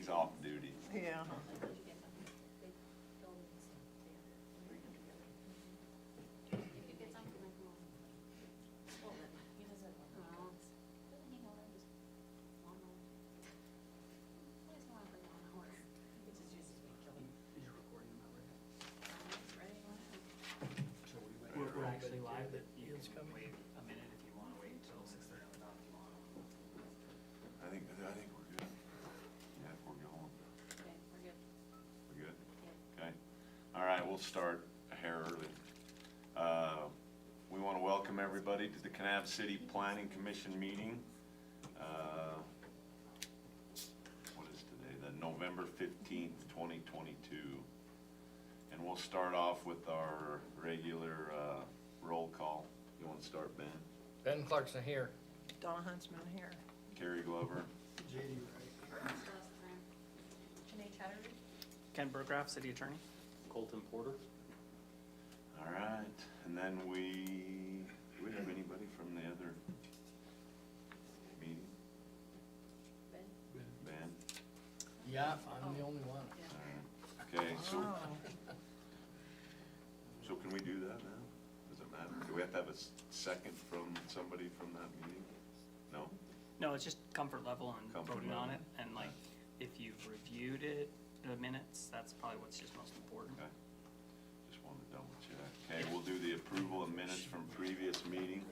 he's off duty. Yeah. We're actually live, but you can wait a minute if you want to wait until 6:30 on the dot if you want. I think we're good. Yeah, we're going. Okay, we're good. We're good? Okay. All right, we'll start a hair early. We want to welcome everybody to the Kanab City Planning Commission meeting. What is today? The November 15th, 2022. And we'll start off with our regular roll call. You want to start, Ben? Ben Clarkson here. Donna Huntsman here. Carrie Glover? JD Wright. Janae Chatterjee? Ken Burgraff, City Attorney. Colton Porter. All right, and then do we have anybody from the other meeting? Ben? Ben? Yeah, I'm the only one. Yeah. All right. Okay, Oh. so can we do that now? Does it matter? Do we have to have a second from somebody from that meeting? No? No, it's just comfort level and Comfort voting on level. it, and like, if you've reviewed it, the minutes, that's probably what's just most important. Okay. Just wanted to double check. Okay, we'll do the approval of minutes from previous meeting.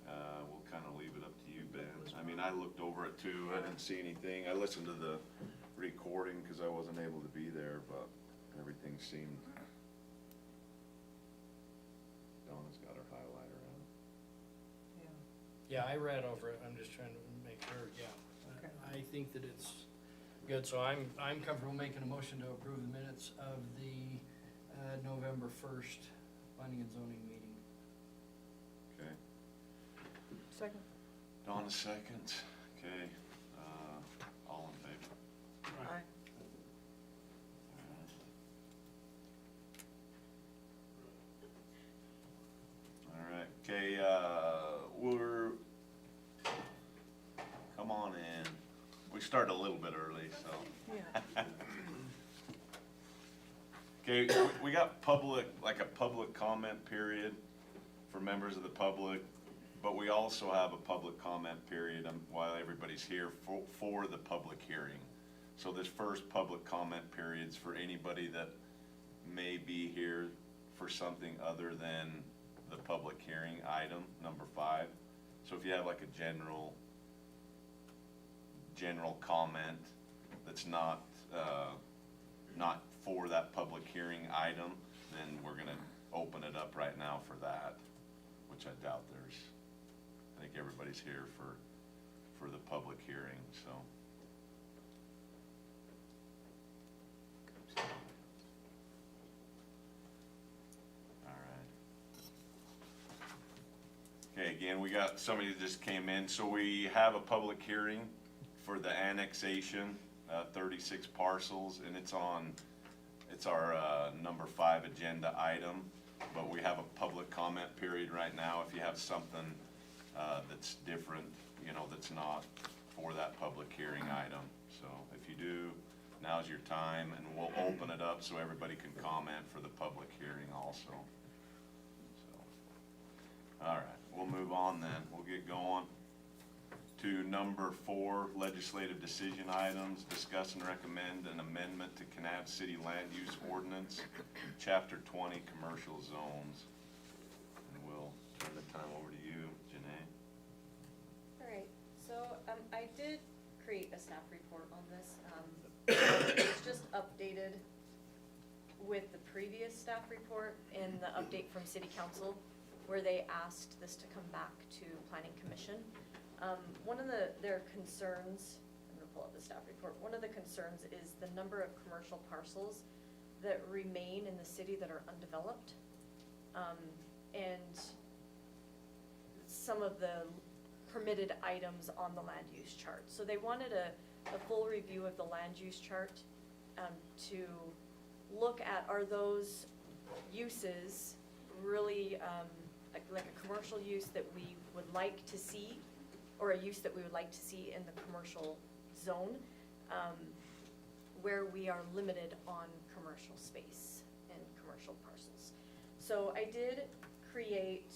We'll kind of leave it up to you, Ben. I mean, I looked over it too. I didn't see anything. I listened to the recording because I wasn't able to be there, but everything seemed. Donna's got her highlighter on. Yeah, I read over it, I'm just trying to make sure, yeah. Okay. I think that it's good, so I'm comfortable making a motion to approve the minutes of the November 1st planning and zoning meeting. Okay. Second. Donna seconds. Okay. All in favor? Aye. All right. Okay. Come on in. We started a little bit early, so. Yeah. Okay, we got a public comment period for members of the public, but we also have a public comment period while everybody's here for the public hearing. So this first public comment period's for anybody that may be here for something other than the public hearing item, number 5. So if you have like a general comment that's not for that public hearing item, then we're gonna open it up right now for that, which I doubt I think everybody's here for the public hearing, so. All right. Okay, again, we got somebody that just came in, so we have a public hearing for the annexation, 36 parcels, and it's our number 5 agenda item, but we have a public comment period right now. If you have something that's different, that's not for that public hearing item. So if you do, now's your time, and we'll open it up so everybody can comment for the public hearing also. So, all right, we'll move on then. We'll get going to number 4, legislative decision items. Discuss and recommend an amendment to Kanab City Land Use Ordinance, Chapter 20, Commercial Zones. And we'll turn the time over to you, Janae. All right, so I did create a staff report on this. It's just updated with the previous staff report and the update from City Council, where they asked this to come back to Planning Commission. One of their concerns, I'm gonna pull up the staff report, one of the concerns is the number of commercial parcels that remain in the city that are undeveloped. And some of the permitted items on the land use chart. So they wanted a full review of the land use chart to look at, are those uses really like a commercial use that we would like to see, or a use that we would like to see in the commercial zone, where we are limited on commercial space and commercial parcels. So I did create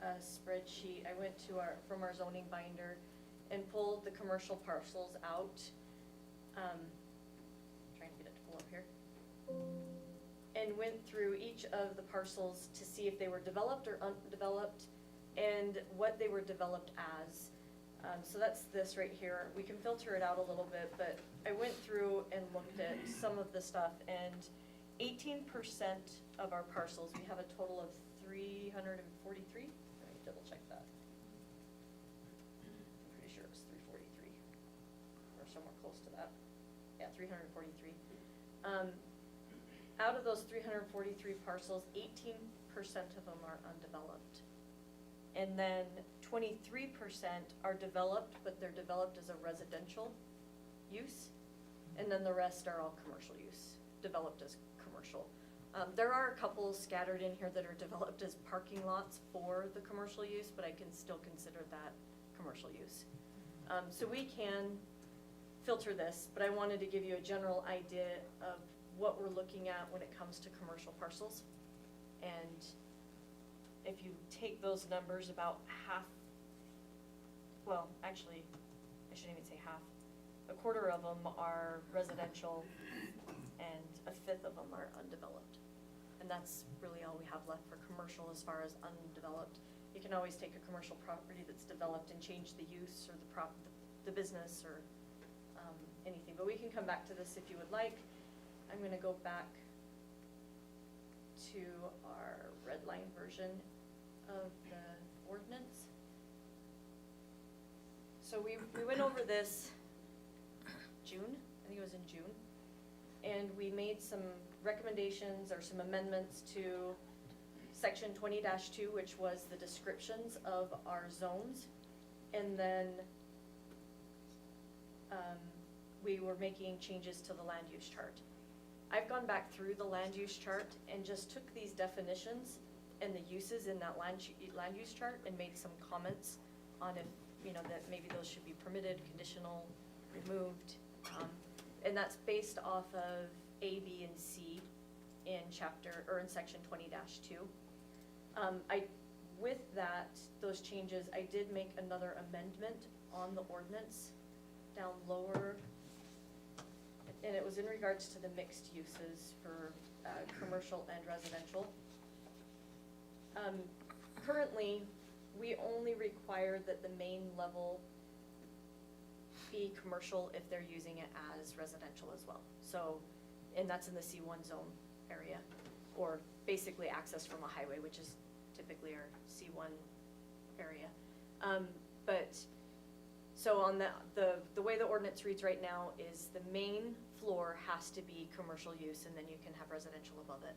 a spreadsheet. I went to from our zoning binder and pulled the commercial parcels out. Trying to get it to pull up here. And went through each of the parcels to see if they were developed or undeveloped and what they were developed as. So that's this right here. We can filter it out a little bit, but I went through and looked at some of the stuff, and 18% of our parcels, we have a total of 343. Let me double check that. I'm pretty sure it was 343, or somewhere close to that. Yeah, 343. Out of those 343 parcels, 18% of them are undeveloped. And then 23% are developed, but they're developed as a residential use. And then the rest are all commercial use, developed as commercial. There are a couple scattered in here that are developed as parking lots for the commercial use, but I can still consider that commercial use. So we can filter this, but I wanted to give you a general idea of what we're looking at when it comes to commercial parcels. And if you take those numbers, about half, well, actually, I shouldn't even say half, a quarter of them are residential and a fifth of them are undeveloped. And that's really all we have left for commercial as far as undeveloped. You can always take a commercial property that's developed and change the use or the business or anything, but we can come back to this if you would like. I'm gonna go back to our red line version of the ordinance. So we went over this June, I think it was in June, and we made some recommendations or some amendments to section 20-2, which was the descriptions of our zones, and then we were making changes to the land use chart. I've gone back through the land use chart and just took these definitions and the uses in that land use chart and made some comments on if, that maybe those should be permitted, conditional, removed. And that's based off of A, B, and C in section 20-2. With that, those changes, I did make another amendment on the ordinance down lower, and it was in regards to the mixed uses for commercial and residential. Currently, we only require that the main level be commercial if they're using it as residential as well. So, and that's in the C1 zone area, or basically access from a highway, which is typically our C1 area. So on the way the ordinance reads right now is the main floor has to be commercial use, and then you can have residential above it.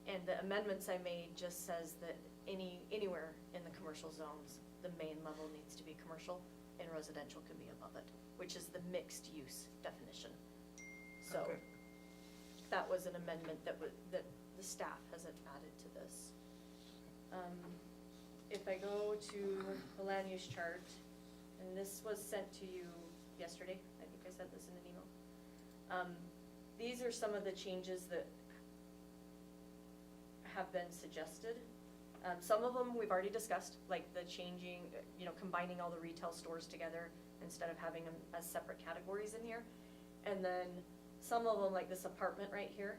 And the amendments I made just says that anywhere in the commercial zones, the main level needs to be commercial, and residential can be above it, which is the mixed use definition. So Okay. that was an amendment that the staff has added to this. If I go to the land use chart, and this was sent to you yesterday, I think I sent this in an email. These are some of the changes that have been suggested. Some of them we've already discussed, like the changing, combining all the retail stores together instead of having them as separate categories in here. And then some of them, like this apartment right here,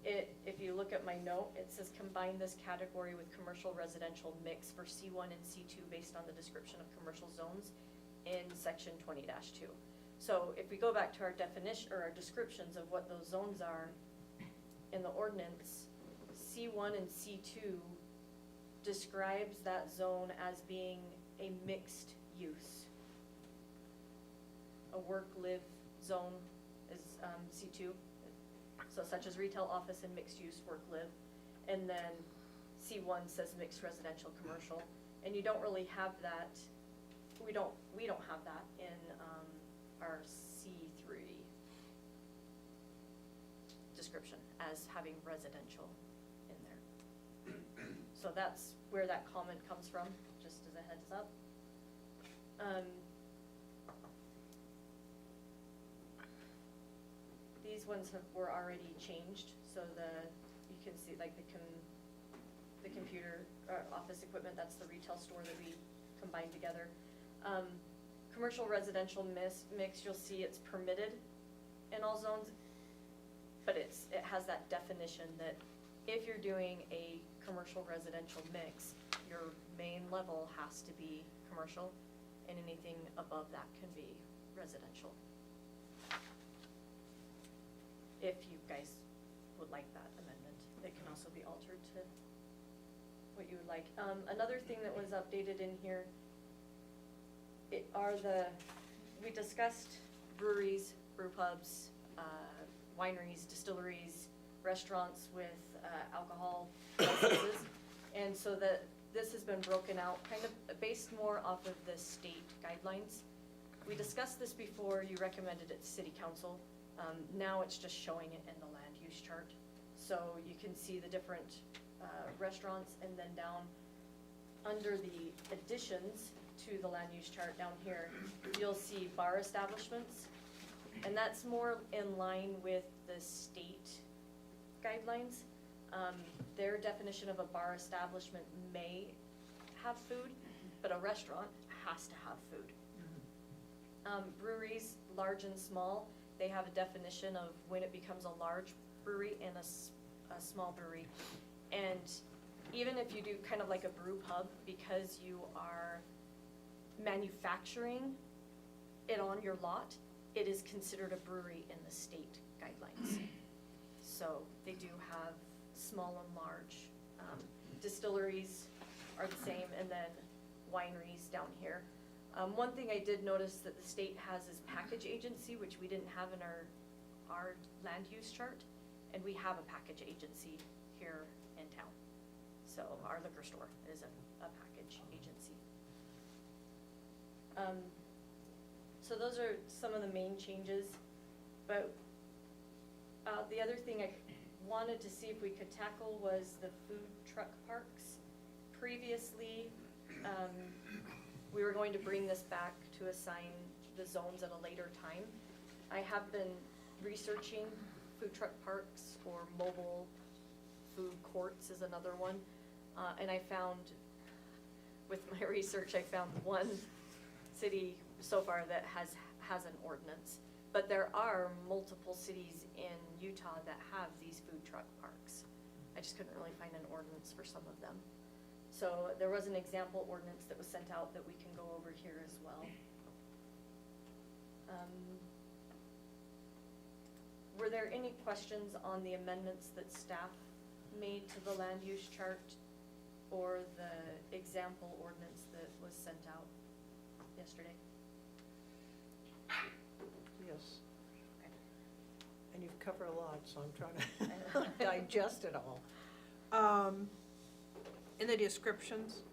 if you look at my note, it says combine this category with commercial residential mix for C1 and C2 based on the description of commercial zones in section 20-2. So if we go back to our definition or our descriptions of what those zones are in the ordinance, C1 and C2 describes that zone as being a mixed use. A work-live zone is C2. So such as retail, office, and mixed use, work, live. And then C1 says mixed residential, commercial. And you don't really have that, we don't have that in our C3 description as having residential in there. So that's where that comment comes from, just as a heads up. ones were already changed, so you can see like the computer, office equipment, that's the retail store that we combined together. Commercial residential mix, you'll see it's permitted in all zones, but it has that definition that if you're doing a commercial residential mix, your main level has to be commercial, and anything above that can be residential. If you guys would like that amendment, it can also be altered to what you would like. Another thing that was updated in here, we discussed breweries, brew pubs, wineries, distilleries, restaurants with alcohol licenses. And so this has been broken out, kind of based more off of the state guidelines. We discussed this before, you recommended it to city council. Now it's just showing it in the land use chart. So you can see the different restaurants, and then down under the additions to the land use chart down here, you'll see bar establishments. And that's more in line with the state guidelines. Their definition of a bar establishment may have food, but a restaurant has to have food. Breweries, large and small, they have a definition of when it becomes a large brewery and a small brewery. And even if you do kind of like a brew pub, because you are manufacturing it on your lot, it is considered a brewery in the state guidelines. So they do have small and large. Distilleries are the same, and then wineries down here. One thing I did notice that the state has is package agency, which we didn't have in our land use chart, and we have a package agency here in town. So our liquor store is a package agency. So those are some of the main changes, but the other thing I wanted to see if we could tackle was the food truck parks. Previously, we were going to bring this back to assign the zones at a later time. I have been researching food truck parks, or mobile food courts is another one. And I found, with my research, I found one city so far that has an ordinance. But there are multiple cities in Utah that have these food truck parks. I just couldn't really find an ordinance for some of them. So there was an example ordinance that was sent out that we can go over here as well. Were there any questions on the amendments that staff made to the land use chart or the example ordinance that was sent out yesterday? Yes. And you've covered a lot, so I'm trying to digest it all. In the descriptions,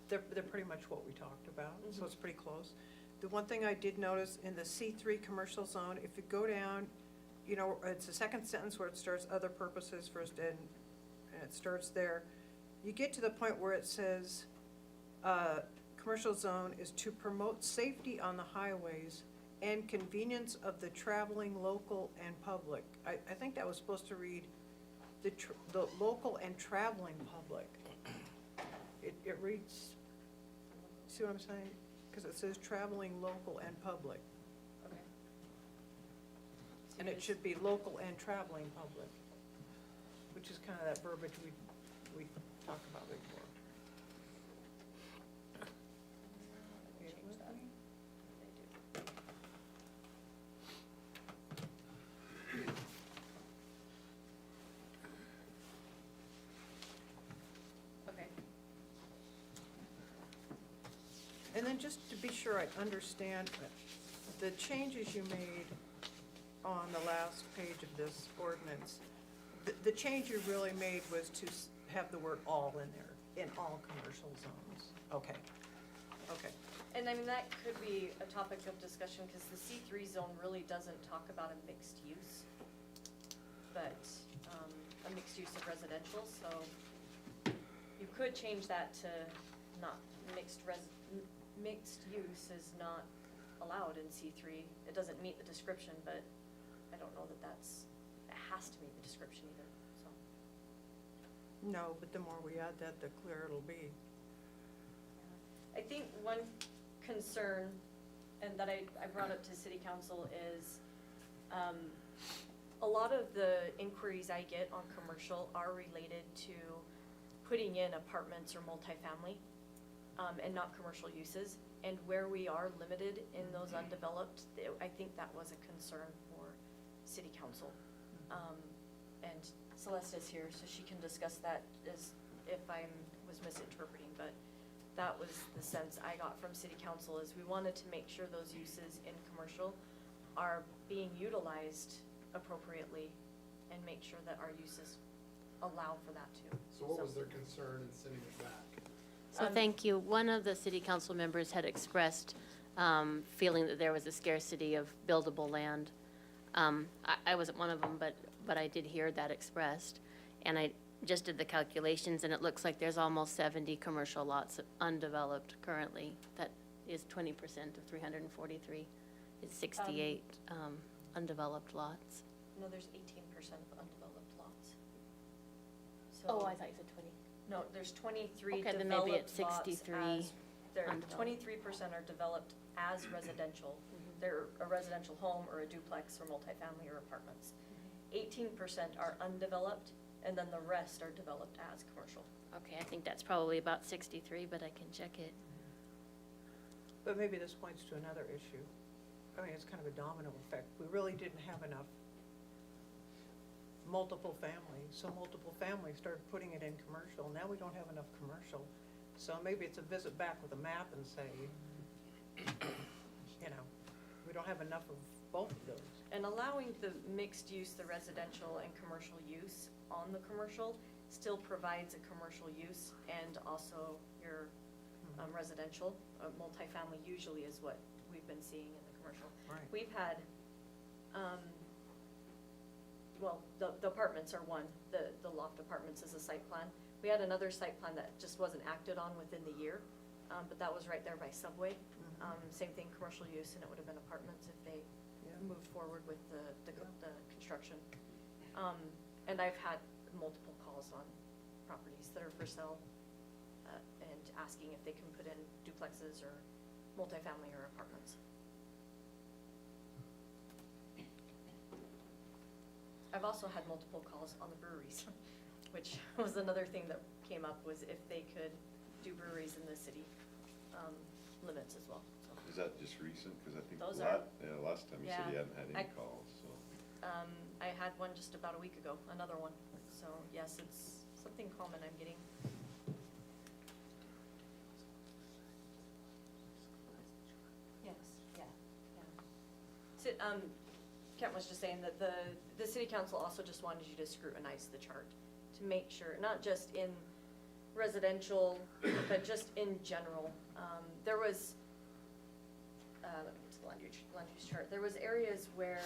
they're pretty much what we talked about, so it's pretty close. The one thing I did notice in the C3 commercial zone, if you go down, you know, it's the second sentence where it starts other purposes first, and it starts there. You get to the point where it says, commercial zone is to promote safety on the highways and convenience of the traveling local and public. I think that was supposed to read the local and traveling public. It reads, see what I'm saying? Because it says traveling local and public. Okay. And it should be local and traveling public, which is kind of that verbiage we talked about before. Change that. They do. Okay. And then just to be sure I understand, the changes you made on the last page of this ordinance, the change you really made was to have the word all in there, in all commercial zones. Okay, okay. And I mean, that could be a topic of discussion, because the C3 zone really doesn't talk about a mixed use, but a mixed use of residential, so you could change that to not mixed use is not allowed in C3. It doesn't meet the description, but I don't know that that's it has to meet the description either, so. No, but the more we add that, the clearer it'll be. I think one concern, and that I brought up to city council is, a lot of the inquiries I get on commercial are related to putting in apartments or multifamily, and not commercial uses. And where we are limited in those undeveloped, I think that was a concern for city council. And Celeste is here, so she can discuss that as if I was misinterpreting, but that was the sense I got from city council, is we wanted to make sure those uses in commercial are being utilized appropriately and make sure that our uses allow for that too. So what was their concern in sending it back? So thank you. One of the city council members had expressed feeling that there was a scarcity of buildable land. I wasn't one of them, but I did hear that expressed. And I just did the calculations, and it looks like there's almost 70 commercial lots undeveloped currently. That is 20% of 343. It's 68 undeveloped lots. No, there's 18% of undeveloped lots. Oh, I thought you said 20. No, there's 23 Okay, then maybe developed it's lots 63 as, they're, undeveloped. 23% are developed as residential. They're a residential home or a duplex or multifamily or apartments. 18% are undeveloped, and then the rest are developed as commercial. Okay, I think that's probably about 63, but I can check it. But maybe this points to another issue. I mean, it's kind of a domino effect. We really didn't have enough multiple families, so multiple families started putting it in commercial. Now we don't have enough commercial. So maybe it's a visit back with a map and say, you know, we don't have enough of both of those. And allowing the mixed use, the residential and commercial use on the commercial still provides a commercial use and also your residential. Multifamily usually is what we've been seeing in the commercial. Right. We've had, well, the apartments are one, the loft apartments is a site plan. We had another site plan that just wasn't acted on within the year, but that was right there by Subway. Same thing, commercial use, and it would have been apartments if they moved forward with the construction. And I've had multiple calls on properties that are for sale, and asking if they can put in duplexes or multifamily or apartments. I've also had multiple calls on the breweries, which was another thing that came up, was if they could do breweries in the city limits as well. So, Is that just recent? Because I think Those are- last time you said you Yeah. hadn't had any calls, so. I had one just about a week ago, another one. So yes, it's something common I'm getting. Yes, yeah. So, Kent was just saying that the city council also just wanted you to scrutinize the chart to make sure, not just in residential, but just in general. There was, let me get to the land use chart. There was areas where,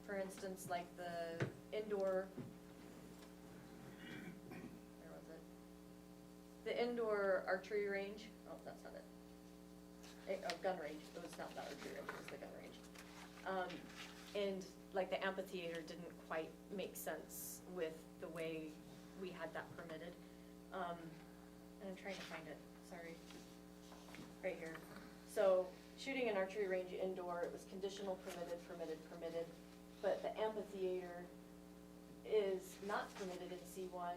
for instance, like the indoor, where was it? The indoor archery range, oh, that's not it. Gun range, it was not the archery range, it was the gun range. And like the amphitheater didn't quite make sense with the way we had that permitted. And I'm trying to find it, sorry. Right here. So shooting an archery range indoor, it was conditional, permitted, permitted, permitted. But the amphitheater is not permitted in C1,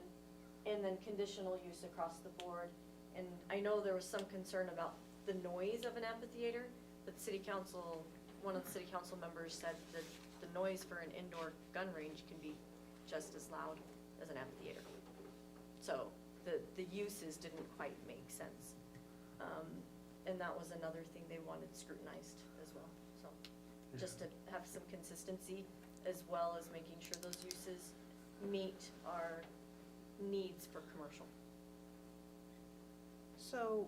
and then conditional use across the board. And I know there was some concern about the noise of an amphitheater, but the city council, one of the city council members said that the noise for an indoor gun range can be just as loud as an amphitheater. So the uses didn't quite make sense. And that was another thing they wanted scrutinized as well, so. Just to have some consistency, as well as making sure those uses meet our needs for commercial. So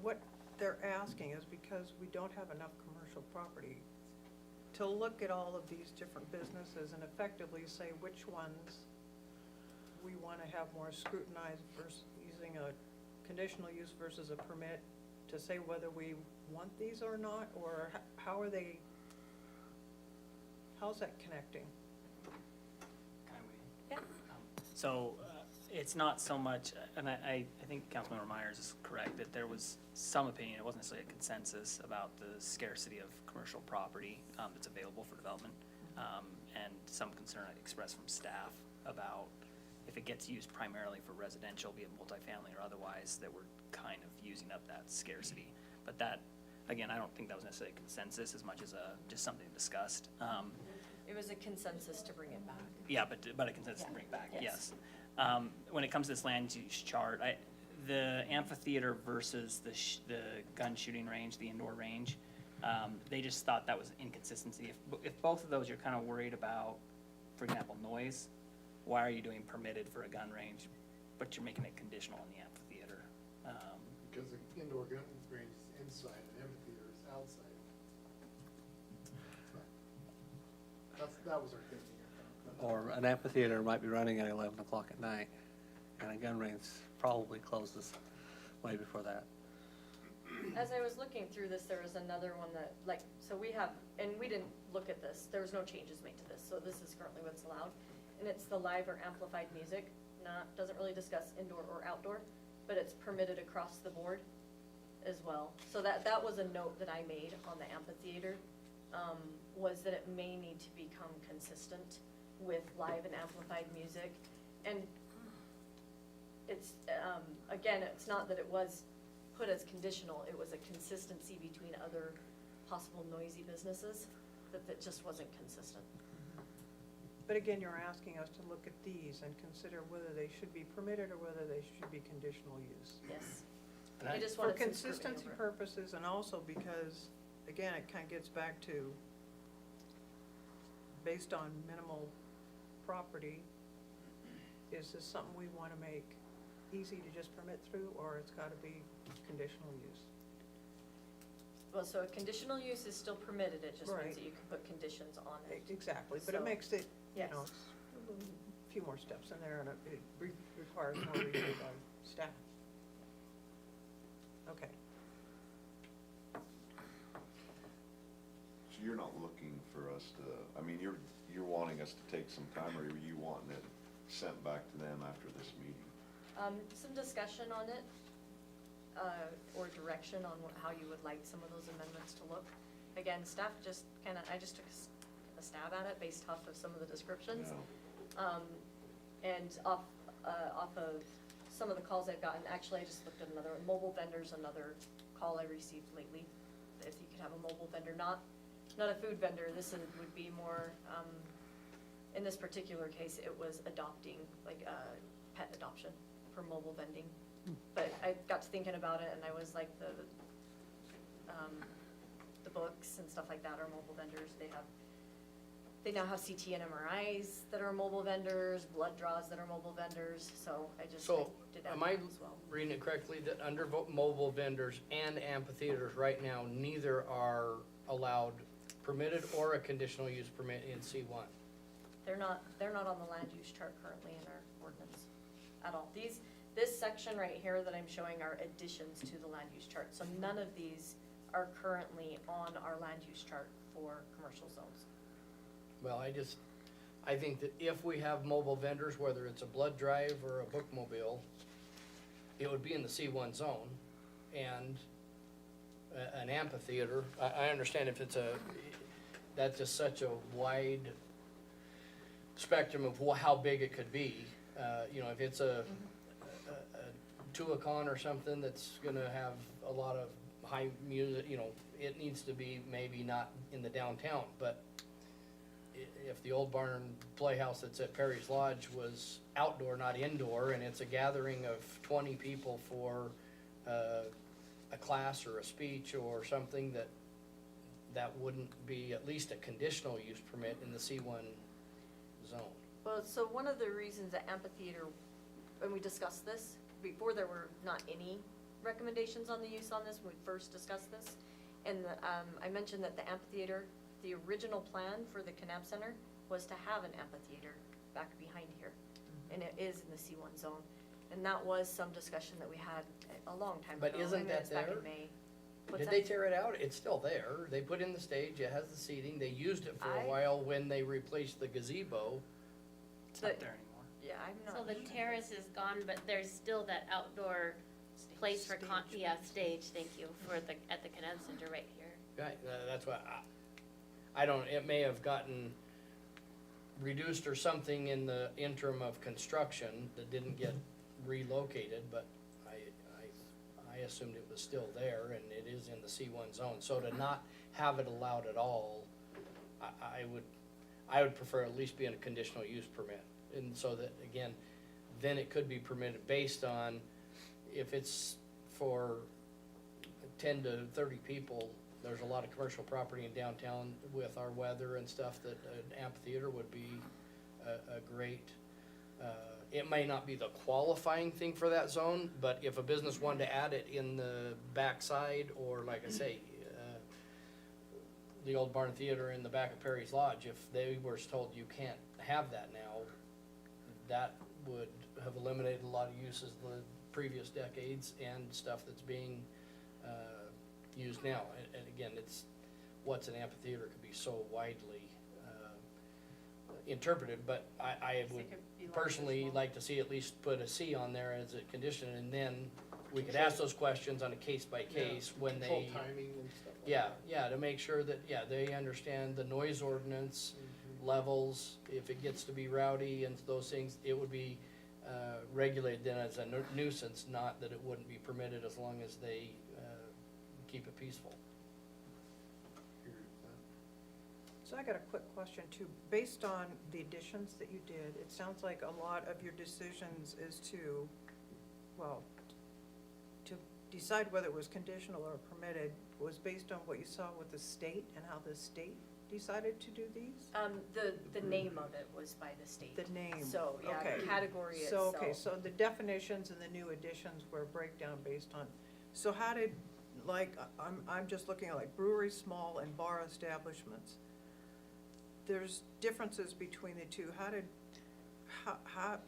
what they're asking is, because we don't have enough commercial property, to look at all of these different businesses and effectively say which ones we want to have more scrutinized versus using a conditional use versus a permit, to say whether we want these or not, or how are they, how's that connecting? So, it's not so much, and I think Councilmember Myers is correct, that there was some opinion, it wasn't necessarily a consensus about the scarcity of commercial property, that's available for development. And some concern I expressed from staff about if it gets used primarily for residential, be it multifamily or otherwise, that we're kind of using up that scarcity. But that, again, I don't think that was necessarily a consensus as much as just something discussed. It was a consensus to bring it back. Yeah, but a consensus to Yeah. bring back, Yes. yes. When it comes to this land use chart, the amphitheater versus the gun shooting range, the indoor range, they just thought that was inconsistency. If both of those you're kind of worried about, for example, noise, why are you doing permitted for a gun range, but you're making it conditional in the amphitheater? Because the indoor gun range is inside and amphitheater is outside. That was our thinking. Or an amphitheater might be running at 11 o'clock at night, and a gun range probably closes way before that. As I was looking through this, there was another one that, like, so we have, and we didn't look at this, there was no changes made to this, so this is currently what's allowed. And it's the live or amplified music, doesn't really discuss indoor or outdoor, but it's permitted across the board as well. So that was a note that I made on the amphitheater, was that it may need to become consistent with live and amplified music. And it's, again, it's not that it was put as conditional, it was a consistency between other possible noisy businesses, that just wasn't consistent. But again, you're asking us to look at these and consider whether they should be permitted or whether they should be conditional use. Yes. And I I- just For wanted some scrutiny consistency over it. purposes, and also because, again, it kind of gets back to, based on minimal property, is this something we want to make easy to just permit through, or it's got to be conditional use? Well, so a conditional use is still permitted, it just Right. means that you can put conditions on it. Exactly, but it So, makes it, you yes. know, it's a few more steps in there, and it requires more review by staff. Okay. So you're not looking for us to, I mean, you're wanting us to take some time, or are you wanting it sent back to them after this meeting? Some discussion on it, or direction on how you would like some of those amendments to look. Again, staff just I just took a stab at it based off of some of the descriptions. Yeah. And off of some of the calls I've gotten, actually, I just looked at another, mobile vendors, another call I received lately. If you could have a mobile vendor, not a food vendor, would be more, in this particular case, it was adopting, like, pet adoption for mobile vending. But I got to thinking about it, and I was like, the books and stuff like that are mobile vendors. They now have CT and MRIs that are mobile vendors, blood draws that are mobile vendors, so I So, did that am I as well. reading it correctly, that under mobile vendors and amphitheaters right now, neither are allowed permitted or a conditional use permit in C1? They're not on the land use chart currently in our ordinance at all. This section right here that I'm showing are additions to the land use chart, so none of these are currently on our land use chart for commercial zones. Well, I think that if we have mobile vendors, whether it's a blood drive or a bookmobile, it would be in the C1 zone. And an amphitheater, I understand if that's just such a wide spectrum of how big it could be. If it's a Tuacahn or something that's gonna have a lot of high music, it needs to be maybe not in the downtown, but if the old barn playhouse that's at Perry's Lodge was outdoor, not indoor, and it's a gathering of 20 people for a class or a speech or something, that wouldn't be at least a conditional use permit in the C1 zone. Well, so one of the reasons that amphitheater, when we discussed this, before there were not any recommendations on the use on this, when we first discussed this, and I mentioned that the amphitheater, the original plan for the Kanab Center was to have an amphitheater back behind here, and it is in the C1 zone. And that was some discussion that we had a long time ago. But isn't I mean, that it's back in there? May. What's Did that? they tear it out? It's still there. They put in the stage, it has the seating, they used it for a I- while when they replaced the gazebo. It's not But- there anymore. Yeah, I'm not. So the sure. terrace is gone, but there's still that outdoor place for Stage. stage, thank you, for the, at the Kanab Center right here. Right, that's why I don't, it may have gotten reduced or something in the interim of construction that didn't get relocated, but I assumed it was still there, and it is in the C1 zone. So to not have it allowed at all, I would prefer at least be in a conditional use permit. And so that, again, then it could be permitted based on, if it's for 10 to 30 people, there's a lot of commercial property in downtown with our weather and stuff, that an amphitheater would be a great, it may not be the qualifying thing for that zone, but if a business wanted to add it in the backside, or like I say, the old barn theater in the back of Perry's Lodge, if they were told you can't have that now, that would have eliminated a lot of uses the previous decades and stuff that's being used now. And again, it's, what's an amphitheater could be so widely interpreted, but I So would it could be large or personally small. like to see at least put a C on there as a condition, and then we could ask those questions on a case by case when Control they, timing and stuff like yeah, that. yeah, to make sure that, yeah, they understand the noise ordinance Mhm. levels. If it gets to be rowdy and those things, it would be regulated then as a nuisance, not that it wouldn't be permitted as long as they keep it peaceful. Agree with that. So I got a quick question too. Based on the additions that you did, it sounds like a lot of your decisions is to, well, to decide whether it was conditional or permitted was based on what you saw with the state and how the state decided to do these? The name of it was by the state. The name, So, yeah, okay. the category So, itself. okay, so the definitions and the new additions were a breakdown based on, so how did, like, I'm just looking at like brewery, small, and bar establishments. There's differences between the two. How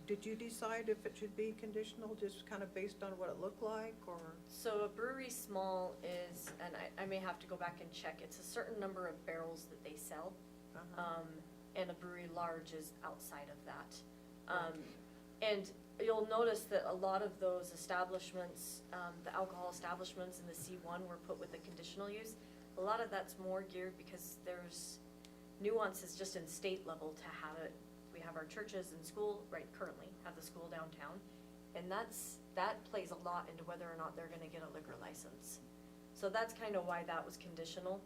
did you decide if it should be conditional, just kind of based on what it looked like, or? So a brewery small is, and I may have to go back and check, it's a certain number of barrels that they sell. And a brewery large is outside of that. And you'll notice that a lot of those establishments, the alcohol establishments in the C1 were put with the conditional use. A lot of that's more geared because there's nuances just in state level to have it. We have our churches and school, right, currently have the school downtown. And that plays a lot into whether or not they're gonna get a liquor license. So that's kind of why that was conditional,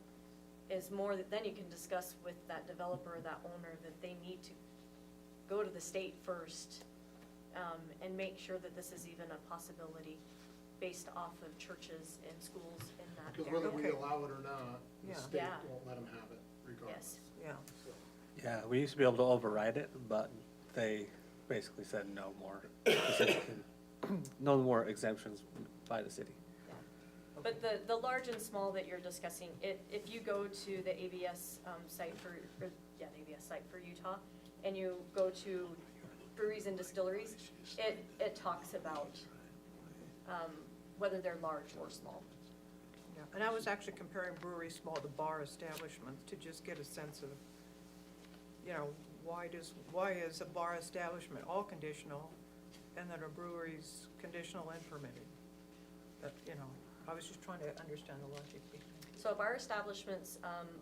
is more that then you can discuss with that developer or that owner that they need to go to the state first, and make sure that this is even a possibility based off of churches and schools in that Because area. whether we Okay. allow it or not, the Yeah. state Yeah. won't let them have it regardless. Yeah, So, Yeah, we used to be able to override it, but they basically said no more. No more exemptions by the city. But the large and small that you're discussing, if you go to the ABS site the ABS site for Utah, and you go to breweries and distilleries, it talks about whether they're large or small. yeah. And I was actually comparing brewery, small to bar establishments to just get a sense of, you know, why is a bar establishment all conditional and then a brewery's conditional and permitted? That, you know, I was just trying to understand the logic behind it. So bar establishments,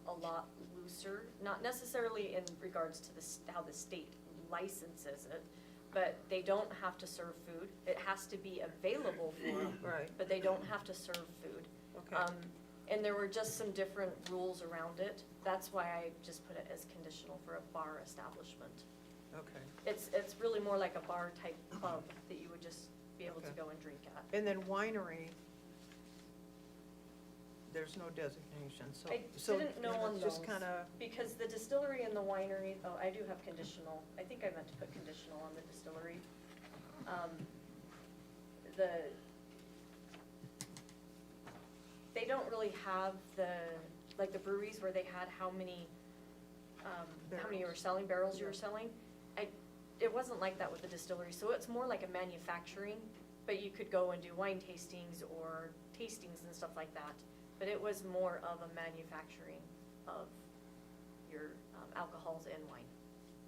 a lot looser, not necessarily in regards to how the state licenses it, but they don't have to serve food. It has to be available for them, Right, but they don't have to serve food. okay, And there were just some different rules around it. That's why I just put it as conditional for a bar establishment. okay. It's really more like a bar type club that you would just be able to Okay. go and drink at. And then winery, there's no designation, so. I so, didn't know you on it's Just those. kinda, Because the distillery and the winery, oh, I do have conditional, I think I meant to put conditional on the distillery. They don't really have like the breweries where they had how many you were selling, barrels you were selling. It wasn't like that with the distillery, so it's more like a manufacturing, but you could go and do wine tastings or tastings and stuff like that. But it was more of a manufacturing of your alcohols and wine,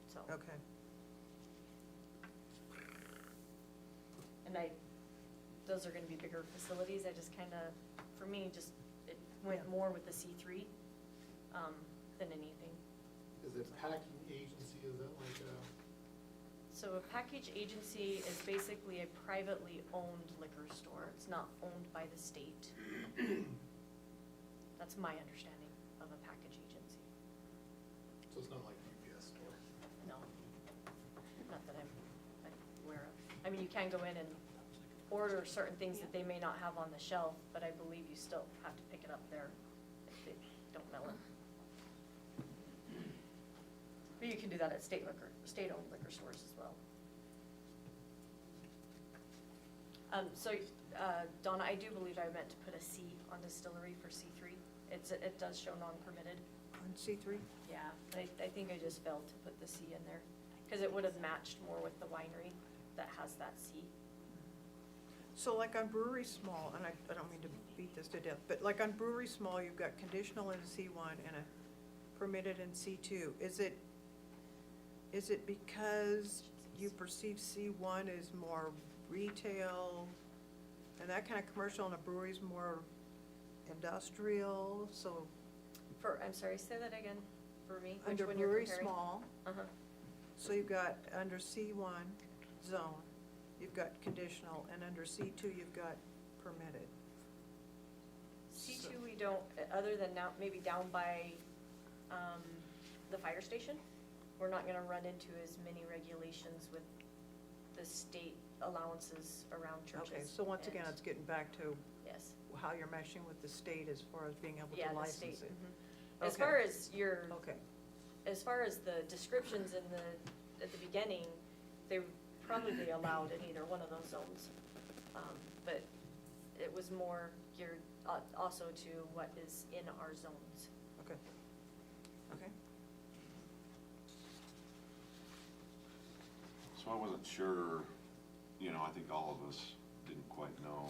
so. okay. and those are gonna be bigger facilities, I just kinda, for me, it went Yeah. more with the C3, than anything. Is it packing agency, is that like a, So a package agency is basically a privately owned liquor store, it's not owned by the state. That's my understanding of a package agency. so it's not like UPS store? No, not that I'm aware of. I mean, you can go in and order certain things that they may not have on the shelf, but I believe you still have to pick it up there if they don't mail it. But you can do that at state-owned liquor stores as well. Donna, I do believe I meant to put a C on distillery for C3. It does show non-permitted. On C3? Yeah, I think I just failed to put the C in there, because it would have matched more with the winery that has that C. So like on brewery small, and I don't mean to beat this to death, but like on brewery small, you've got conditional in C1 and a permitted in C2. Is it because you perceive C1 as more retail and that kind of commercial, and a brewery's more industrial, so I'm sorry, say that again for me, which under one you're brewery comparing? small, Uh-huh. so you've got under C1 zone, you've got conditional, and under C2 you've got permitted. C2, we don't, other than now, maybe down by, the fire station, we're not gonna run into as many regulations with the state allowances around churches. Okay, so once again, and- it's getting back to Yes, how you're meshing with the state as far as being able yeah, to the license state. it. Mhm. As Okay. far as your, Okay, as far as the descriptions at the beginning, they probably allowed in either one of those zones. But it was more geared also to what is in our zones. okay, okay. So I wasn't sure, I think all of us didn't quite know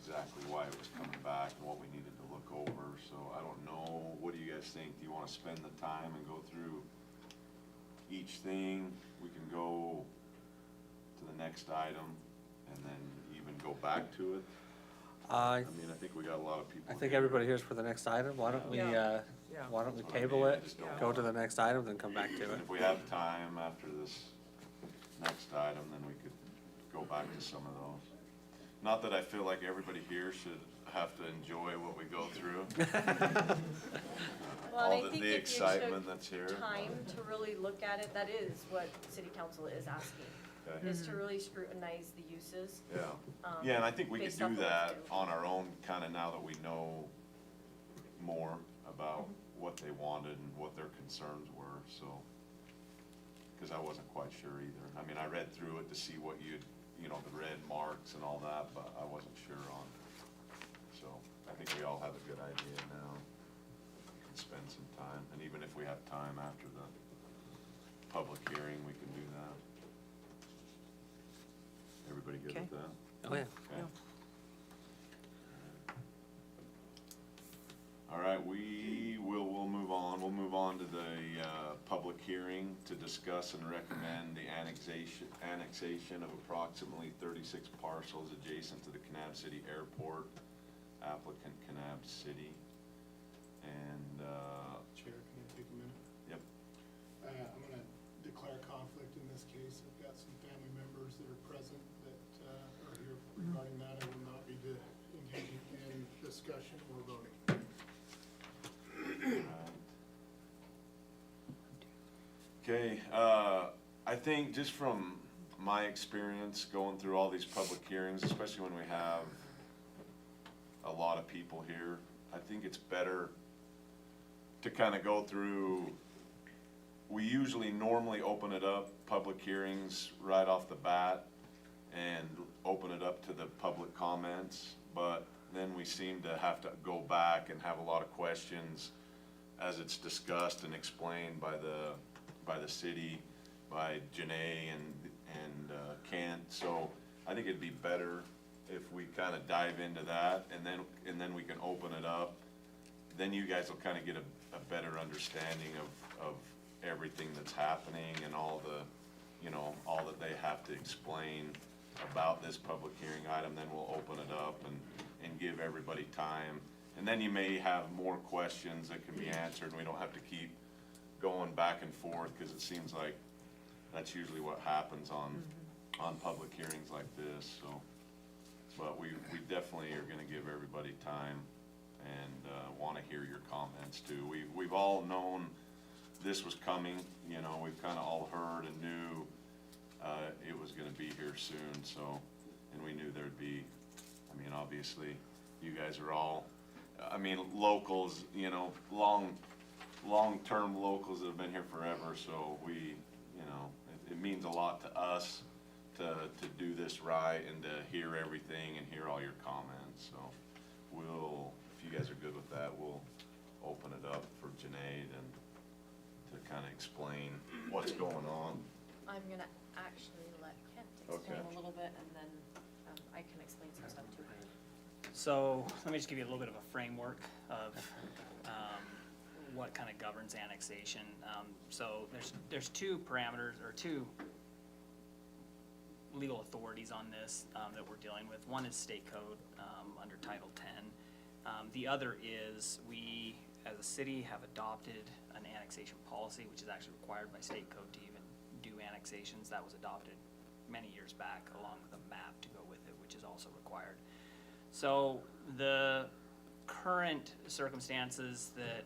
exactly why it was coming back and what we needed to look over, so I don't know, what do you guys think? Do you wanna spend the time and go through each thing? We can go to the next item and then even go back to it. I I mean, I think we got a lot of people. I think here. everybody here's for the next item. Why don't we, Yeah. Yeah. why don't we That's what I table mean, I it, just don't go want- to the next item, then come back to it? If we have time after this next item, then we could go back to some of those. Not that I feel like everybody here should have to enjoy what we go through. Well, All and I the think the if you excitement took that's here. time to really look at it, that is what city council is asking, Okay. is to really scrutinize the uses. Yeah, um, yeah, and I think we could based off do of what that they do. on our own, kinda now that we know more about what they wanted and what their concerns were, so. Cause I wasn't quite sure either. I mean, I read through it to see what the red marks and all that, but I wasn't sure on. So, I think we all have a good idea now. We can spend some time, and even if we have time after the public hearing, we can do that. Everybody good Okay. with that? Oh, yeah. Okay. All right, we'll move on. We'll move on to the public hearing to discuss and recommend the annexation of approximately 36 parcels adjacent to the Kanab City Airport, applicant Kanab City. And, Chair, can I take a minute? yep, I'm gonna declare conflict in this case. I've got some family members that are present that are here regarding that. I will not be engaging in discussion or voting. okay, I think just from my experience going through all these public hearings, especially when we have a lot of people here, I think it's better to kind of go through, we usually normally open it up, public hearings right off the bat, and open it up to the public comments, but then we seem to have to go back and have a lot of questions as it's discussed and explained by the city, by Janae and Kent. So I think it'd be better if we kind of dive into that, and then we can open it up. Then you guys will kind of get a better understanding of everything that's happening and all the, all that they have to explain. about this public hearing item, then we'll open it up and give everybody time. And then you may have more questions that can be answered, and we don't have to keep going back and forth, because it seems like that's usually what happens on public hearings like this, so. But we definitely are gonna give everybody time and, wanna hear your comments too. We've all known this was coming, you know, we've kinda all heard and knew, it was gonna be here soon, so. And we knew there'd be, I mean, obviously, you guys are all, I mean, locals, you know, long-term locals that have been here forever, so we, you know, it means a lot to us to do this right and to hear everything and hear all your comments, so we'll, if you guys are good with that, we'll open it up for Janae and to kind of explain what's going on. I'm gonna actually let Kent explain Okay. a little bit, and then I can explain some stuff too. So let me just give you a little bit of a framework of what kind of governs annexation. So there's two parameters, or two legal authorities on this that we're dealing with. One is state code under Title 10. The other is we, as a city, have adopted an annexation policy, which is actually required by state code to even do annexations. That was adopted many years back, along with a map to go with it, which is also required. So the current circumstances that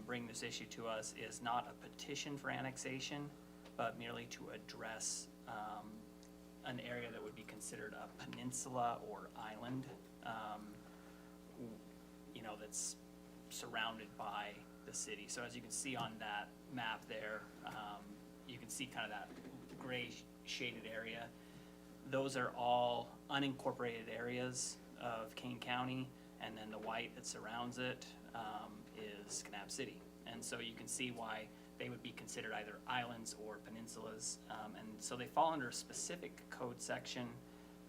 bring this issue to us is not a petition for annexation, but merely to address an area that would be considered a peninsula or island, you know, that's surrounded by the city. So as you can see on that map there, you can see kind of that gray shaded area. Those are all unincorporated areas of Kane County, and then the white that surrounds it is Kanab City. And so you can see why they would be considered either islands or peninsulas. And so they fall under a specific code section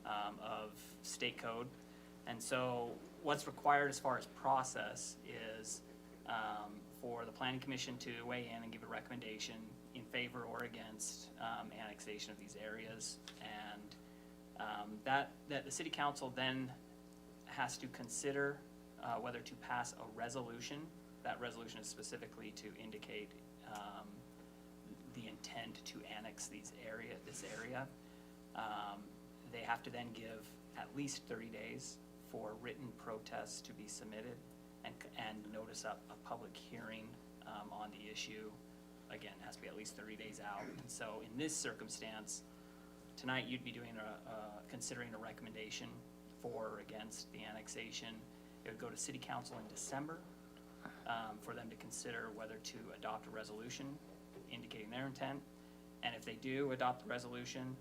of state code. And so what's required as far as process is for the planning commission to weigh in and give a recommendation in favor or against annexation of these areas. And that the city council then has to consider whether to pass a resolution. That resolution is specifically to indicate the intent to annex this area. They have to then give at least 30 days for written protests to be submitted and notice up a public hearing on the issue. Again, it has to be at least 30 days out. And so in this circumstance, tonight you'd be doing considering a recommendation for or against the annexation. It would go to city council in December for them to consider whether to adopt a resolution indicating their intent. And if they do adopt the resolution,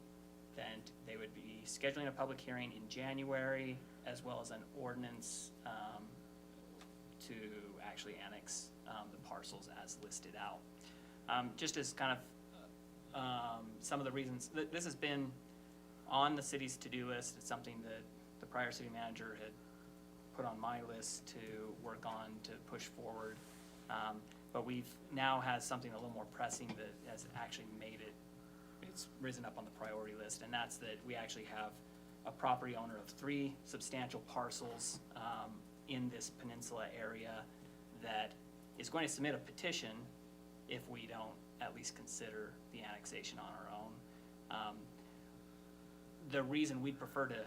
then they would be scheduling a public hearing in January, as well as an ordinance to actually annex the parcels as listed out. Just as kind of some of the reasons, this has been on the city's to-do list. It's something that the prior city manager had put on my list to work on to push forward. But we've now has something a little more pressing that has actually made it, it's risen up on the priority list, and that's that we actually have a property owner of 3 substantial parcels in this peninsula area that is going to submit a petition if we don't at least consider the annexation on our own. The reason we'd prefer to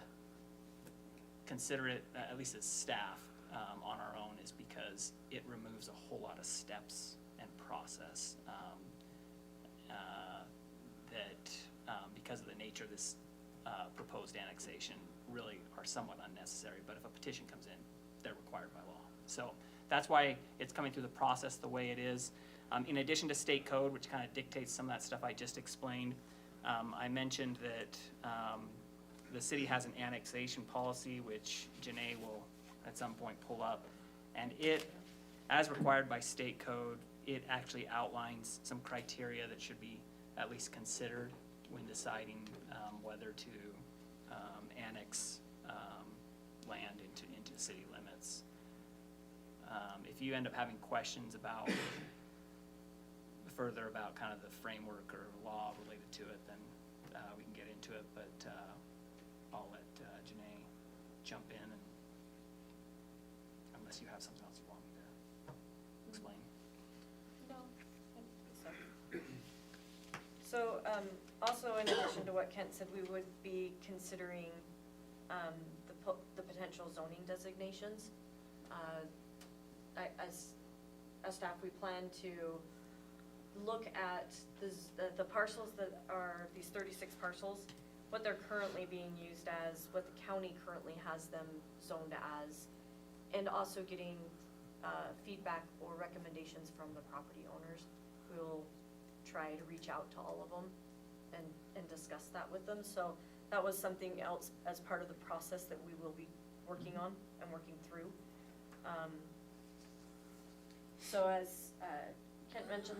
consider it, at least as staff, on our own, is because it removes a whole lot of steps and process that, because of the nature of this proposed annexation, really are somewhat unnecessary. But if a petition comes in, they're required by law. So that's why it's coming through the process the way it is. In addition to state code, which kind of dictates some of that stuff I just explained, I mentioned that the city has an annexation policy, which Janae will at some point pull up. And it, as required by state code, it actually outlines some criteria that should be at least considered when deciding whether to annex land into city limits. If you end up having questions about further about kind of the framework or law related to it, then we can get into it. But I'll let Janae jump in and, unless you have something else you want me to explain. No, I don't think so. So, also in addition to what Kent said, we would be considering, the potential zoning designations. As staff, we plan to look at the parcels that are, these 36 parcels, what they're currently being used as, what the county currently has them zoned as, and also getting feedback or recommendations from the property owners. We'll try to reach out to all of them and discuss that with them. So that was something else as part of the process that we will be working on and working through. So as Kent mentioned,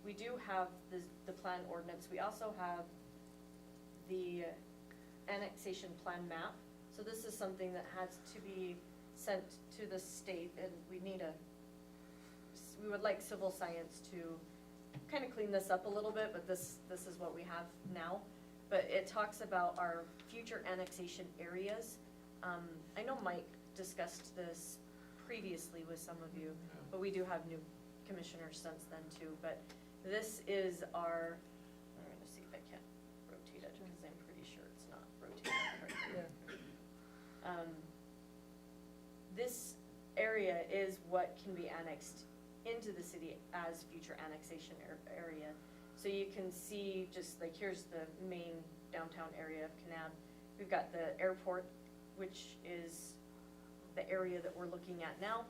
we do have the plan ordinance. We also have the annexation plan map. So this is something that has to be sent to the state, and we would like civil science to kind of clean this up a little bit, but this is what we have now. But it talks about our future annexation areas. I know Mike discussed this previously with some of you, but we do have new commissioners since then too. But this is our, I'm gonna see if I can rotate it, because I'm pretty sure it's not rotated right here. This area is what can be annexed into the city as future annexation area. So you can see, just like, here's the main downtown area of Kanab. We've got the airport, which is the area that we're looking at now.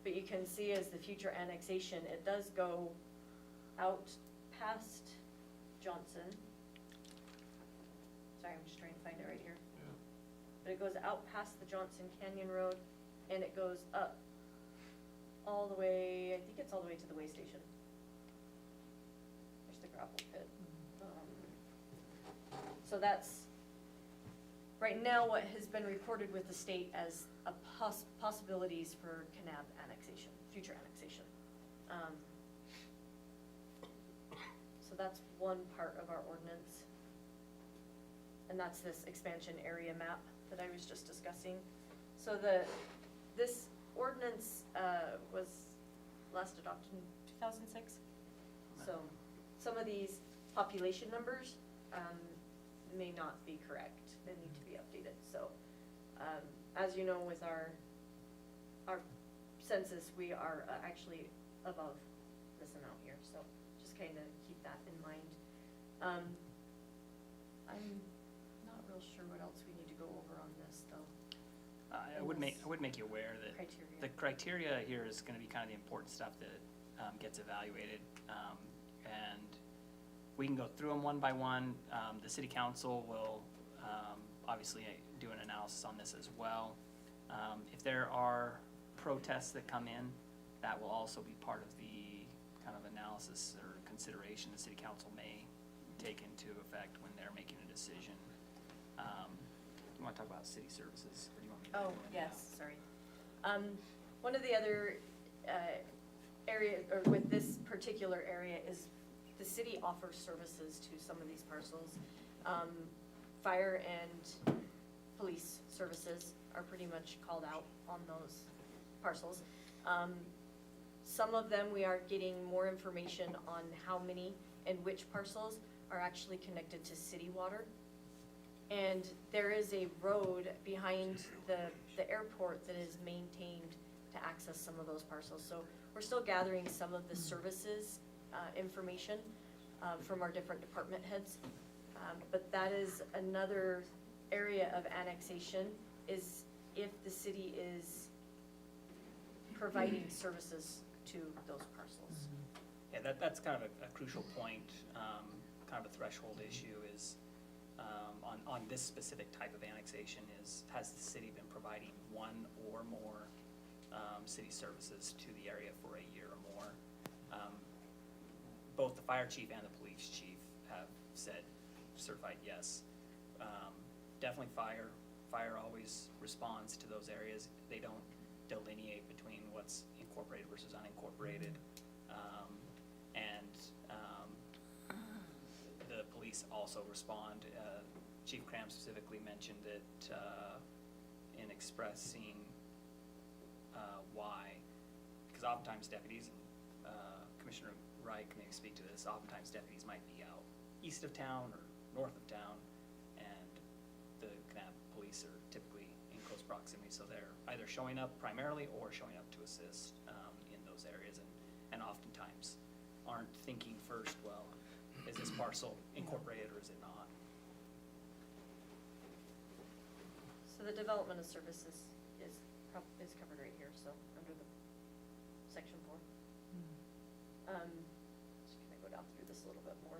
But you can see as the future annexation, it does go out past Johnson. Sorry, I'm just trying to find it right here. But it goes out past the Johnson Canyon Road, and it goes up all the way, I think it's all the way to the way station. There's the gravel pit. So that's, right now, what has been reported with the state as a possibilities for Kanab annexation, future annexation. So that's one part of our ordinance. And that's this expansion area map that I was just discussing. So this ordinance was last adopted in 2006. So some of these population numbers may not be correct. They need to be updated. So as you know, with our census, we are actually above this amount here. So just kind of keep that in mind. I'm not real sure what else we need to go over on this, though. I would make you aware that Criteria. the criteria here is gonna be kind of the important stuff that gets evaluated. And we can go through them one by one. The city council will obviously do an analysis on this as well. If there are protests that come in, that will also be part of the kind of analysis or consideration the city council may take into effect when they're making a decision. You wanna talk about city services, or do you want me to? Oh, go in now? yes, sorry. One of the other area, or with this particular area, is the city offers services to some of these parcels. Fire and police services are pretty much called out on those parcels. Some of them, we are getting more information on how many and which parcels are actually connected to city water. And there is a road behind the airport that is maintained to access some of those parcels. So we're still gathering some of the services information from our different department heads. But that is another area of annexation, is if the city is providing services to those parcels. Yeah, that's kind of a crucial point, kind of a threshold issue is, on this specific type of annexation is, has the city been providing one or more city services to the area for a year or more? Both the fire chief and the police chief have said, certified yes. Definitely fire always responds to those areas. They don't delineate between what's incorporated versus unincorporated. And the police also respond. Chief Cram specifically mentioned it in expressing why, because oftentimes deputies, and Commissioner Wright can maybe speak to this, oftentimes deputies might be out east of town or north of town, and the Kanab police are typically in close proximity, so they're either showing up primarily or showing up to assist in those areas, and oftentimes aren't thinking first, well, is this parcel incorporated or is it not? So the development of services is covered right here, so under the section 4. Just gonna go down through this a little bit more.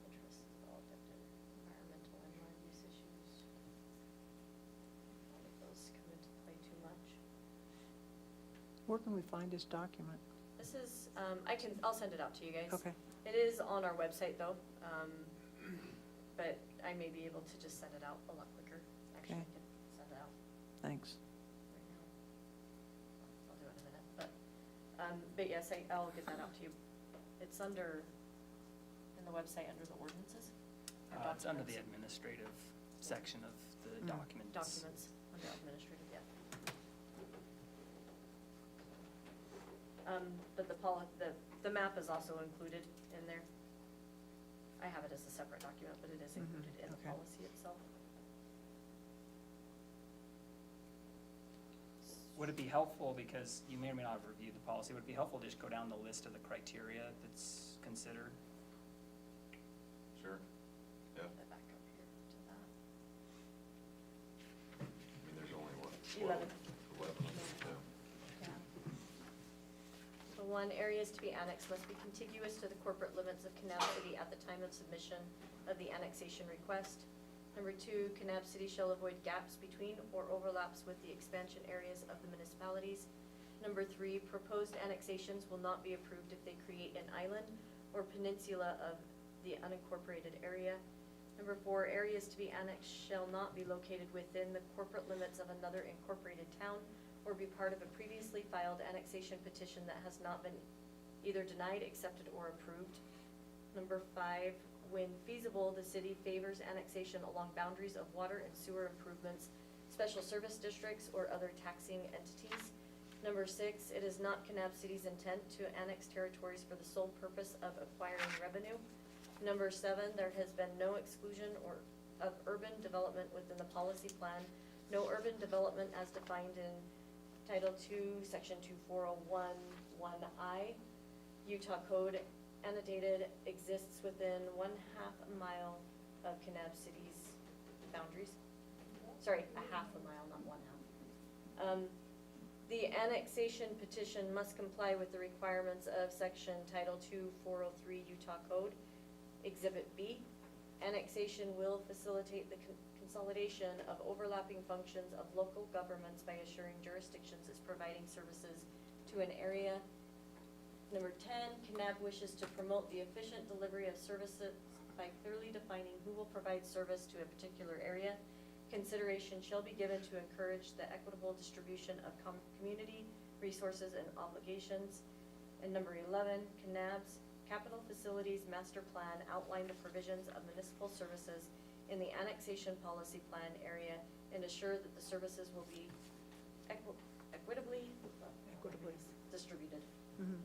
Interests developed in environmental and land use issues. None of those come into play too much. Where can we find this document? This is, I'll send it out to you guys. Okay. It is on our website though, but I may be able to just send it out a lot quicker. Actually, I Okay. can send it out Thanks. right now. I'll do it in a minute, but yes, I'll get that out to you. It's under, in the website, under the ordinances. or It's under the documents. administrative section of the Mm. documents. Documents, under administrative, yeah. But the map is also included in there. I have it as a separate document, but it is included in the okay. policy itself. Would it be helpful, because you may or may not have reviewed the policy, would it be helpful to just go down the list of the criteria that's considered? Sure. Yeah, Put it back up here to that. I mean, there's only what? 11. 11, yeah. Yeah. So 1, areas to be annexed must be contiguous to the corporate limits of Kanab City at the time of submission of the annexation request. Number 2, Kanab City shall avoid gaps between or overlaps with the expansion areas of the municipalities. Number 3, proposed annexations will not be approved if they create an island or peninsula of the unincorporated area. Number 4, areas to be annexed shall not be located within the corporate limits of another incorporated town or be part of a previously filed annexation petition that has not been either denied, accepted, or approved. Number 5, when feasible, the city favors annexation along boundaries of water and sewer improvements, special service districts, or other taxing entities. Number 6, it is not Kanab City's intent to annex territories for the sole purpose of acquiring revenue. Number 7, there has been no exclusion of urban development within the policy plan. No urban development as defined in Title II, Section 2401, 1I, Utah Code annotated exists within 1/2 mile of Kanab City's boundaries. Sorry, 1/2 mile, not 1/2. The annexation petition must comply with the requirements of Section Title II, 403 Utah Code. Exhibit B, annexation will facilitate the consolidation of overlapping functions of local governments by assuring jurisdictions is providing services to an area. Number 10, Kanab wishes to promote the efficient delivery of services by clearly defining who will provide service to a particular area. Consideration shall be given to encourage the equitable distribution of community resources and obligations. And number 11, Kanab's capital facilities master plan outline the provisions of municipal services in the annexation policy plan area and assure that the services will be equitably distributed. Mhm.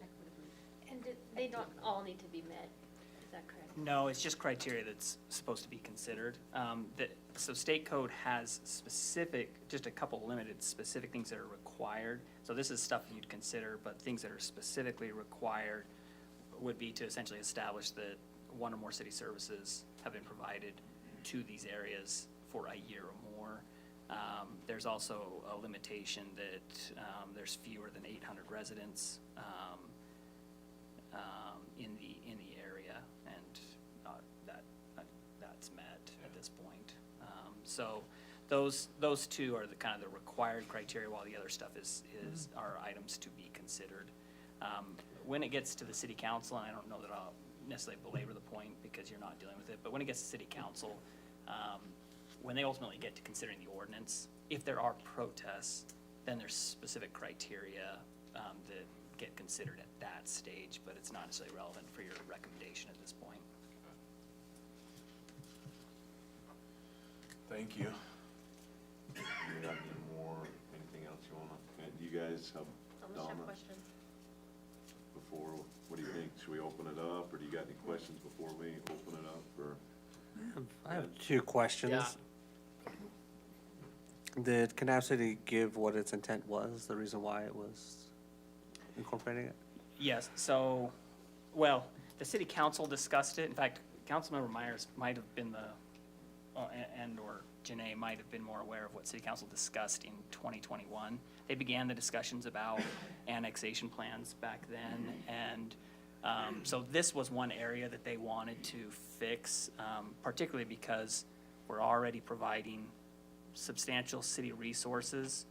Equitably. And they don't all need to be met, is that correct? No, it's just criteria that's supposed to be considered. So state code has specific, just a couple limited specific things that are required. So this is stuff you'd consider, but things that are specifically required would be to essentially establish that one or more city services have been provided to these areas for a year or more. There's also a limitation that there's fewer than 800 residents in the area, and that's met at this point. So those two are the kind of the required criteria, while the other stuff are items to be considered. When it gets to the city council, and I don't know that I'll necessarily belabor the point because you're not dealing with it, but when it gets to city council, when they ultimately get to considering the ordinance, if there are protests, then there's specific criteria that get considered at that stage, but it's not necessarily relevant for your recommendation at this point. Thank you. You got any more, anything else you wanna, do you guys have Unless you have Donna questions. before, what do you think? Should we open it up, or do you got any questions before we open it up, or? I have two questions. Yeah. Did Kanab City give what its intent was, the reason why it was incorporating it? Yes, so, well, the city council discussed it. In fact, Councilmember Myers might have been and/or Janae might have been more aware of what city council discussed in 2021. They began the discussions about annexation plans back then, and so this was one area that they wanted to fix, particularly because we're already providing substantial city resources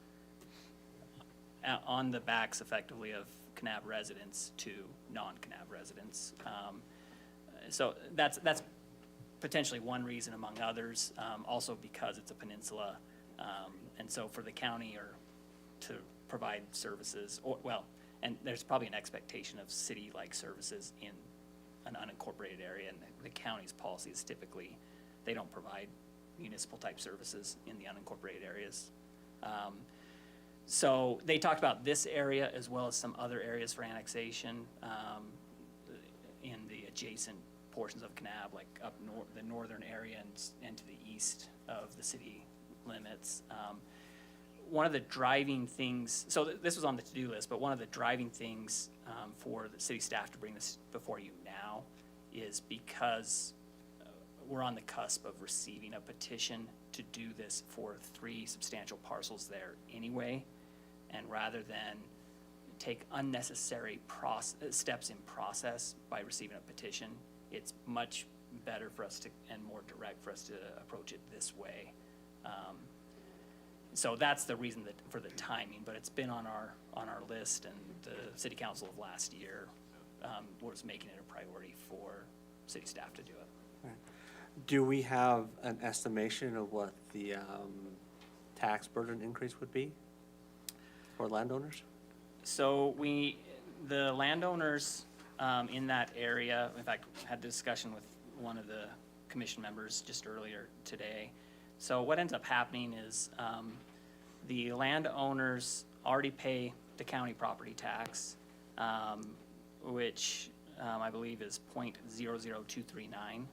on the backs effectively of Kanab residents to non-Kanab residents. So that's potentially one reason among others, also because it's a peninsula. And so for the county or to provide services, or, well, and there's probably an expectation of city-like services in an unincorporated area, and the county's policy is typically, they don't provide municipal-type services in the unincorporated areas. So they talked about this area as well as some other areas for annexation in the adjacent portions of Kanab, like up the northern area and to the east of the city limits. One of the driving things, so this was on the to-do list, but one of the driving things for the city staff to bring this before you now is because we're on the cusp of receiving a petition to do this for 3 substantial parcels there anyway. And rather than take unnecessary steps in process by receiving a petition, it's much better for us to, and more direct for us to approach it this way. So that's the reason for the timing, but it's been on our list, and the city council of last year was making it a priority for city staff to do it. Do we have an estimation of what the tax burden increase would be for landowners? So the landowners in that area, in fact, had a discussion with one of the commission members just earlier today. So what ends up happening is the landowners already pay the county property tax, which I believe is 0.00239.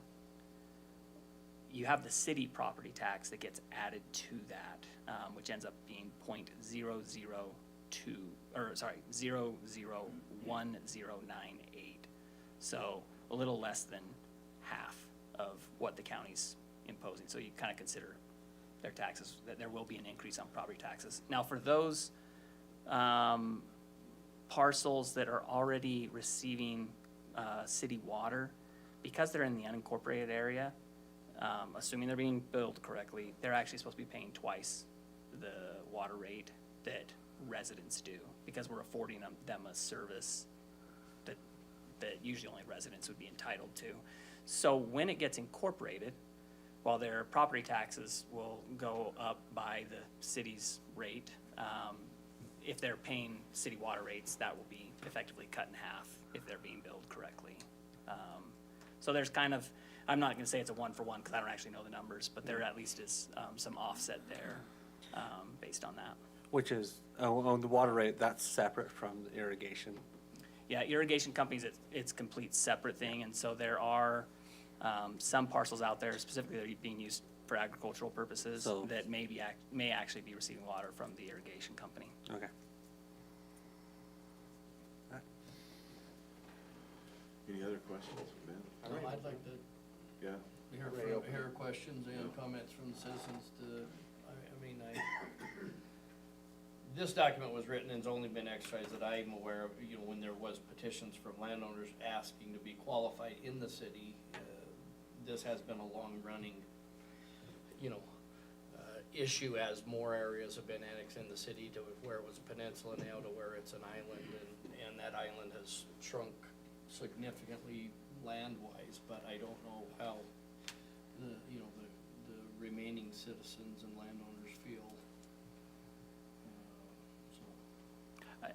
You have the city property tax that gets added to that, which ends up being 0.01098. So a little less than half of what the county's imposing. So you kind of consider their taxes, that there will be an increase on property taxes. Now for those parcels that are already receiving city water, because they're in the unincorporated area, assuming they're being billed correctly, they're actually supposed to be paying twice the water rate that residents do, because we're affording them a service that usually only residents would be entitled to. So when it gets incorporated, while their property taxes will go up by the city's rate, if they're paying city water rates, that will be effectively cut in half if they're being billed correctly. So there's kind of, I'm not gonna say it's a one-for-one, because I don't actually know the numbers, but there at least is some offset there based on that. Which is, on the water rate, that's separate from the irrigation. Yeah, irrigation companies, it's a complete separate thing, and so there are some parcels out there specifically that are being used for agricultural purposes So- that may actually be receiving water from the irrigation company. Okay. Any other questions, Ben? I'd like to Yeah, hear questions and comments from the citizens this document was written and has only been exercised that I'm aware of, when there was petitions from landowners asking to be qualified in the city. This has been a long-running, issue as more areas have been annexed in the city to where it was a peninsula now to where it's an island, and that island has shrunk significantly land-wise, but I don't know how the remaining citizens and landowners feel.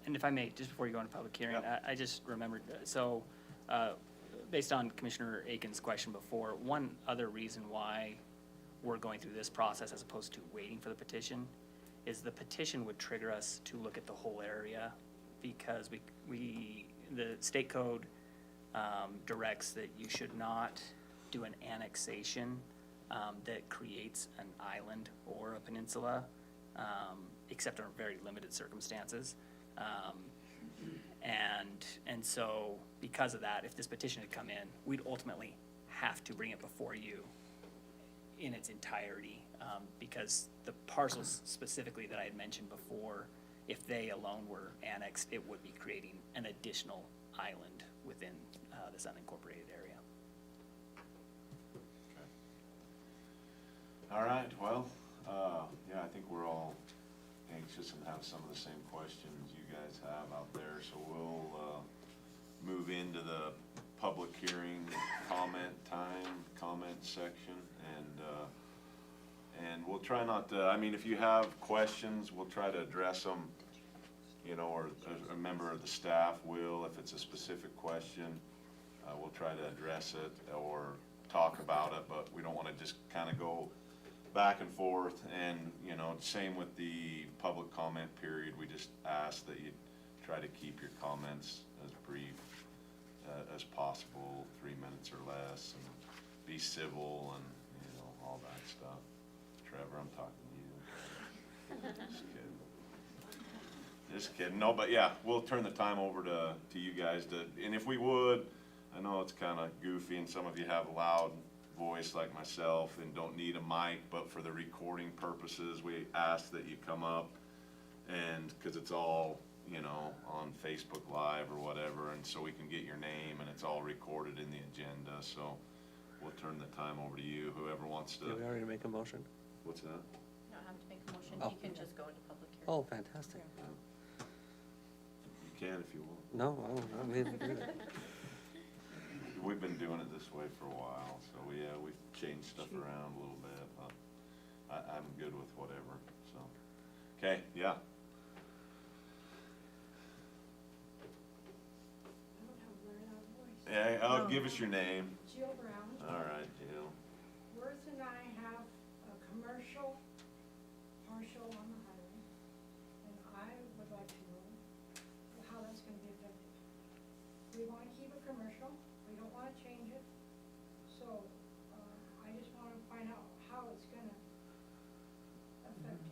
And if I may, just before you go into public hearing, Yeah. I just remembered, so, based on Commissioner Aiken's question before, one other reason why we're going through this process as opposed to waiting for the petition is the petition would trigger us to look at the whole area, because the state code directs that you should not do an annexation that creates an island or a peninsula, except under very limited circumstances. And so, because of that, if this petition had come in, we'd ultimately have to bring it before you in its entirety, because the parcels specifically that I had mentioned before, if they alone were annexed, it would be creating an additional island within this unincorporated area. All right, well, yeah, I think we're all anxious and have some of the same questions you guys have out there, so we'll move into the public hearing comment section, and we'll try not to, I mean, if you have questions, we'll try to address them, you know, or a member of the staff will, if it's a specific question, we'll try to address it or talk about it, but we don't want to just kind of go back and forth. And, you know, same with the public comment period, we just ask that you try to keep your comments as brief as possible, 3 minutes or less, and be civil and, you know, all that stuff. Trevor, I'm talking to you. Just kidding. Just kidding. No, but yeah, we'll turn the time over to you guys to, and if we would, I know it's kind of goofy and some of you have a loud voice like myself and don't need a mic, but for the recording purposes, we ask that you come up, and, because it's all, you know, on Facebook Live or whatever, and so we can get your name and it's all recorded in the agenda, so we'll turn the time over to you, whoever wants to. Did we already make a motion? What's that? You don't have to make a motion, Oh. you can just go into public hearing. Oh, fantastic. You can if you want. No, I mean, We've been doing it this way for a while, so yeah, we've changed stuff around a little bit, but I'm good with whatever, so. Okay, yeah. I don't have a very loud voice. Yeah, give us your name. Jill Brown. All right, Jill. Worth and I have a commercial partial on the highway, and I would like to know how that's gonna be affected. We wanna keep it commercial, we don't wanna change it, so, I just wanna find out how it's gonna affect it.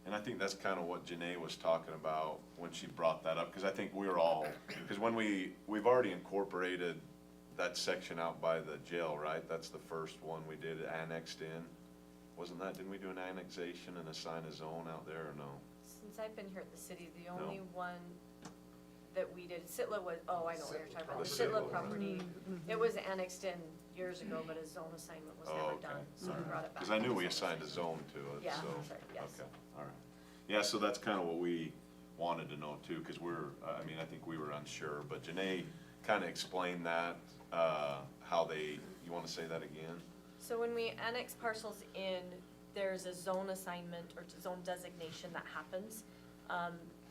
And I think that's kind of what Janae was talking about when she brought that up, because I think we were all, because when we've already incorporated that section out by the jail, right? That's the first one we did, annexed in. Wasn't that, didn't we do an annexation and assign a zone out there, or no? Since I've been here at the city, the No. only one that we did, Sitla was, oh, I know what you're talking about, the The Sitla Sitla one. property. It was annexed in years ago, but a zone assignment was Oh, never okay. done, so we brought it back. Because I knew to we zone assigned a assignment. zone to it, Yeah, so. that's right, yes. Okay, all right. Yeah, so that's kind of what we wanted to know too, because I mean, I think we were unsure, but Janae kind of explained that, how you want to say that again? So when we annex parcels in, there's a zone assignment or zone designation that happens.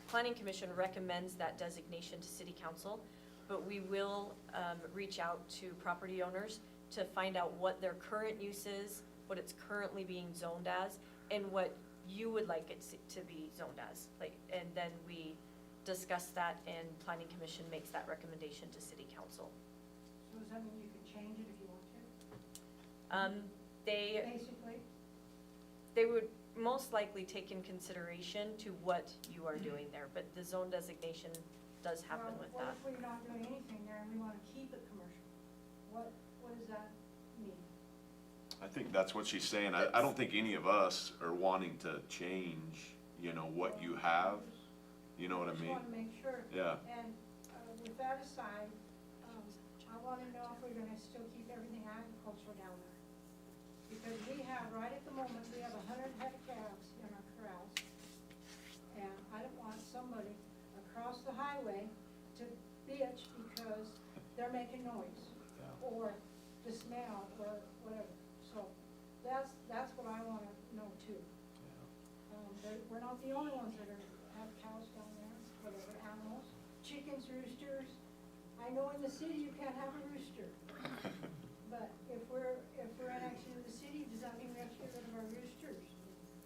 Planning Commission recommends that designation to City Council, but we will reach out to property owners to find out what their current use is, what it's currently being zoned as, and what you would like it to be zoned as. And then we discuss that, and Planning Commission makes that recommendation to City Council. So does that mean you can change it if you want to, They basically? They would most likely take in consideration to what you are doing there, but the zone designation does happen with that. What if we're not doing anything there and we wanna keep it commercial? What does that mean? I think that's what she's saying. I don't think any of us are wanting to change, you know, what you have, you know what I mean? Just wanna make sure. Yeah. And, with that aside, I wanna know if we're gonna still keep everything agricultural down there. Because we have, right at the moment, we have 100 head of calves in our corrals. And I don't want somebody across the highway to bitch because they're making noise. Yeah. Or the smell, or whatever. So, that's what I wanna know too. We're not the only ones that have chickens, roosters. I know in the city you can't have a rooster. But if we're annexing to the city, does that mean we have to get rid of our roosters?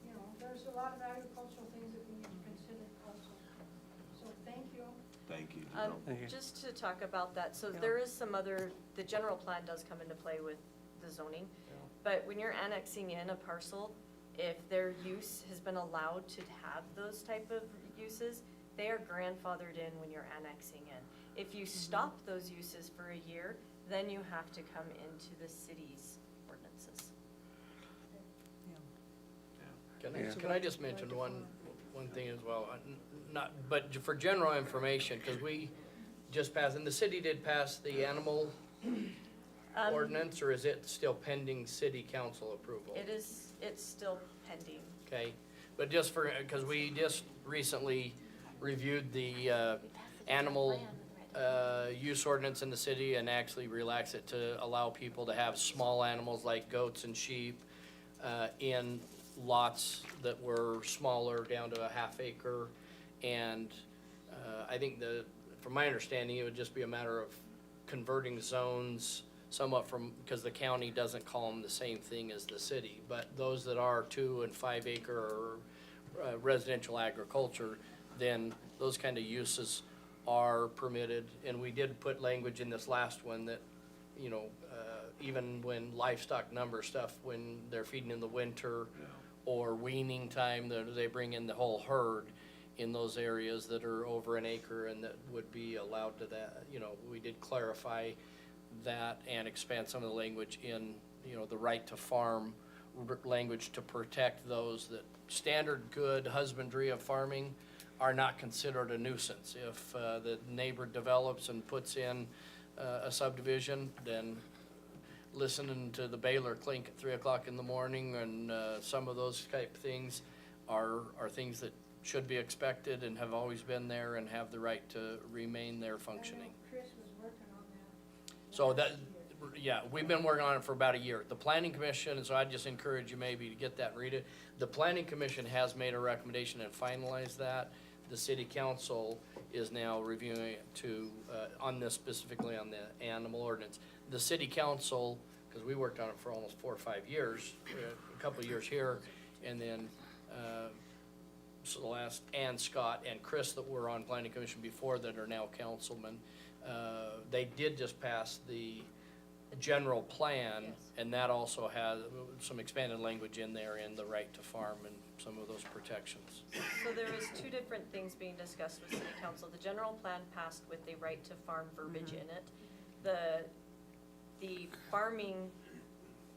You know, there's a lot of agricultural things that we need to consider also. So thank you. Thank you. Thank you. Just to talk about that, so Yeah. there is some other, the general plan does come into play with the zoning. But when you're annexing in a parcel, if their use has been allowed to have those type of uses, they are grandfathered in when you're annexing in. If you stop those uses for a year, then you have to come into the city's ordinances. Can I just mention one thing as well? Not, but for general information, because we just passed, and the city did pass the animal ordinance, or is it still pending city council approval? It's still pending. Okay, but just for, because we just recently reviewed the animal use ordinance in the city and actually relaxed it to allow people to have small animals like goats and sheep in lots that were smaller, down to a half acre. And I think from my understanding, it would just be a matter of converting zones somewhat from, because the county doesn't call them the same thing as the city, but those that are 2 and 5 acre residential agriculture, then those kind of uses are permitted. And we did put language in this last one that, you know, even when livestock number stuff, when they're feeding in the winter or weaning time, they bring in the whole herd in those areas that are over an acre and that would be allowed to that. You know, we did clarify that and expand some of the language in, you know, the right to farm language to protect those that standard good husbandry of farming are not considered a nuisance. If the neighbor develops and puts in a subdivision, then listening to the Baylor clink at 3 o'clock in the morning and some of those type things are things that should be expected and have always been there and have the right to remain there functioning. I know Chris was working on that. So that, yeah, we've been working on it for about a year. The Planning Commission, and so I'd just encourage you maybe to get that and read it. The Planning Commission has made a recommendation and finalized that. The City Council is now reviewing it to, on this specifically on the animal ordinance. The City Council, because we worked on it for almost 4 or 5 years, a couple of years here, and then Celeste and Scott and Chris that were on Planning Commission before that are now councilmen, they did just pass the general plan, Yes. and that also has some expanded language in there in the right to farm and some of those protections. So there was 2 different things being discussed with city council. The general plan passed with the right to farm verbiage in it. The farming,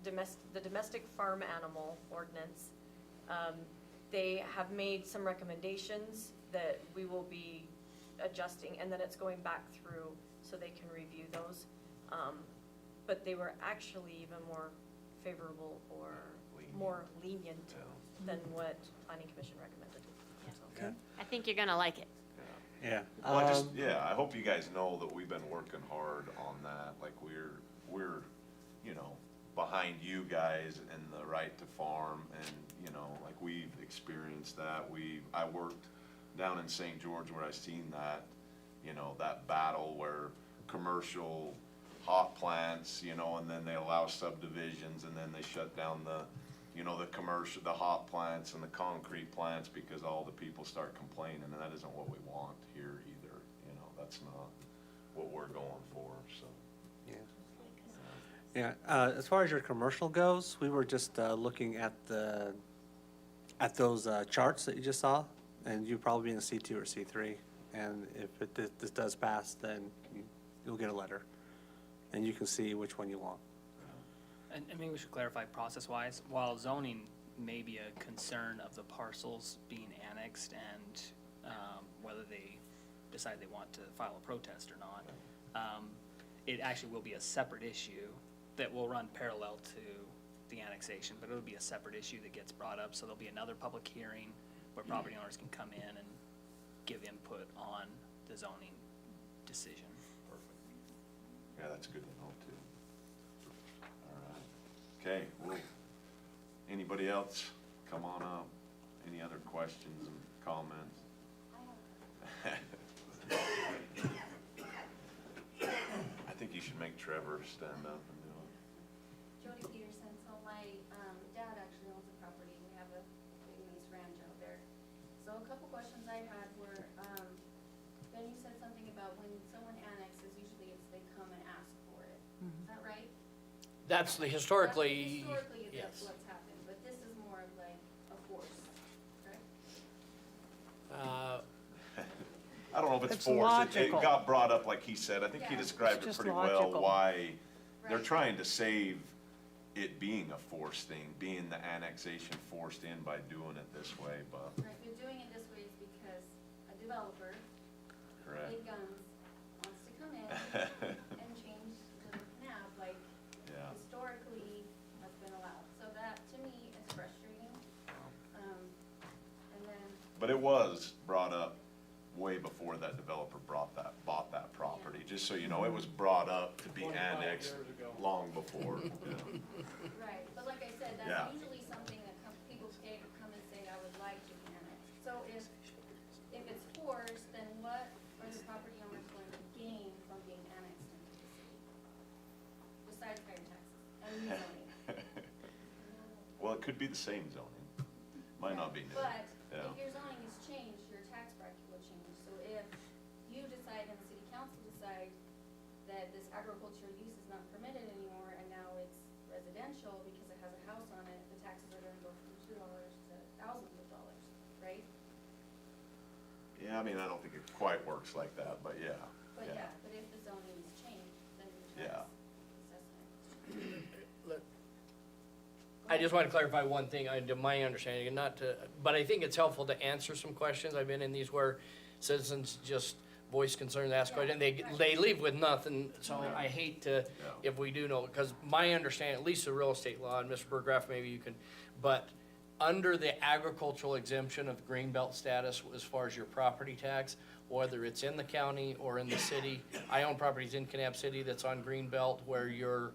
the domestic farm animal ordinance, they have made some recommendations that we will be adjusting, and then it's going back through so they can review those. But they were actually even more favorable or more lenient than what planning commission recommended. So- Okay. I think you're gonna like it. Yeah. Well, I hope you guys know that we've been working hard on that, like we're, you know, behind you guys in the right to farm, and, you know, like we've experienced that. I worked down in St. George where I seen that, you know, that battle where commercial hot plants, you know, and then they allow subdivisions, and then they shut down the, you know, the hot plants and the concrete plants because all the people start complaining, and that isn't what we want here either. You know, that's not what we're going for, so. Yeah, as far as your commercial goes, we were just looking at those charts that you just saw, and you'd probably be in C2 or C3. And if this does pass, then you'll get a letter, and you can see which one you want. And maybe we should clarify process-wise, while zoning may be a concern of the parcels being annexed and whether they decide they want to file a protest or not, it actually will be a separate issue that will run parallel to the annexation, but it'll be a separate issue that gets brought up, so there'll be another public hearing where property owners can come in and give input on the zoning decision. Perfect. Yeah, that's good to know too. All right. Okay, well, anybody else? Come on up. Any other questions and comments? ever stand up and do it. Jody Peterson, so my, dad actually owns a property, we have a big nice ranch out there. So a couple questions I had were, Ben, you said something about when someone annexes, usually it's they come and ask for it, is that right? That's the historically, Historically, yes. that's what's happened, but this is more of like a force, correct? I don't know if it's It's forced. It logical. got brought up like he said. I think he Yeah. described It's it just pretty logical. well, why they're Right. trying to save it being a forced thing, being the annexation forced in by doing it this way, but, Right, they're doing it this way is because a developer, correct. big guns, wants to come in and change the Kanab, like Yeah. historically has been allowed. So that, to me, is frustrating. And then, But it was brought up way before that developer bought that property, just so you know, it was brought up to be 25 annexed years ago. long before, you know. right, but like I said, Yeah. that's usually something that people come and say, I would like to be annexed. So if it's forced, then what are the property owners going to gain from being annexed into the city? Besides higher taxes and rezoning. Well, it could be the same zoning, might not be new. But Yeah. if your zoning is changed, your tax bracket will change. So if you decide and the city council decide that this agricultural use is not permitted anymore and now it's residential because it has a house on it, the taxes are gonna go from $2 to thousands of dollars, right? Yeah, I mean, I don't think it quite works like that, but yeah. But yeah, but if the zoning is changed, then your Yeah. tax assessment. I just want to clarify one thing, to my understanding, and not to, but I think it's helpful to answer some questions. I've been in these where citizens just voice concerns, ask Yeah, questions, right. they leave with nothing, so Yeah. I hate to, Yeah. if we do know, because my understanding, at least the real estate law, and Mr. Burgraff, maybe you can, but under the agricultural exemption of greenbelt status, as far as your property tax, whether it's in the county or in the city, I own properties in Kanab City that's on greenbelt where your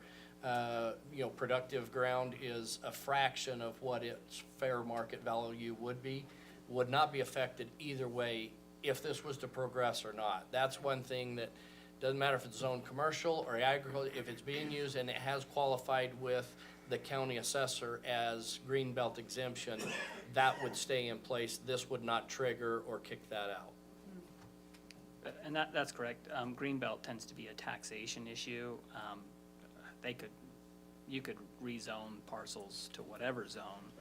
productive ground is a fraction of what its fair market value would not be affected either way if this was to progress or not. That's one thing that, doesn't matter if it's zoned commercial or agriculture, if it's being used and it has qualified with the county assessor as greenbelt exemption, that would stay in place. This would not trigger or kick that out. And that's correct. Greenbelt tends to be a taxation issue. You could rezone parcels to whatever zone,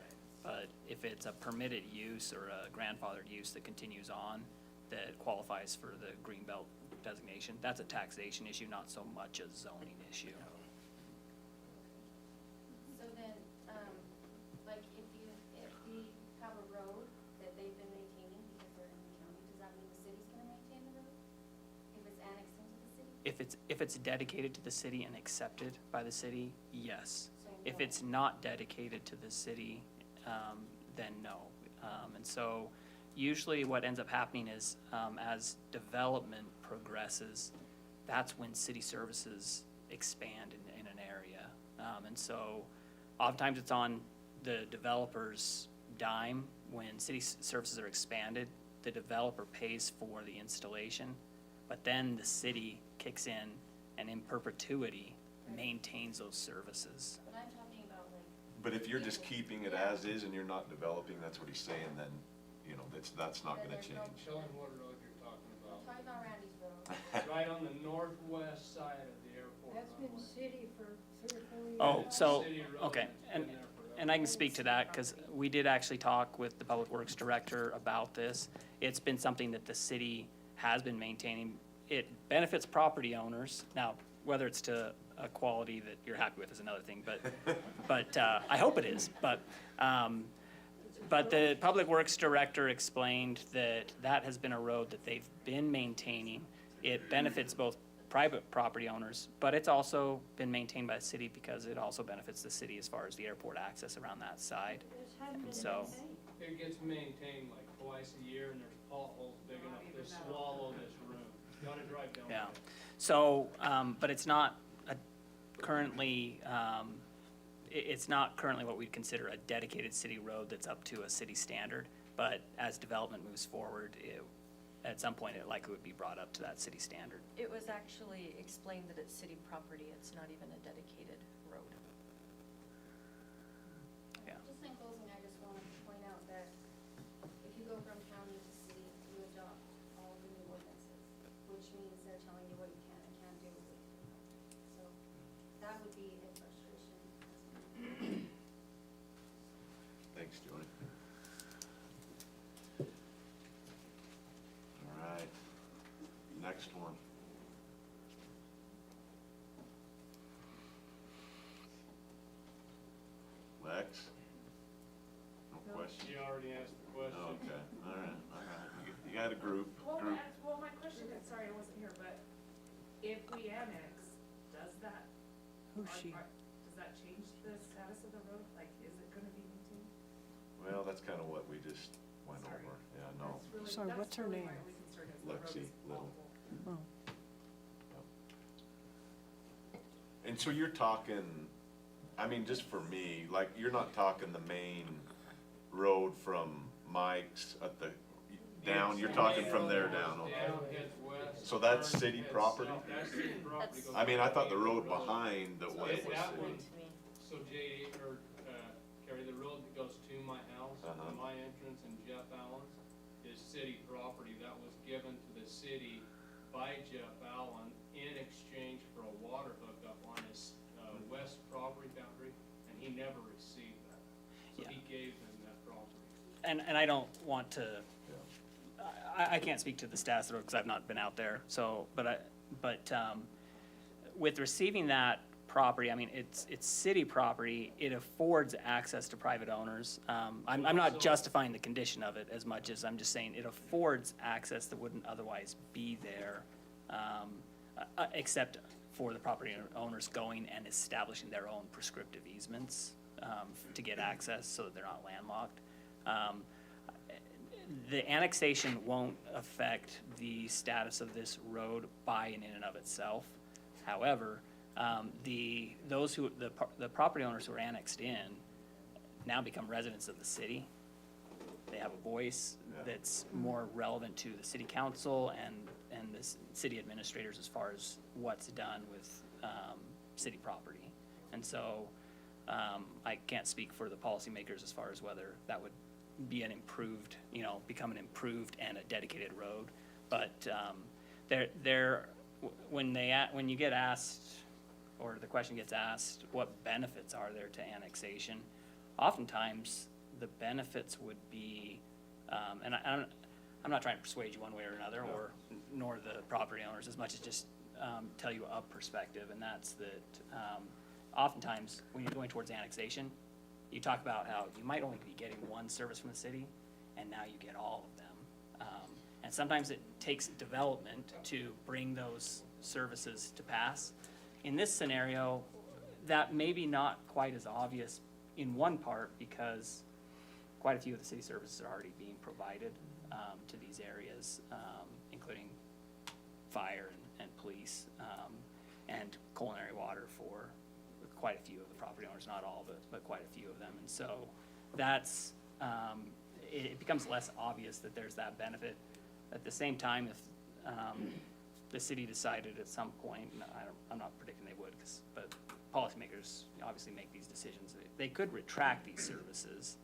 but if it's a permitted use or a grandfathered use that continues on, that qualifies for the greenbelt designation, that's a taxation issue, not so much a zoning issue. So then, like if we have a road that they've been maintaining because they're in the county, does that mean the city's gonna maintain the road? If it's annexed into the city? If it's dedicated to the city and accepted by the city, yes. So If no. it's not dedicated to the city, then no. And so usually what ends up happening is, as development progresses, that's when city services expand in an area. And so oftentimes it's on the developer's dime. When city services are expanded, the developer pays for the installation, but then the city kicks in and in perpetuity maintains those services. But I'm talking about like, But if you're just keeping it as is and you're not developing, that's what he's saying, then, you know, that's not gonna There's no- change. Showing what road you're talking I'm about. talking about Randy's road. It's right on the northwest side of the airport That's been runway. city for 3 or 4 years. Oh, now. so, City road okay, that's been there forever. and I can speak to that, because we did actually talk with the Public Works Director about this. It's been something that the city has been maintaining. It benefits property owners. Now, whether it's to a quality that you're happy with is another thing, but I hope it is. But the Public Works Director explained that that has been a road that they've been maintaining. It benefits both private property owners, but it's also been maintained by the city because it also benefits the city as far as the airport access around that side. This hadn't been So- maintained. It gets maintained like twice a year and there's potholes big enough to swallow this room. You gotta drive down Yeah. there. So, but it's not currently, it's not currently what we'd consider a dedicated city road that's up to a city standard. But as development moves forward, at some point, it likely would be brought up to that city standard. It was actually explained that it's city property, it's not even a dedicated road. Yeah. Just in closing, I just wanted to point out that if you go from county to city, you adopt all the new ordinances, which means they're telling you what you can and can't do. So that would be a frustration. Thanks, Jody. All right, next one. Lex? No question? She already asked the question. Okay, all right. You got a group. Well, my question is, sorry, I wasn't here, but if we annex, does that, Who's she? does that change the status of the road? Like, is it gonna be maintained? Well, that's kind of what we just went Sorry. over. Yeah, no. That's really- Sorry, what's her That's really name? my only concern is the road Lexi is Little. walkable. Oh. And so you're talking, I mean, just for me, like, you're not talking the main road from Mike's at the, down, you're talking from there down, okay? Down, heads west. So that's turns, city heads property? south. That's city property. That's- goes I mean, I down thought the Main road behind the way It's was that city. one. To me. So JD, or, Carrie, the road that goes to my house, Uh-huh. to my entrance and Jeff Allen's, is city property. That was given to the city by Jeff Allen in exchange for a water hookup on his, west property boundary, and he never received that. So Yeah. he gave them that property. And I don't want to, I can't speak to the status of the road because I've not been out there, so, but with receiving that property, I mean, it's city property, it affords access to private owners. I'm not justifying the condition of it as much as I'm just saying it affords access that wouldn't otherwise be there, except for the property owners going and establishing their own prescriptive easements to get access so that they're not landlocked. The annexation won't affect the status of this road by and in and of itself. However, the property owners who are annexed in now become residents of the city. They have a voice that's more relevant to the city council and the city administrators as far as what's done with city property. And so I can't speak for the policymakers as far as whether that would be an improved, become an improved and a dedicated road. But when you get asked, or the question gets asked, what benefits are there to annexation? Oftentimes, the benefits would be, and I'm not trying to persuade you one way or another, or nor the property owners, as much as just tell you a perspective, and that's that oftentimes, when you're going towards annexation, you talk about how you might only be getting one service from the city, and now you get all of them. And sometimes it takes development to bring those services to pass. In this scenario, that may be not quite as obvious in one part because quite a few of the city services are already being provided to these areas, including fire and police, and culinary water for quite a few of the property owners, not all, but quite a few of them. And so that's, it becomes less obvious that there's that benefit. At the same time, if the city decided at some point, and I'm not predicting they would, but policymakers obviously make these decisions, they could retract these services,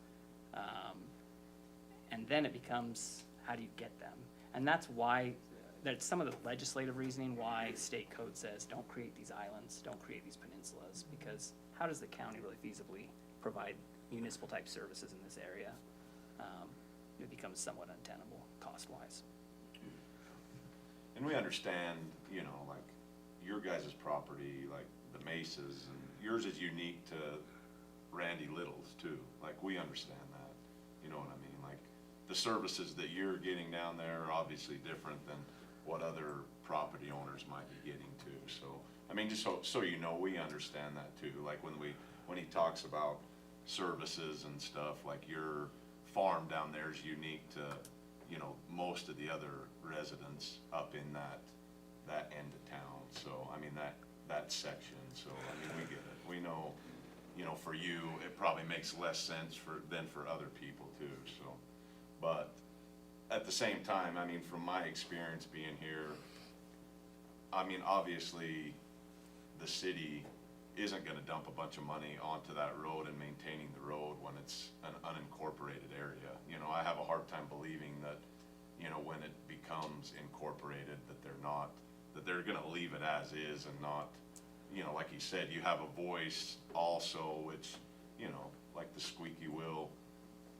and then it becomes, how do you get them? And that's why, that's some of the legislative reasoning why state code says, don't create these islands, don't create these peninsulas, because how does the county really feasibly provide municipal type services in this area? It becomes somewhat untenable cost-wise. And we understand, like, your guys' property, like the Mesas, and yours is unique to Randy Little's too. Like, we understand that, you know what I mean? Like, the services that you're getting down there are obviously different than what other property owners might be getting too. So, I mean, just so you know, we understand that too. Like, when he talks about services and stuff, like your farm down there is unique to, most of the other residents up in that end of town. So, I mean, that section, so, I mean, we get it. We know, for you, it probably makes less sense than for other people too, so. But at the same time, I mean, from my experience being here, I mean, obviously, the city isn't gonna dump a bunch of money onto that road and maintaining the road when it's an unincorporated area. You know, I have a hard time believing that, you know, when it becomes incorporated, that they're gonna leave it as is and not, you know, like you said, you have a voice also, which, you know, like the squeaky wheel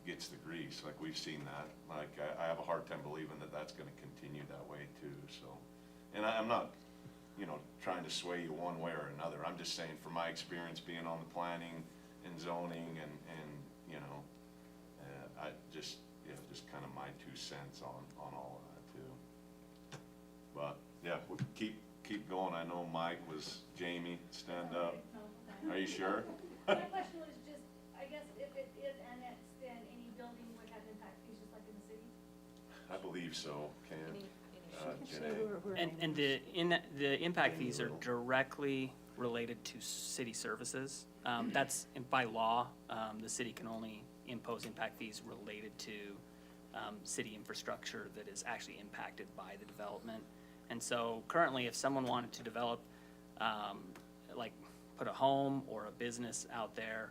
gets the grease, like we've seen that. Like, I have a hard time believing that that's gonna continue that way too, so. And I'm not, you know, trying to sway you one way or another. I'm just saying from my experience being on the planning and zoning and, you know, I just, yeah, just kind of my 2 cents on all of that too. But, yeah, we keep going. I know Mike was, Jamie, stand up. Are you sure? My question was just, I guess if it is annexed, then any building would have impact fees just like in the city? I believe so, Ken. Say Janae. who her And name is. the impact fees are directly related to city services. That's, and by law, the city can only impose impact fees related to city infrastructure that is actually impacted by the development. And so currently, if someone wanted to develop, like, put a home or a business out there,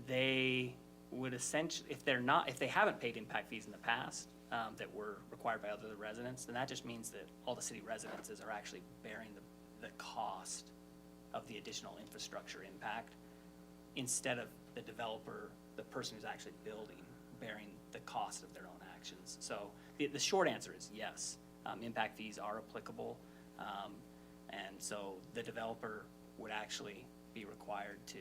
they would essentially, if they haven't paid impact fees in the past, that were required by other residents, then that just means that all the city residences are actually bearing the cost of the additional infrastructure impact, instead of the developer, the person who's actually building, bearing the cost of their own actions. So the short answer is yes, impact fees are applicable, and so the developer would actually be required to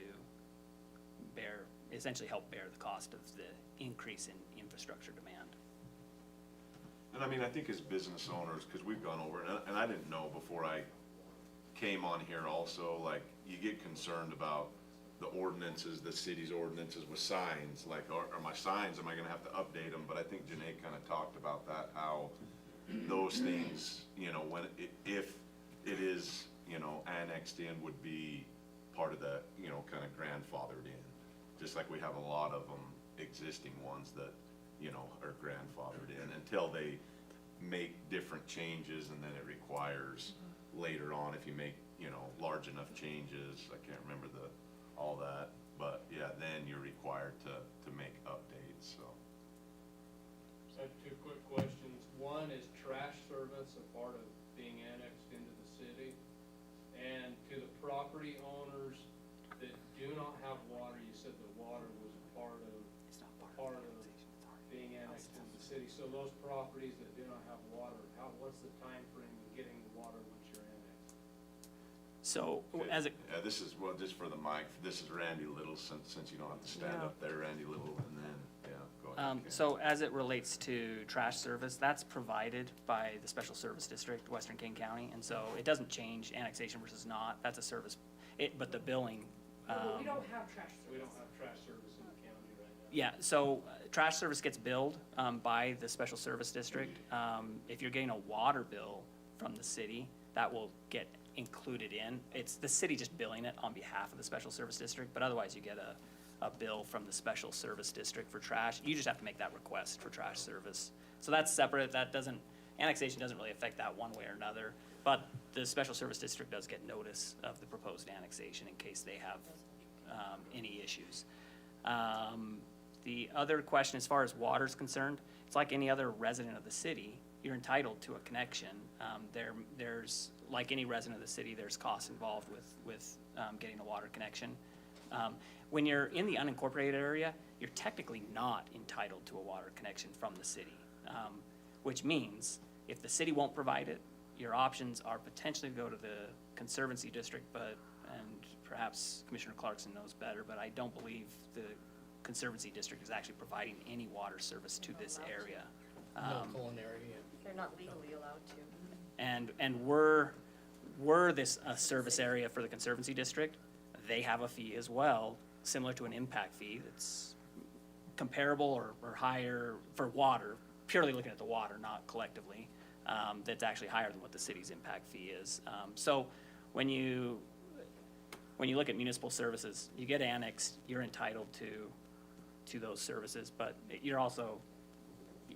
essentially help bear the cost of the increase in infrastructure demand. And I mean, I think as business owners, because we've gone over it, and I didn't know before I came on here also, like, you get concerned about the ordinances, the city's ordinances with signs, like, are my signs, am I gonna have to update them? But I think Janae kind of talked about that, how those things, you know, if it is, you know, annexed in, would be part of the, you know, kind of grandfathered in. Just like we have a lot of them, existing ones that, you know, are grandfathered in until they make different changes, and then it requires later on, if you make, you know, large enough changes, I can't remember all that, but yeah, then you're required to make updates, so. I have 2 quick questions. One, is trash service a part of being annexed into the city? And to the property owners that do not have water, you said the water was a part of being annexed into the city. So those properties that do not have water, what's the time frame of getting the water once you're annexed? So Okay. as it, Yeah, this is, well, just for the mic, this is Randy Little, since you don't have to stand Yeah. up there, Randy Little, and then, yeah, go ahead. Ken. so as it relates to trash service, that's provided by the Special Service District, Western King County, and so it doesn't change annexation versus not, that's a service, but the billing. No, but we don't have trash service. We don't have trash service in the county right now. Yeah, so trash service gets billed by the Special Service District. If you're getting a water bill from the city, that will get included in. It's the city just billing it on behalf of the Special Service District, but otherwise you get a bill from the Special Service District for trash. You just have to make that request for trash service. So that's separate. Annexation doesn't really affect that one way or another, but the Special Service District does get notice of the proposed annexation in case they have any issues. The other question, as far as water is concerned, it's like any other resident of the city. You're entitled to a connection. There's, like any resident of the city, there's costs involved with getting a water connection. When you're in the unincorporated area, you're technically not entitled to a water connection from the city, which means if the city won't provide it, your options are potentially to go to the Conservancy District, and perhaps Commissioner Clarkson knows better, but I don't believe the Conservancy District is actually providing any water service to this area. No culinary, They're not legally allowed to. And were this a service area for the Conservancy District, they have a fee as well, similar to an impact fee that's comparable or higher for water, purely looking at the water, not collectively, that's actually higher than what the city's impact fee is. So when you look at municipal services, you get annexed, you're entitled to those services, but you're also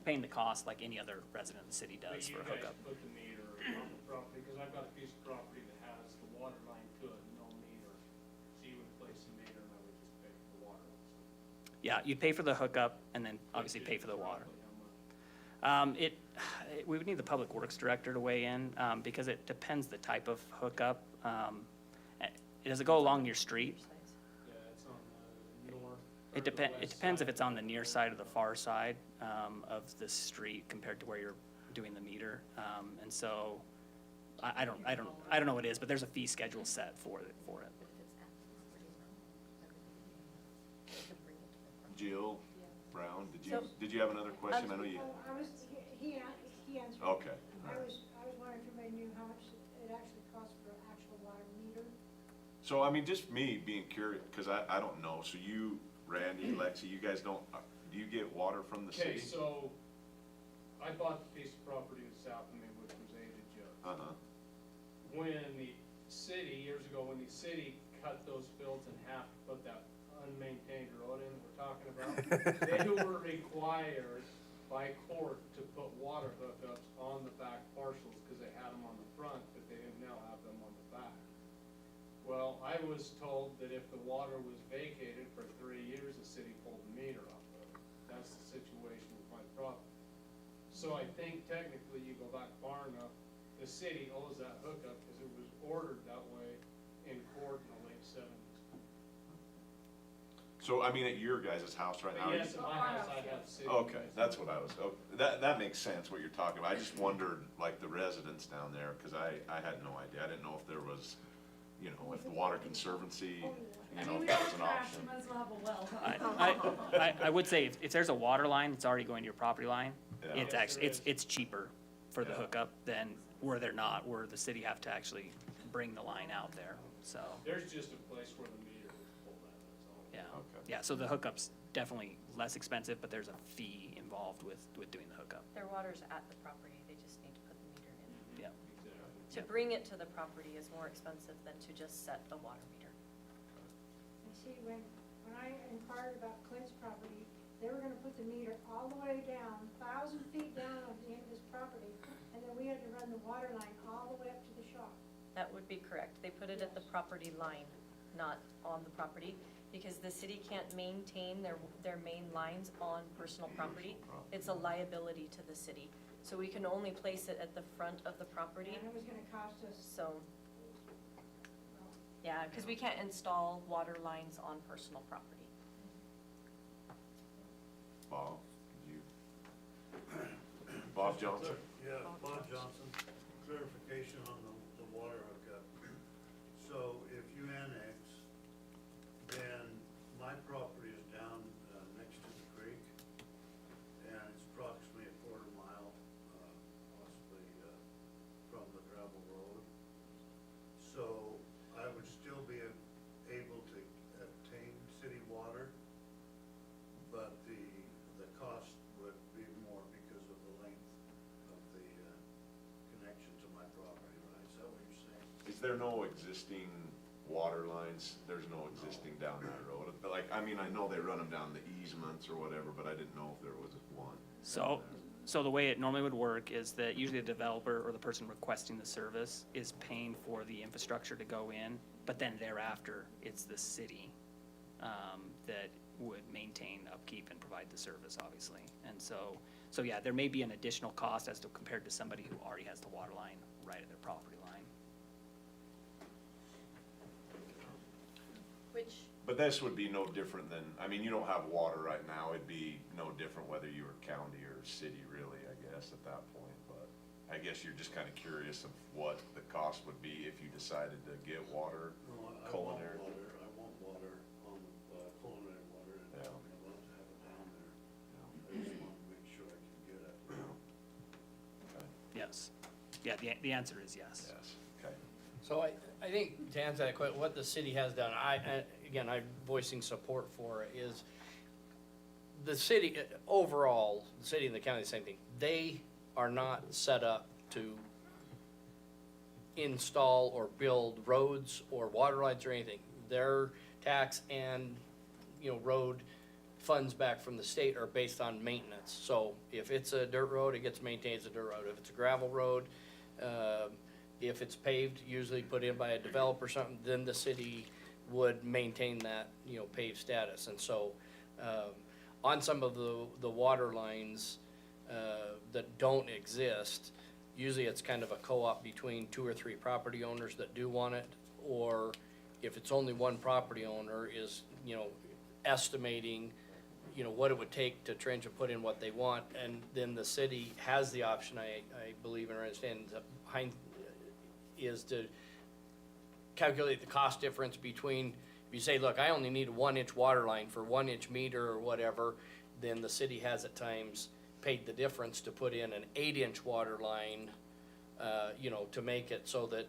paying the cost like any other resident of the city But does you for a guys hookup. put the meter on the property, cause I've got a piece of property that has the water line to it, no meter. So you would place the meter and I would just pay for the water. Yeah, you'd pay for the hookup and then obviously pay for the water. We would need the Public Works Director to weigh in, because it depends the type of hookup. Does it go along your street? Yeah, it's on the north. It depends if it's on the near side or the far side, of the street compared to where you're doing the meter. And so, I don't know what it is, but there's a fee schedule set for it. Jill Brown, So- did you have another question? I know you, Oh, he answered. okay. I was wondering if everybody knew how much it actually costs for an actual water meter. So, I mean, just me being curious, cause I don't know, so you, Randy, Lexi, you guys don't, do you get water from the Okay, city? so I bought the piece of property south of me, which was A to Joe. Uh-huh, When the city, years ago, when the city cut those fields in half to put that unmaintained road in that we're talking about, they were required by court to put water hookups on the back parcels, cause they had them on the front, but they didn't now have them on the back. Well, I was told that if the water was vacated for 3 years, the city pulled the meter off of it. That's the situation with my property. So I think technically you go back far enough, the city owes that hookup because it was ordered that way in court in the late 70s. so, I mean, at your guys' house right now? But are yes, you- in my house, I'd have city. Okay, that's what I was, that makes sense what you're talking about. I just wondered, like, the residents down there, cause I had no idea. I didn't know if there was, you know, if the Water Conservancy, I you mean, know, we if that don't was an trash, option. you might as well have a well. I would say if there's a water line that's already going to your property line, Yeah. it's Yes, actually, there is. it's cheaper for the Yeah. hookup than where they're not, where the city have to actually bring the line out there, so, There's just a place where the meter was pulled at, that's all. yeah. Okay. Yeah, so the hookup's definitely less expensive, but there's a fee involved with doing the hookup. Their water's at the property, they just need to put the meter in. Yeah. Exactly. To bring it to the property is more expensive than to just set a water meter. And see, when I inquired about Clint's property, they were gonna put the meter all the way down, 1,000 feet down at the end of his property, and then we had to run the water line all the way up to the shop. That would be correct. They put it at the property line, not on the property, because the city can't maintain their main lines on personal property. It's a liability to the city. So we can only place it at the front of the property, And it was gonna cost us, so. Yeah, because we can't install water lines on personal property. Bob, did you? Bob Johnson? Yeah, Bob Johnson, clarification on the water hookup. So if you annex, then my property is down next to the creek, and it's approximately a quarter mile, possibly, from the gravel road. So I would still be able to obtain city water, but the cost would be more because of the length of the connection to my property, right? Is that what you're saying? Is there no existing water lines? There's no existing down that road? But like, I mean, I know they run them down the easements or whatever, but I didn't know if there was one. So the way it normally would work is that usually the developer or the person requesting the service is paying for the infrastructure to go in, but then thereafter, it's the city that would maintain, upkeep, and provide the service, obviously. And so yeah, there may be an additional cost as to compared to somebody who already has the water line right at their property line. Which, But this would be no different than, I mean, you don't have water right now. It'd be no different whether you were county or city really, I guess, at that point. But I guess you're just kinda curious of what the cost would be if you decided to get water. No, I want Culinary. water, on, culinary water, and Yeah. I'd love to have it down there. I just want to make sure I can get it. Okay. Yes. Yeah, the answer is yes. Yes, okay. So I think to answer that question, what the city has done, again, I'm voicing support for it, is the city, overall, the city and the county, the same thing. They are not set up to install or build roads or water lines or anything. Their tax and, road funds back from the state are based on maintenance. So if it's a dirt road, it gets maintained as a dirt road. If it's a gravel road, if it's paved, usually put in by a developer or something, then the city would maintain that, you know, paved status. And so, on some of the water lines, that don't exist, usually it's kind of a co-op between 2 or 3 property owners that do want it, or if it's only one property owner is, you know, estimating, you know, what it would take to trench and put in what they want, and then the city has the option, I believe and understand, is to calculate the cost difference between, if you say, look, I only need a 1-inch water line for 1-inch meter or whatever, then the city has at times paid the difference to put in an 8-inch water line, you know, to make it so that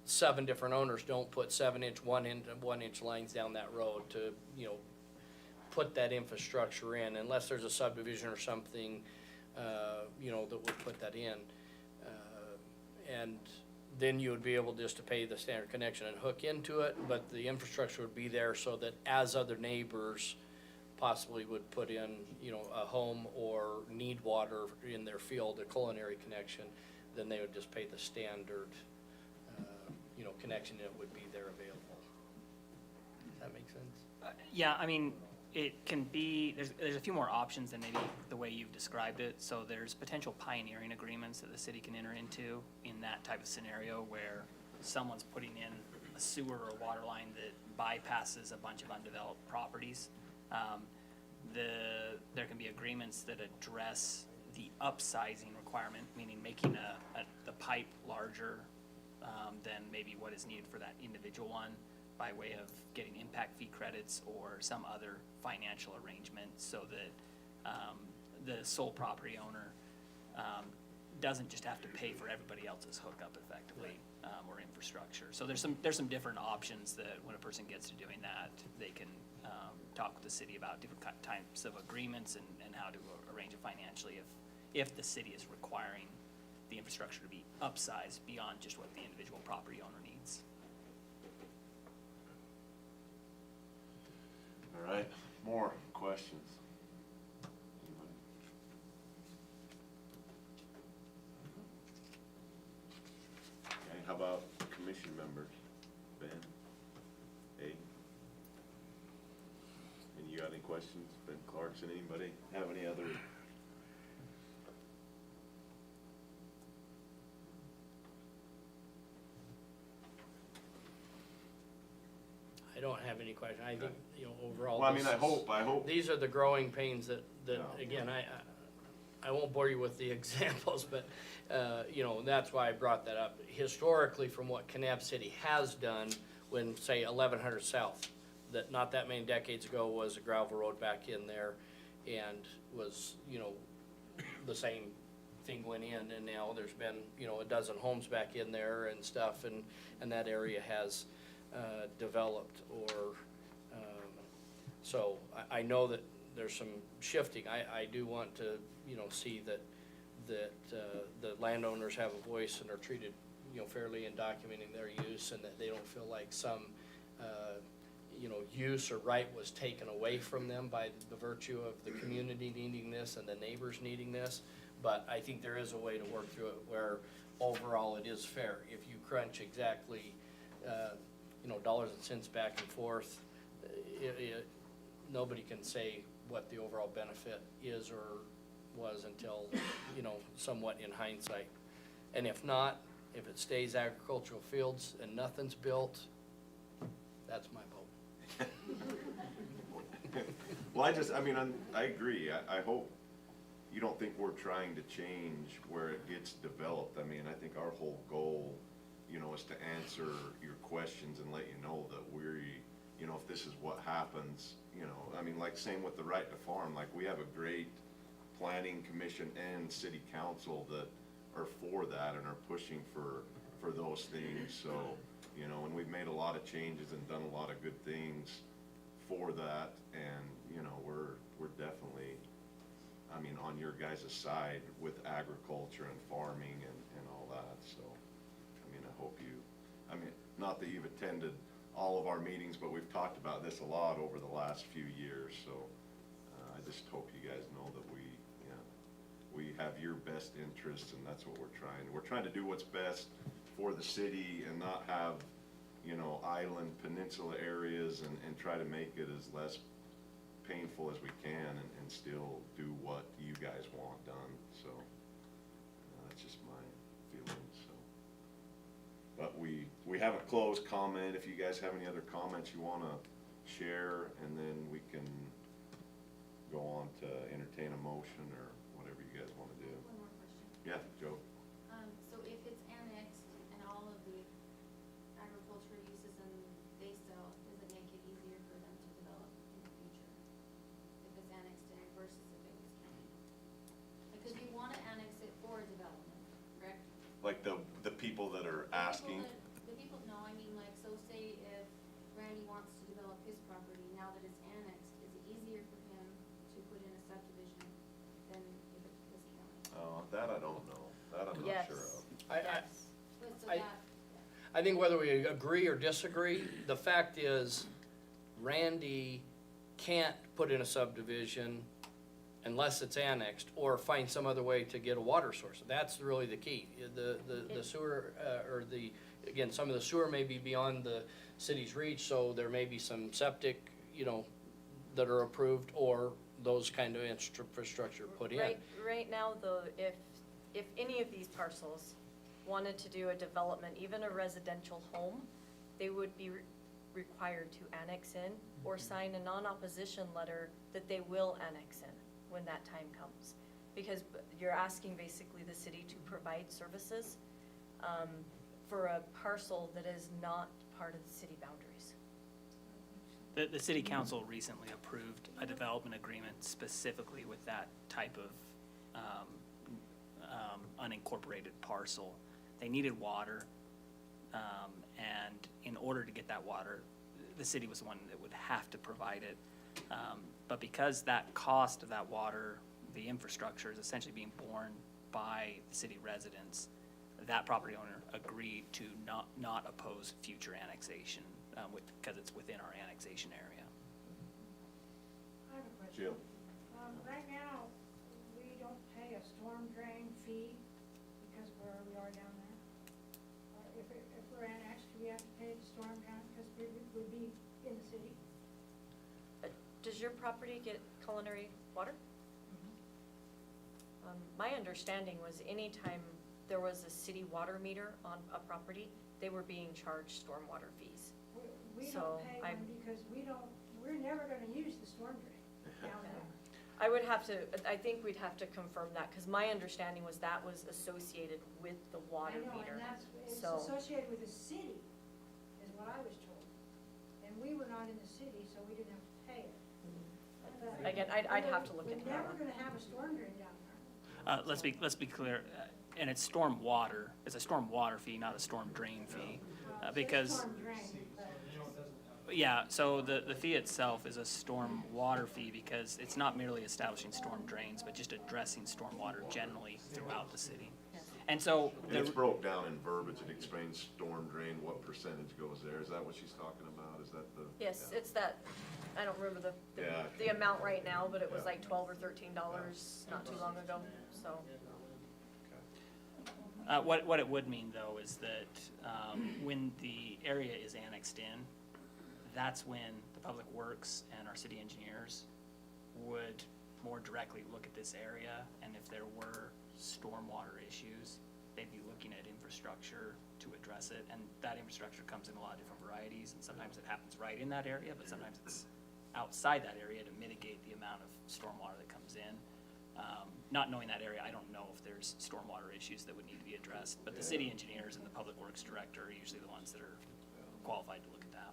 7 different owners don't put 7-inch, 1-inch lines down that road to, you know, put that infrastructure in, unless there's a subdivision or something, you know, that would put that in. And then you would be able just to pay the standard connection and hook into it, but the infrastructure would be there so that as other neighbors possibly would put in, you know, a home or need water in their field, a culinary connection, then they would just pay the standard, you know, connection, and it would be there available. Does that make sense? Yeah, I mean, it can be, there's a few more options than maybe the way you've described it. So there's potential pioneering agreements that the city can enter into in that type of scenario where someone's putting in a sewer or water line that bypasses a bunch of undeveloped properties. There can be agreements that address the upsizing requirement, meaning making the pipe larger than maybe what is needed for that individual one, by way of getting impact fee credits or some other financial arrangement, so that the sole property owner doesn't just have to pay for everybody else's hookup effectively, or infrastructure. So there's some different options that when a person gets to doing that, they can talk with the city about different types of agreements and how to arrange it financially if the city is requiring the infrastructure to be upsized beyond just what the individual property owner needs. All right, more questions? Anybody? Okay, how about commission members? Ben? Hey? And you got any questions? Ben Clarkson, anybody have any other? I don't have any question. I think, you know, overall. Well, I mean, this I is- hope. These are the growing pains that, Yeah. again, I won't bore you with the examples, but, you know, that's why I brought that up. Historically, from what Kanab City has done, when, say, 1100 South, that not that many decades ago was a gravel road back in there, and was, you know, the same thing went in, and now there's been, you know, a dozen homes back in there and stuff, and that area has developed, or, so I know that there's some shifting. I do want to, you know, see that the landowners have a voice and are treated, you know, fairly in documenting their use, and that they don't feel like some, you know, use or right was taken away from them by the virtue of the community needing this and the neighbors needing this. But I think there is a way to work through it where overall it is fair. If you crunch exactly, you know, dollars and cents back and forth, nobody can say what the overall benefit is or was until, you know, somewhat in hindsight. And if not, if it stays agricultural fields and nothing's built, that's my vote. Well, I agree. I hope you don't think we're trying to change where it gets developed. I mean, I think our whole goal, you know, is to answer your questions and let you know that you know, if this is what happens, you know, I mean, like same with the right to farm, like we have a great planning commission and city council that are for that and are pushing for those things. So, you know, and we've made a lot of changes and done a lot of good things for that, and, you know, we're definitely, I mean, on your guys' side with agriculture and farming and all that. So, I mean, I mean, not that you've attended all of our meetings, but we've talked about this a lot over the last few years. So, I just hope you guys know that we have your best interests, and that's what we're trying. We're trying to do what's best for the city and not have, island peninsula areas and try to make it as less painful as we can and still do what you guys want done, so that's just my feelings, so. But we haven't closed comment. If you guys have any other comments you wanna share, and then we can go on to entertain a motion or whatever you guys wanna do. One more question. Yeah, Joe? So if it's annexed and all of the agricultural uses and they sell, does it make it easier for them to develop in the future? If it's annexed in versus if it was county? Because you wanna annex it for development, correct? Like the people that are asking? The people, no, I mean, like, so say if Randy wants to develop his property, now that it's annexed, is it easier for him to put in a subdivision than if it was county? Oh, that I don't know. That I'm not Yes. sure of. Yes. But so I- that, I think whether we agree or disagree, the fact is Randy can't put in a subdivision unless it's annexed or find some other way to get a water source. That's really the key. The sewer, or again, some of the sewer may be beyond the city's reach, so there may be some septic, that are approved or those kind of infrastructure put in. Right now, though, if any of these parcels wanted to do a development, even a residential home, they would be required to annex in or sign a non-opposition letter that they will annex in when that time comes. Because you're asking basically the city to provide services for a parcel that is not part of the city boundaries. The city council recently approved a development agreement specifically with that type of unincorporated parcel. They needed water, and in order to get that water, the city was the one that would have to provide it. But because that cost of that water, the infrastructure is essentially being borne by the city residents, that property owner agreed to not oppose future annexation, because it's within our annexation area. I have a question. Jill? Right now, we don't pay a storm drain fee because of where we are down there. If we're annexed, do we have to pay the storm drain because we would be in the city? Does your property get culinary water? My understanding was anytime there was a city water meter on a property, they were being charged stormwater fees. We So, don't pay I'm- one because we're never gonna use the storm drain down there. I think we'd have to confirm that, because my understanding was that was associated with the water I know, meter. and it's So- associated with the city, is what I was told. And we were not in the city, so we didn't have to pay it. But Again, I'd have to look into that We're never one. gonna have a storm drain down there. Let's be clear, and it's storm water, it's a storm water fee, not a storm drain fee. So it's Because, storm drain, but yeah, so the fee itself is a storm water fee because it's not merely establishing storm drains, but just addressing storm water generally throughout the city. And so, And it's broke down in verbiage. It explains storm drain, what percentage goes there. Is that what she's talking about? Is that the? Yes, yeah. it's that, I don't remember Yeah. the amount right now, but it was Yeah. like $12 or $13 not too long ago, so. what it would mean though is that when the area is annexed in, that's when the Public Works and our city engineers would more directly look at this area, and if there were stormwater issues, they'd be looking at infrastructure to address it, and that infrastructure comes in a lot of different varieties, and sometimes it happens right in that area, but sometimes it's outside that area to mitigate the amount of stormwater that comes in. Not knowing that area, I don't know if there's stormwater issues that would need to be addressed, but the city engineers and the Public Works Director are usually the ones that are qualified to look at that.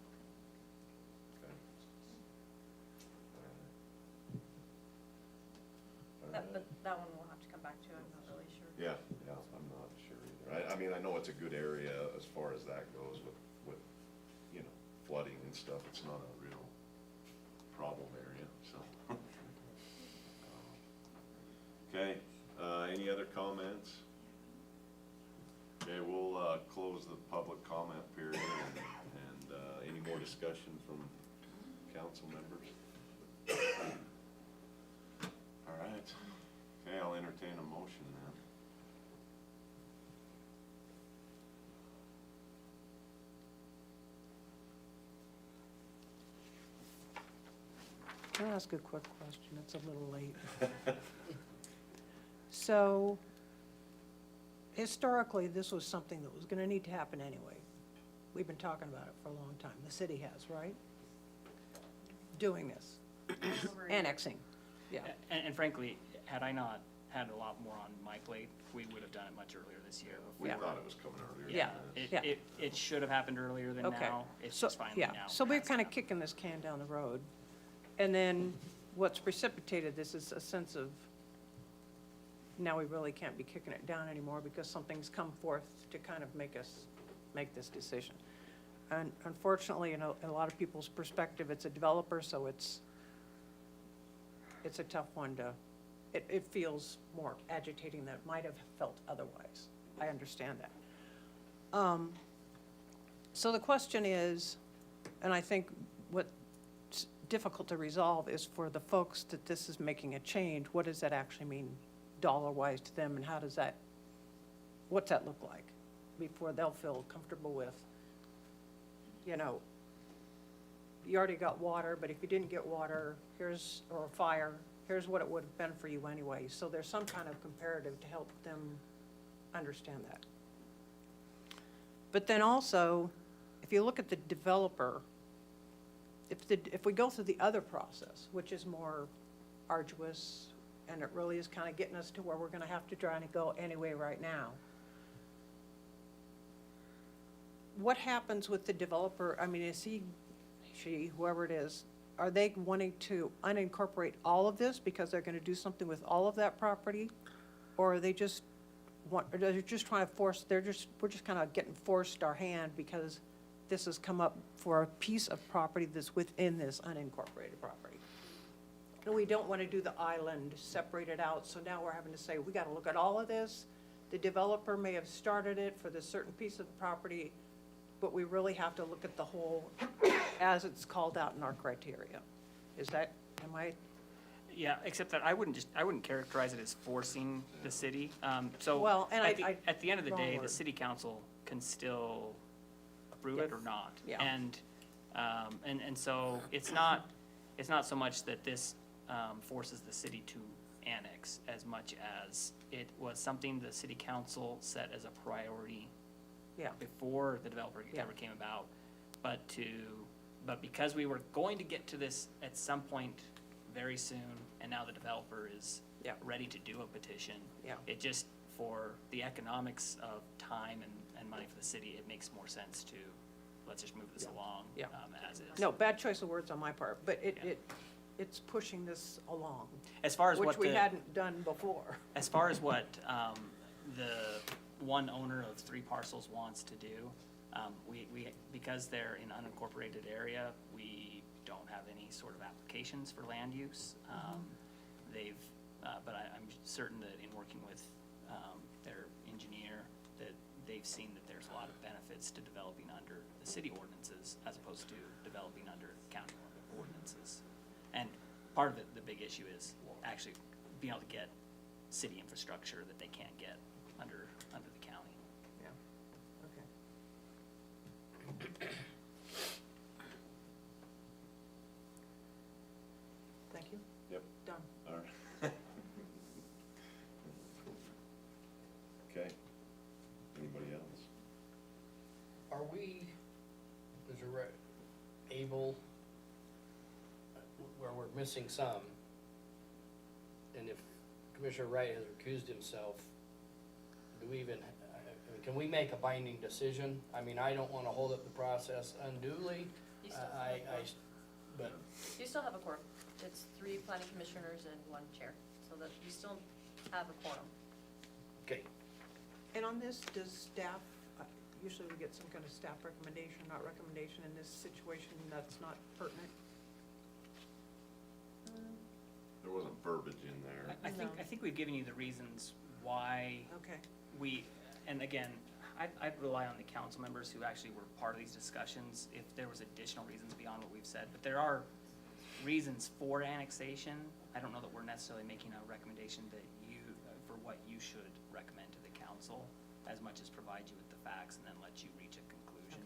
Okay. But that one we'll have to come back to, I'm not really sure. Yeah, I'm not sure either. I mean, I know it's a good area as far as that goes with, flooding and stuff. It's not a real problem area, so. Okay, any other comments? Okay, we'll, close the public comment period and, any more discussion from council members? right. Okay, I'll entertain a motion then. Can I ask a quick question? It's a little late. So, historically, this was something that was gonna need to happen anyway. We've been talking about it for a long time. The city has, right? Doing this, annexing, yeah. And frankly, had I not had a lot more on my plate, we would have done it much earlier this year. We Yeah. thought it was coming earlier. Yeah. than this. It should have happened earlier than Okay. now. It's So- just finally yeah. now. So we're has to kind of happen. kicking this can down the road. And then what's precipitated this is a sense of, now we really can't be kicking it down anymore because something's come forth to kind of make us make this decision. And unfortunately, in a lot of people's perspective, it's a developer, so it's a tough one to, it feels more agitating than it might have felt otherwise. I understand that. So the question is, and I think what's difficult to resolve is for the folks that this is making a change, what does that actually mean dollar-wise to them, and how does that, what's that look like before they'll feel comfortable with, you know, you already got water, but if you didn't get water, or fire, here's what it would have been for you anyway. So there's some kind of comparative to help them understand that. But then also, if you look at the developer, if we go through the other process, which is more arduous, and it really is kind of getting us to where we're gonna have to try to go anyway right now. What happens with the developer? I mean, is he, she, whoever it is, are they wanting to unincorporate all of this because they're gonna do something with all of that property? Or are they just or they're just trying to force, we're just kind of getting forced our hand because this has come up for a piece of property that's within this unincorporated property? And we don't want to do the island, separate it out, so now we're having to say, we got to look at all of this. The developer may have started it for this certain piece of property, but we really have to look at the whole as it's called out in our criteria. Is that, am I? Yeah, except that I wouldn't characterize it as forcing the city. So Well, and at the end of the wrong day, the word. city council can still approve it or Yes. not. Yeah. And so it's not so much that this forces the city to annex as much as it was something the city council set as a priority Yeah, before the developer Yeah. ever came about, but because we were going to get to this at some point very soon, and now the developer is Yeah. ready to do a petition. Yeah. It just, for the economics of time and money for the city, it makes more sense to, let's just move this along, Yeah. as is. no, bad choice of words on my part, but Yeah. it's pushing this along, As far as which what we the, hadn't done before. as far as what, the one owner of 3 parcels wants to do, we, because they're in unincorporated area, we don't have any sort of applications for land use. But I'm certain that in working with, their engineer, that they've seen that there's a lot of benefits to developing under the city ordinances as opposed to developing under county ordinances. And part of it, the big issue is actually being able to get city infrastructure that they can't get under the county. Yeah, okay. Thank you, Yep, done. all right. Okay. Anybody else? Are we, Mr. Wright, able, where we're missing some, and if Commissioner Wright has recused himself, do we even, can we make a binding decision? I mean, I don't wanna hold up the process unduly. You still have a I, quorum. but, You still have a quorum. It's 3 planning commissioners and 1 chair, so that you still have a quorum. okay, And on this, does staff, usually we get some kind of staff recommendation, not recommendation in this situation, that's not pertinent? There wasn't verbiage in there. I No. think we've given you the reasons why Okay, and again, I'd rely on the council members who actually were part of these discussions if there was additional reasons beyond what we've said. But there are reasons for annexation I don't know that we're necessarily making a recommendation that you, for what you should recommend to the council, as much as provide you with the facts and then let you reach a conclusion.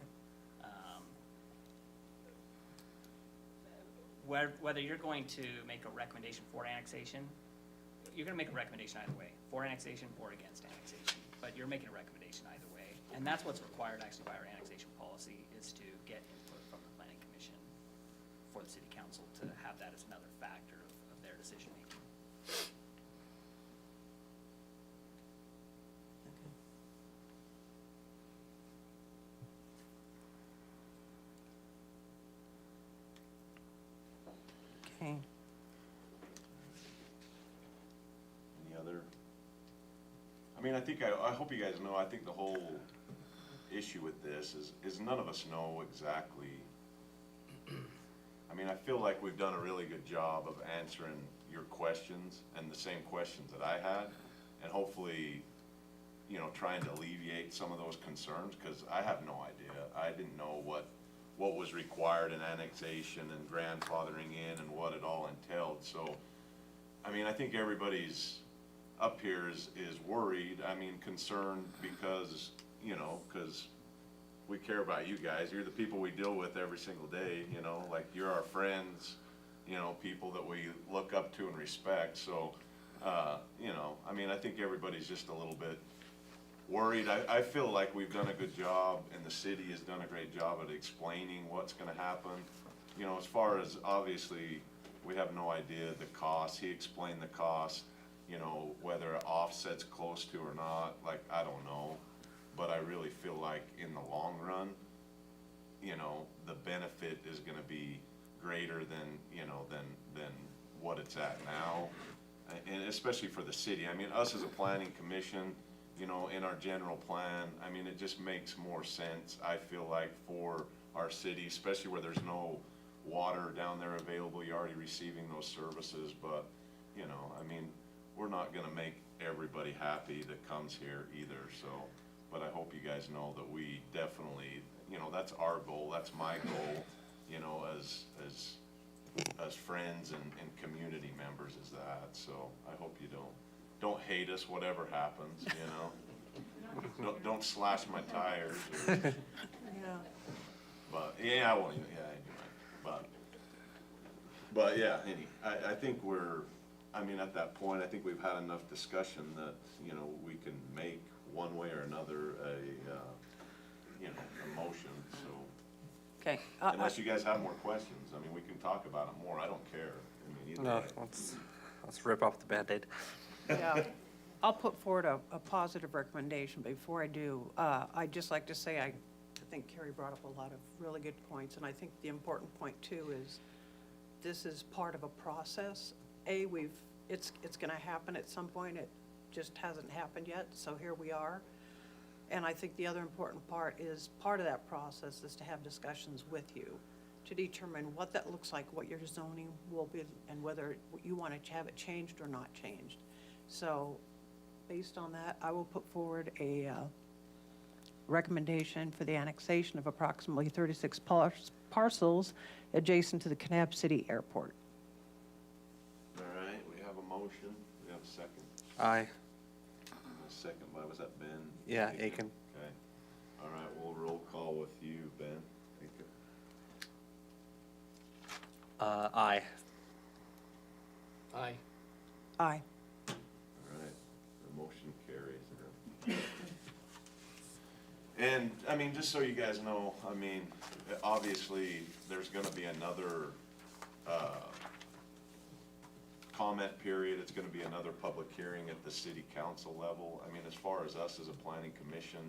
Whether you're going to make a recommendation for annexation, you're gonna make a recommendation either way, for annexation or against annexation, but you're making a recommendation either way. And that's what's required actually by our annexation policy, is to get input from the planning commission for the city council to have that as another factor of their decision making. Okay. Any other? I mean, I think, I hope you guys know, I think the whole issue with this is none of us know exactly. I mean, I feel like we've done a really good job of answering your questions and the same questions that I had, and hopefully, you know, trying to alleviate some of those concerns, because I have no idea. I didn't know what was required in annexation and grandfathering in and what it all entailed. So, I mean, I think everybody's up here is worried, I mean, concerned because, you know, because we care about you guys. You're the people we deal with every single day, you know, like you're our friends, you know, people that we look up to and respect. So, you know, I mean, I think everybody's just a little bit worried. I feel like we've done a good job, and the city has done a great job at explaining what's gonna happen. You know, as far as, obviously, we have no idea the cost. He explained the cost, you know, whether it offsets close to or not, like, I don't know. But I really feel like in the long run, you know, the benefit is gonna be greater than, you know, than what it's at now. And especially for the city. I mean, us as a planning commission, you know, in our general plan, I mean, it just makes more sense, I feel like, for our city, especially where there's no water down there available. You're already receiving those services, but, you know, I mean, we're not gonna make everybody happy that comes here either, so. But I hope you guys know that we definitely, you know, that's our goal, that's my goal, you know, as friends and community members is that. So I hope you don't hate us, whatever happens, you know. Don't slash my tires or, Yeah. but, yeah, well, yeah, anyway, but yeah, I think I mean, at that point, I think we've had enough discussion that, you know, we can make one way or another you know, a motion, so. Okay. Unless you guys have more questions, I mean, we can talk about it more, I don't care. I mean, either No, way. let's rip off the Band-Aid. Yeah, I'll put forward a positive recommendation. Before I do, I'd just like to say, I think Carrie brought up a lot of really good points, and I think the important point too is this is part of a process. It's gonna happen at some point, it just hasn't happened yet, so here we are. And I think the other important part is, part of that process is to have discussions with you to determine what that looks like, what your zoning will be, and whether you want to have it changed or not changed. So, based on that, I will put forward a recommendation for the annexation of approximately 36 parcels adjacent to the Kanab City Airport. All right, we have a motion, we have a second. Aye. A second by, was that Ben? Yeah, Aiken. Okay, all right, we'll roll call with you, Ben. Aiken. Aye. Aye. Aye. All right, the motion carries. And, I mean, just so you guys know, I mean, obviously, there's gonna be another, comment period, it's gonna be another public hearing at the city council level. I mean, as far as us as a planning commission,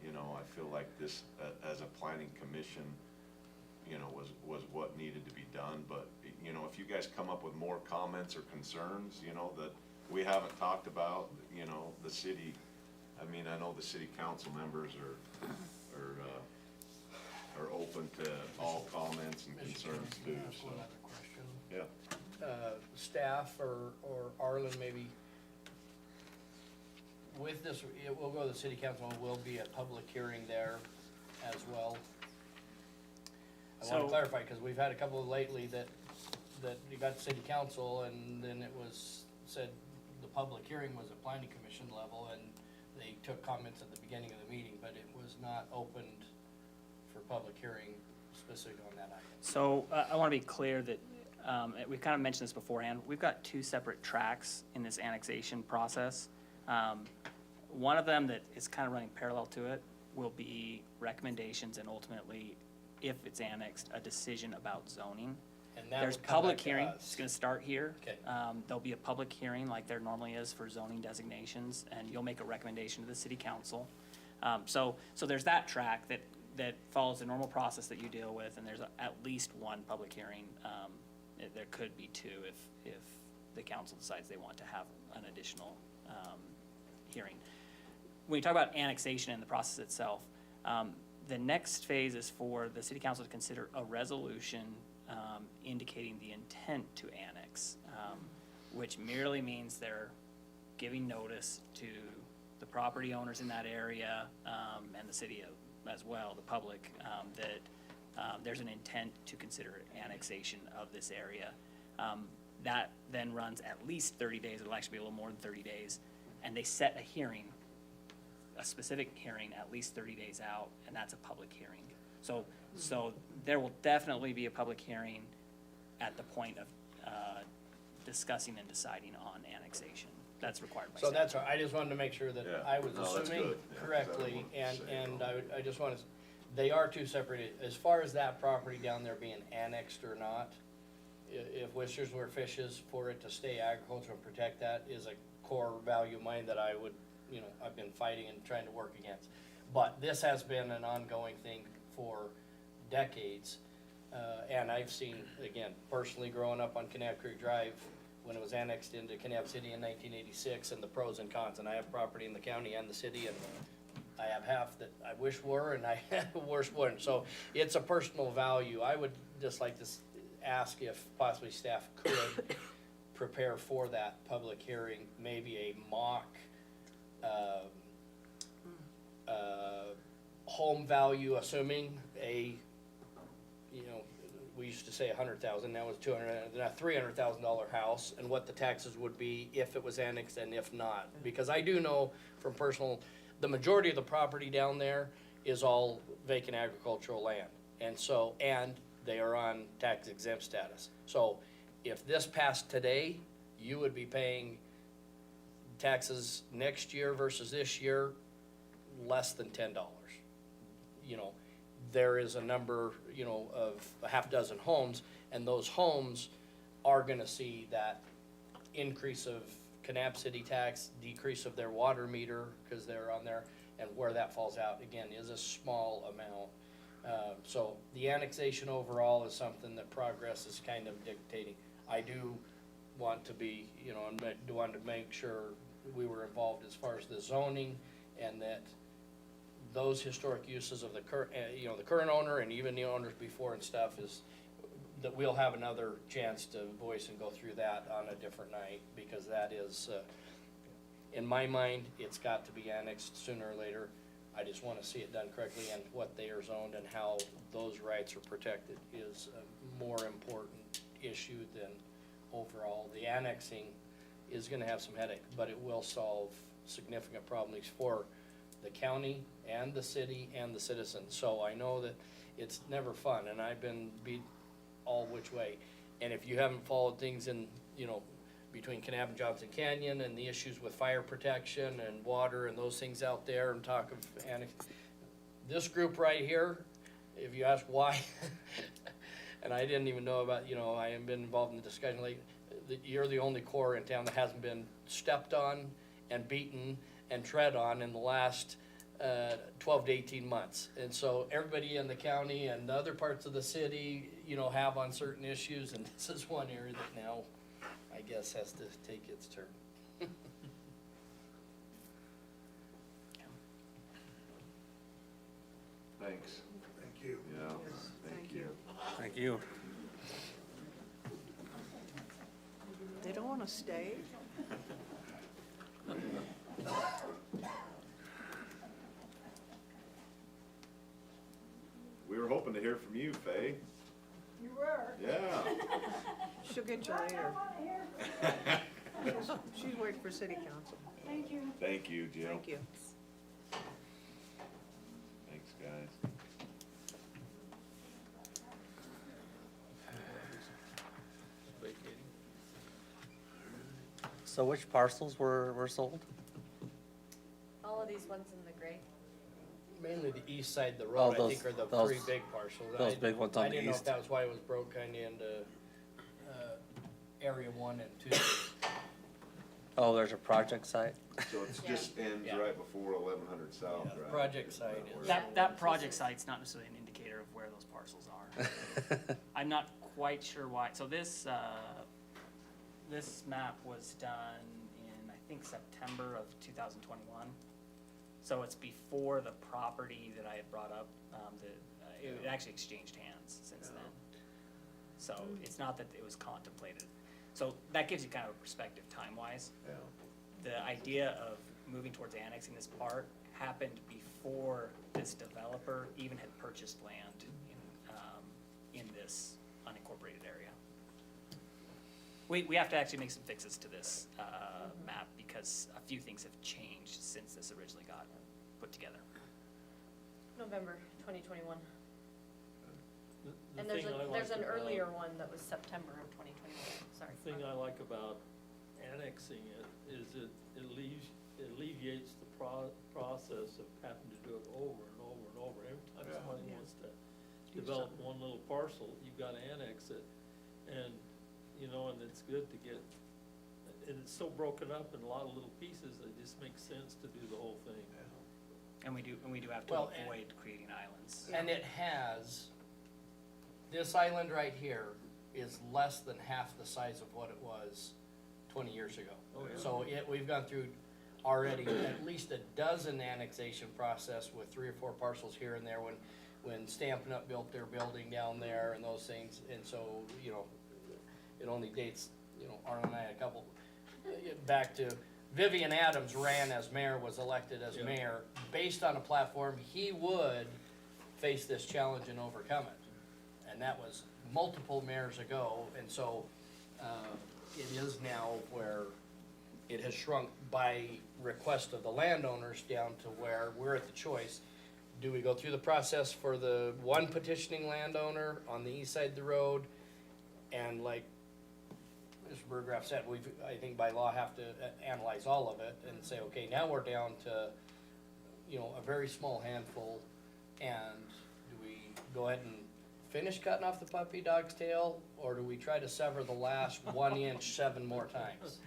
you know, I feel like this, as a planning commission, you know, was what needed to be done, but, you know, if you guys come up with more comments or concerns, you know, that we haven't talked about, you know, the city, I mean, I know the city council members are open to all comments and concerns too, Can I ask so, one other question? yeah. Staff or Arlen maybe, with this, it will go to the city council, and will be a public hearing there as well. I wanna So- clarify, cause we've had a couple lately that that it got to city council, and then it was said the public hearing was at planning commission level, and they took comments at the beginning of the meeting, but it was not opened for public hearing specific on that item. So I want to be clear that, we've kind of mentioned this beforehand, we've got two separate tracks in this annexation process. One of them that is kind of running parallel to it will be recommendations and ultimately, if it's annexed, a decision about zoning. And that There's would come public back to hearing, us. it's gonna start here. Okay. There'll be a public hearing like there normally is for zoning designations, and you'll make a recommendation to the city council. So there's that track that follows the normal process that you deal with, and there's at least one public hearing. There could be two if the council decides they want to have an additional, hearing. When you talk about annexation and the process itself, the next phase is for the city council to consider a resolution indicating the intent to annex, which merely means they're giving notice to the property owners in that area, and the city as well, the public, that there's an intent to consider annexation of this area. That then runs at least 30 days, it'll actually be a little more than 30 days, and they set a hearing, a specific hearing at least 30 days out, and that's a public hearing. So there will definitely be a public hearing at the point of discussing and deciding on annexation. That's required by So statute. that's, all right. I just wanted to make sure that Yeah. I was No, that's assuming good. Yeah, 'cause I correctly, don't want to and, say and wrong. I just want to, they are two separate, as far as that property down there being annexed or not, if Whistler's where fish is, for it to stay agricultural and protect that is a core value of mine that I would, I've been fighting and trying to work against. But this has been an ongoing thing for decades, and I've seen, again, personally growing up on Kanab Creek Drive, when it was annexed into Kanab City in 1986, and the pros and cons, and I have property in the county and the city, and I have half that I wish were, and I have worse wouldn't, so it's a personal value. I would just like to ask if possibly staff could prepare for that public hearing, maybe a mock, home value, assuming we used to say 100,000, now it's 200, now $300,000 house, and what the taxes would be if it was annexed and if not. Because I do know from personal, the majority of the property down there is all vacant agricultural land. And they are on tax exempt status. So if this passed today, you would be paying taxes next year versus this year less than $10. There is a number, of a half dozen homes, and those homes are gonna see that increase of Kanab City tax, decrease of their water meter, cause they're on there, and where that falls out, again, is a small amount. So the annexation overall is something that progress is kind of dictating. I do want to be, and wanted to make sure we were involved as far as the zoning, and that those historic uses of the current, the current owner and even the owners before and stuff is, that we'll have another chance to voice and go through that on a different night, because that is, in my mind, it's got to be annexed sooner or later. I just wanna see it done correctly, and what they are zoned and how those rights are protected is a more important issue than overall. The annexing is gonna have some headache, but it will solve significant problems for the county and the city and the citizens. So I know that it's never fun, and I've been beat all which way. And if you haven't followed things in, between Kanab and Johnson Canyon and the issues with fire protection and water and those things out there, and talk of this group right here, if you ask why, and I didn't even know about, I haven't been involved in the discussion lately, you're the only Corps in town that hasn't been stepped on and beaten and tread on in the last 12 to 18 months. And so everybody in the county and the other parts of the city, have on certain issues, and this is one area that now, I guess, has to take its turn. Thanks. Thank you. Yeah, thank you. Thank you. They don't wanna stay? We were hoping to hear from you, Faye. You were. Yeah. She'll get you I later. wanna hear. She's waiting for city council. Thank you. Thank you, Jill. Thank you. Thanks, guys. So which parcels were sold? All of these ones in the gray. Mainly the east side of the Oh, road, I those- think, are the those- three big parcels. those I- big ones on I the didn't know if east. that was why it was broke kinda into, area 1 and 2. Oh, there's a project site? So it's just ends Yeah. right before 1100 South, Yeah, right? project site is- That project site's not necessarily an indicator of where those parcels are. I'm not quite sure why. So this map was done in, I think, September of 2021. So it's before the property that I had brought up, it actually exchanged hands since then. So it's not that it was contemplated. So that gives you kind of a perspective time-wise. Yeah. The idea of moving towards annexing this part happened before this developer even had purchased land in this unincorporated area. We have to actually make some fixes to this map because a few things have changed since this originally got put together. November 2021. The And thing I like there's an about- earlier one that was September of 2021, sorry. The thing I like about annexing it is it alleviates the process of having to do it over and over and over. Every time Yeah. somebody wants to develop one little parcel, you've gotta annex it. And, and it's good to get, and it's so broken up in a lot of little pieces, it just makes sense to do the whole thing. And we do have to Well, and- avoid creating islands. And it has, this island right here is less than half the size of what it was 20 years ago. Oh, yeah. So we've gone through already at least a dozen annexation process with 3 or 4 parcels here and there when Stampin' Up! Built their building down there and those things. And so, it only dates, Arlen and I had a couple, back to Vivian Adams ran as mayor, was elected as Yeah. mayor, based on a platform he would face this challenge and overcome it. And that was multiple mayors ago, and so, it is now where it has shrunk by request of the landowners down to where we're at the choice. Do we go through the process for the one petitioning landowner on the east side of the road? And like Mr. Burgraff said, I think by law have to analyze all of it and say, okay, now we're down to, a very small handful. And do we go ahead and finish cutting off the puppy dog's tail, or do we try to sever the last 1 inch 7 more times?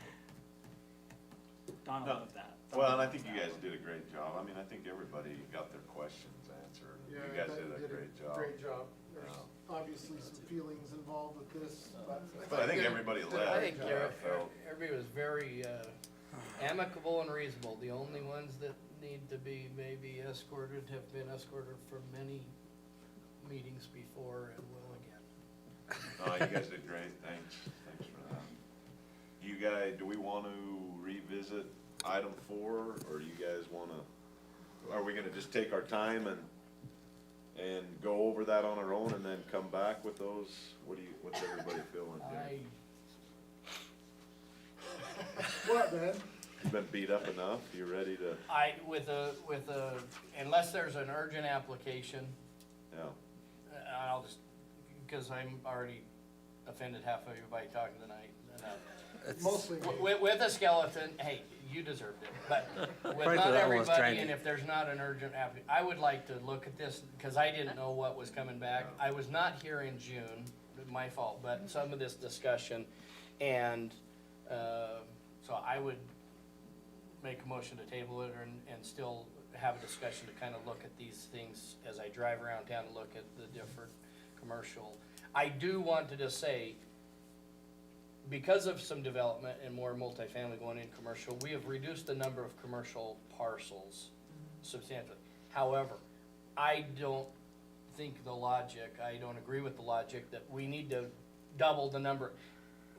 Don No. loved that. Well, and I think you guys did a great job. I mean, I think everybody got their questions answered. You Yeah, guys I did thought a you great job. Great job. There's Yeah. obviously some feelings involved with this, but. But I think everybody did a left. I great think job. everybody was very amicable and reasonable. The only ones that need to be maybe escorted have been escorted from many meetings before and will again. No, you guys did great. Thanks for that. You guys, do we want to revisit item 4, or do you guys want to, are we gonna just take our time and go over that on our own and then come back with those? What's everybody feeling here? What, man? You been beat up enough? You ready to, Unless there's an urgent application, yeah, I'll just, because I'm already offended half of you by talking tonight. Mostly me. With a skeleton, hey, you deserved it, but with Frankly, not that one was everybody, training. and if there's not an urgent I would like to look at this, because I didn't know what was coming back. I was not here in June, my fault, but some of this discussion, and, so I would make a motion to table it and still have a discussion to kind of look at these things as I drive around town and look at the different commercial. I do want to just say, because of some development and more multifamily going in commercial, we have reduced the number of commercial parcels substantially. However, I don't think the logic, I don't agree with the logic that we need to double the number.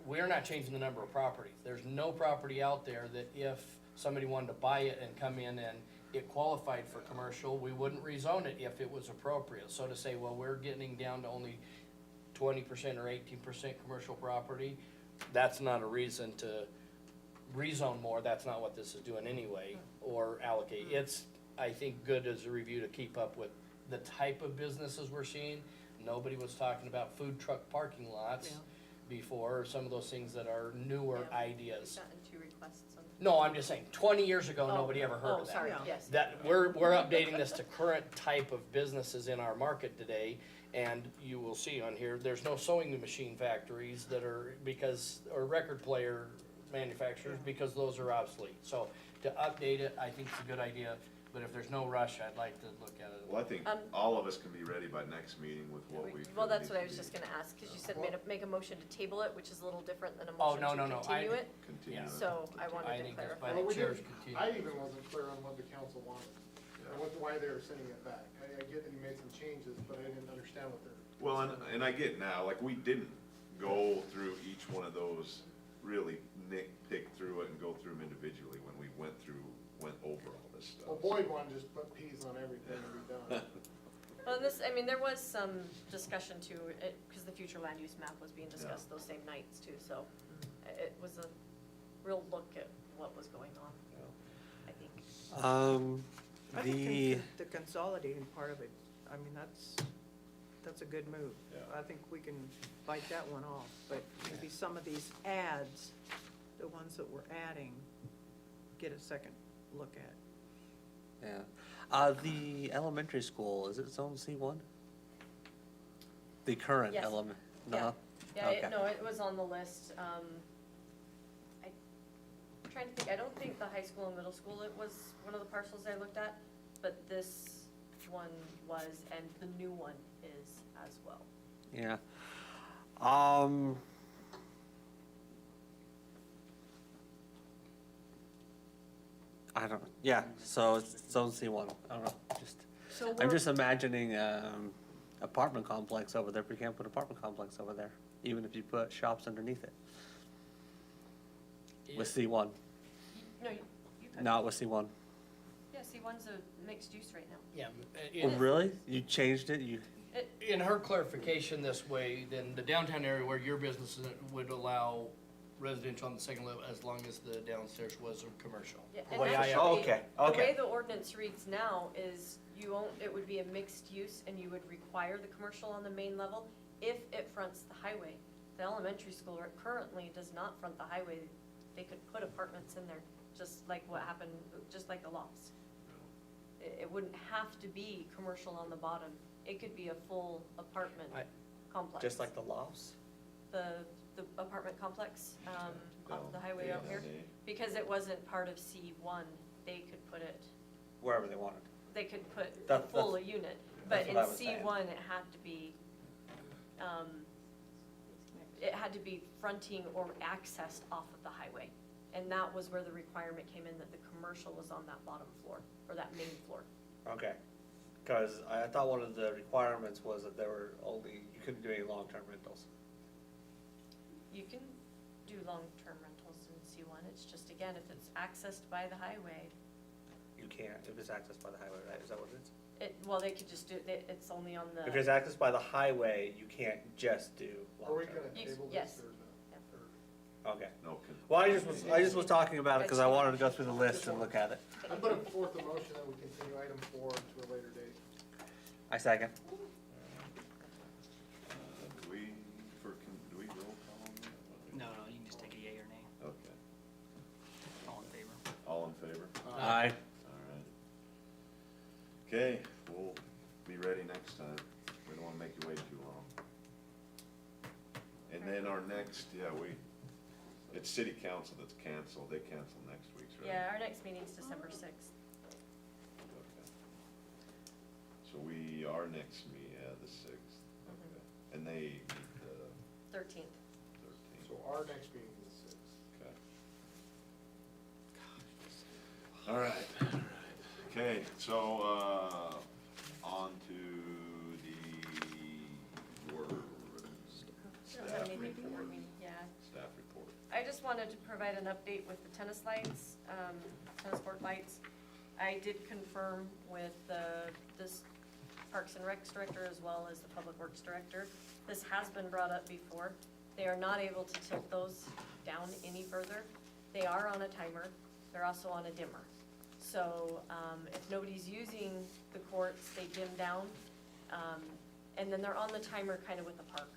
We're not changing the number of properties. There's no property out there that if somebody wanted to buy it and come in and it qualified for commercial, we wouldn't rezone it if it was appropriate. So to say, well, we're getting down to only 20% or 18% commercial property, that's not a reason to rezone more, that's not what this is doing anyway, or allocate. It's, I think, good as a review to keep up with the type of businesses we're seeing. Nobody was talking about food truck parking lots Yeah. before, or some of those things that are newer Yeah. ideas. Gotten 2 requests on. No, I'm just saying, 20 years ago, Oh, nobody ever heard oh, of that. sorry, Yeah. yes. That, we're updating this to current type of businesses in our market today, and you will see on here, there's no sewing machine factories that are, or record player manufacturers, because those are obsolete. So to update it, I think it's a good idea, but if there's no rush, I'd like to look at it. Well, I think all of us can be ready by next meeting with what we. Well, feel that's what I needs was to just be. gonna ask, cause you said make a motion to table it, which is a little different than a Oh, motion no, to no, continue it. Continue. Yeah. it. So I wanted to think that's clarify. fine. Well, we Chairs didn't, continue. I even wasn't clear on what the council wanted, or why they were sending it back. I get that you made some changes, but I didn't understand what they're. Well, and I get now, like, we didn't go through each one of those, really pick through it and go through them individually when we went over all this stuff. Well, Boyd wanted to just put Ps on everything and be done. Well, this, I mean, there was some discussion too, cause the future land use map was being discussed those same nights too, so it was a real look at what was going on, I think. I think the consolidating part of it, I mean, that's a good move. Yeah. I think we can bite that one off, but maybe some of these ads, the ones that we're adding, get a second look at. Yeah. The elementary school, is it zone C1? The current Yes. element? Yeah. No? Yeah, Okay. no, it was on the list. I'm trying to think, I don't think the high school and middle school, it was one of the parcels I looked at, but this one was, and the new one is as well. Yeah. I don't, yeah, so it's zone C1, I don't know, So I'm we're, just imagining, apartment complex over there, but you can't put apartment complex over there, even if you put shops underneath it. With C1, No, you could. not with C1. Yeah, C1's a mixed use right now. Yeah. Oh, really? You changed it, In her clarification this way, then the downtown area where your business would allow residential on the second level as long as the downstairs was a commercial. Yeah, The and way I- actually, Oh, okay, the way okay. the ordinance reads now is it would be a mixed use and you would require the commercial on the main level if it fronts the highway. The elementary school currently does not front the highway. They could put apartments in there, just like what happened, just like the lofts. It wouldn't have to be commercial on the bottom. It could be a full apartment complex. Just like the lofts? The apartment complex, off the highway out here. Because it wasn't part of C1, they could put it, Wherever they wanted. they could put a That's- full unit. But that's in what I was saying. C1, it had to be, it had to be fronting or accessed off of the highway. And that was where the requirement came in, that the commercial was on that bottom floor, or that main floor. Okay, because I thought one of the requirements was that you couldn't do any long-term rentals. You can do long-term rentals in C1, it's just, again, if it's accessed by the highway, You can't, if it's accessed by the highway, right, is that what it is? well, they could just do, it's only on the. If it's accessed by the highway, you can't just do Are we long-term. gonna You- table yes. this or no? Okay, No, well, I just was talking about it because I wanted to go through the list and look at it. I put forth a motion that we continue item 4 to a later date. I second. do we roll call on that? No, you can just take a yea or nay, Okay, all in favor. all in favor? Aye. All right. Okay, we'll be ready next time. We don't wanna make you wait too long. And then our next, it's city council that's canceled. They cancel next week's, right? Yeah, our next meeting's December 6th. Okay. So our next the 6th, okay. And they meet the 13th. 13th, So our next meeting is the 6th. okay. All right. Okay, so, on to the We don't have anything for board meeting, yeah. staff report. I just wanted to provide an update with the tennis lights, tennis court lights. I did confirm with this Parks and Recs Director as well as the Public Works Director. This has been brought up before. They are not able to tilt those down any further. They are on a timer. They're also on a dimmer. So, if nobody's using the courts, they dim down. And then they're on the timer kind of with the park.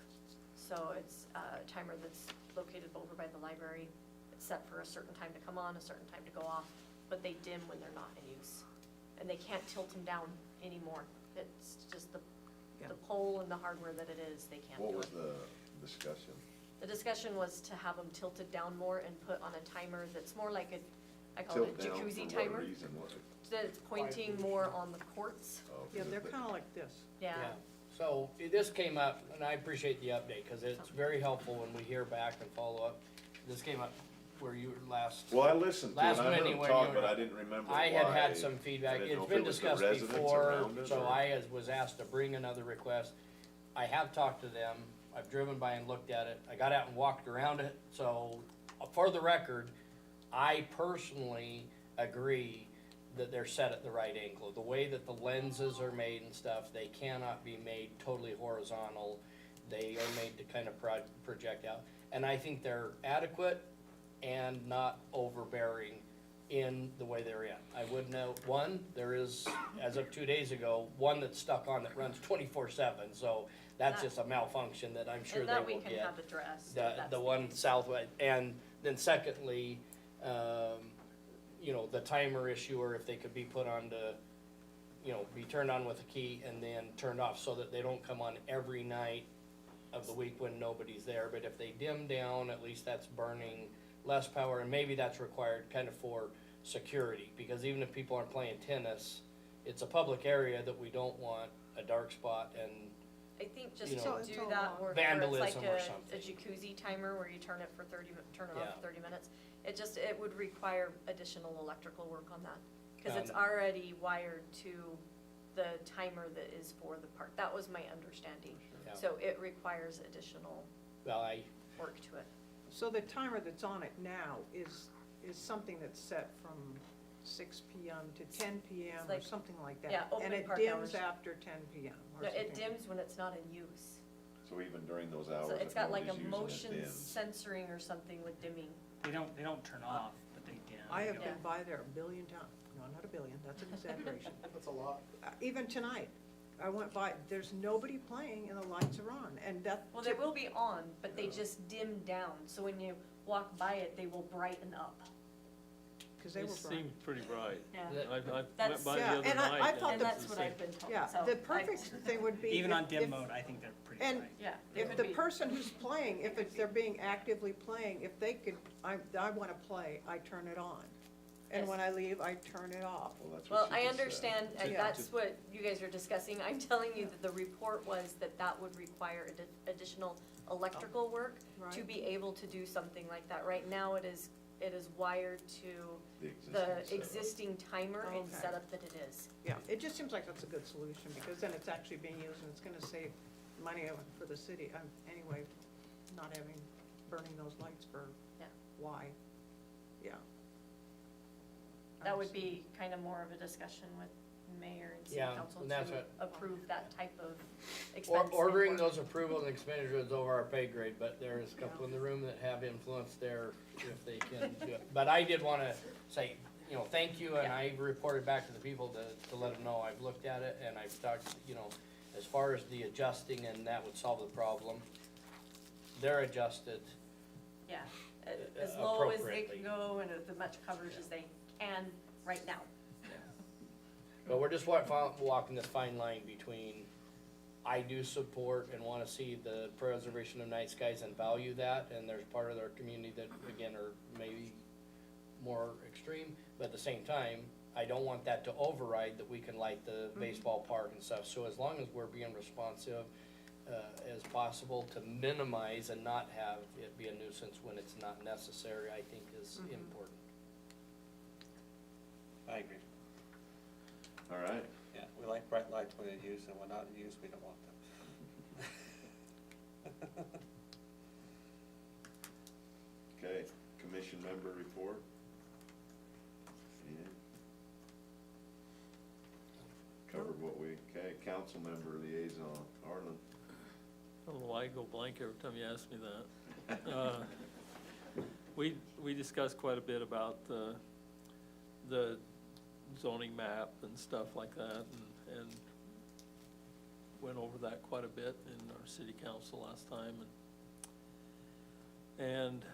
So it's a timer that's located over by the library. It's set for a certain time to come on, a certain time to go off, but they dim when they're not in use. And they can't tilt them down anymore. It's just the pole and the hardware that it is, they can't do it. What was the discussion? The discussion was to have them tilted down more and put on a timer that's more like I call it a Tilt down jacuzzi for what timer. reason? That's pointing more on the courts. Oh, Yeah, 'cause they're if kinda like this. Yeah. So this came up, and I appreciate the update, cause it's very helpful when we hear back and follow up. This came up where you were last. Well, I listened to it, Last I heard meeting him when talk, you but were- I didn't remember I had why. had some feedback, I didn't know it's if been it was the discussed residents before, around it, so or- I was asked to bring another request. I have talked to them, I've driven by and looked at it, I got out and walked around it, so for the record, I personally agree that they're set at the right angle. The way that the lenses are made and stuff, they cannot be made totally horizontal. They are made to kind of project out. And I think they're adequate and not overbearing in the way they're in. I would note, one, there is, as of 2 days ago, one that's stuck on that runs 24/7, so that's That- just a malfunction that I'm sure And they that we will can get. have addressed. The one southwest, and then secondly, you know, the timer issue, or if they could be put on to, you know, be turned on with a key and then turned off so that they don't come on every night of the week when nobody's there, but if they dim down, at least that's burning less power, and maybe that's required kind of for security, because even if people aren't playing tennis, it's a public area that we don't want a dark spot and, I think just you to know, do that, or it's like vandalism or a something. jacuzzi timer where you turn it for turn it Yeah. off for 30 minutes. It would require additional electrical work on that, cause it's Um, already wired to the timer that is for the park. That was my understanding. Yeah. So it requires additional well, work to it. So the timer that's on it now is something that's set from 6 PM to 10 PM or like- something like that? yeah, open park And it hours. dims after 10 PM or No, it something. dims when it's not in use. So even during those hours, So it's if got like a nobody's using it, motion dims. censoring or something with dimming. They don't turn off, but they dim. I have Yeah. been by there a billion times. No, not a billion, that's an exaggeration. That's a lot. Even tonight, I went by, there's nobody playing and the lights are on, and that. Well, they will be on, but they just dim down, so when you walk by it, they will brighten up. Because they It were bright. seemed pretty bright. Yeah. I went That's- by the Yeah, other and I night. thought And the- that's what I've been told, Yeah, so the I- perfect thing would be. Even on if- dim if- mode, I think they're pretty and- bright. Yeah. it If would the be- person who's playing, if they're being actively playing, if they could, I wanna play, I turn it on. And Yes. when I leave, I turn it off. Well, that's Well, what she I just said. understand, and Yeah. that's what you guys are discussing. I'm telling you that the report was that that would require additional electrical work to Right. be able to do something like that. Right now, it is wired to The the setup. existing timer and Okay. setup that it is. Yeah, it just seems like that's a good solution, because then it's actually being used and it's gonna save money for the city, anyway, not having, burning those lights for Yeah. why, yeah. That would be kind of more of a discussion with mayor and city Yeah, council and that's to what- approve that type of Or expense. ordering report. those approvals and expenditures is over our pay grade, but there's a couple in the room that have influence there if they can do it. But I did wanna say, you know, thank you, and Yeah. I reported back to the people to let them know I've looked at it, and I've talked, you know, as far as the adjusting, and that would solve the problem, they're adjusted. Yeah, as low as they appropriately. can go and as much coverage as they can right now. But we're just walking this fine line between, I do support and wanna see the preservation of night skies and value that, and there's part of our community that, again, are maybe more extreme, but at the same time, I don't want that to override that we can light the baseball park and stuff, so as long as we're being responsive, as possible to minimize and not have it be a nuisance when it's not necessary, I think is important. I agree. All right, Yeah, we like bright lights when they're used, and when not in use, we don't want them. okay, commission member report. Ian? Covered what we, okay, council member liaison, Arlen. I don't know why I go blank every time you ask me that. We discussed quite a bit about the zoning map and stuff like that, and went over that quite a bit in our city council last time, and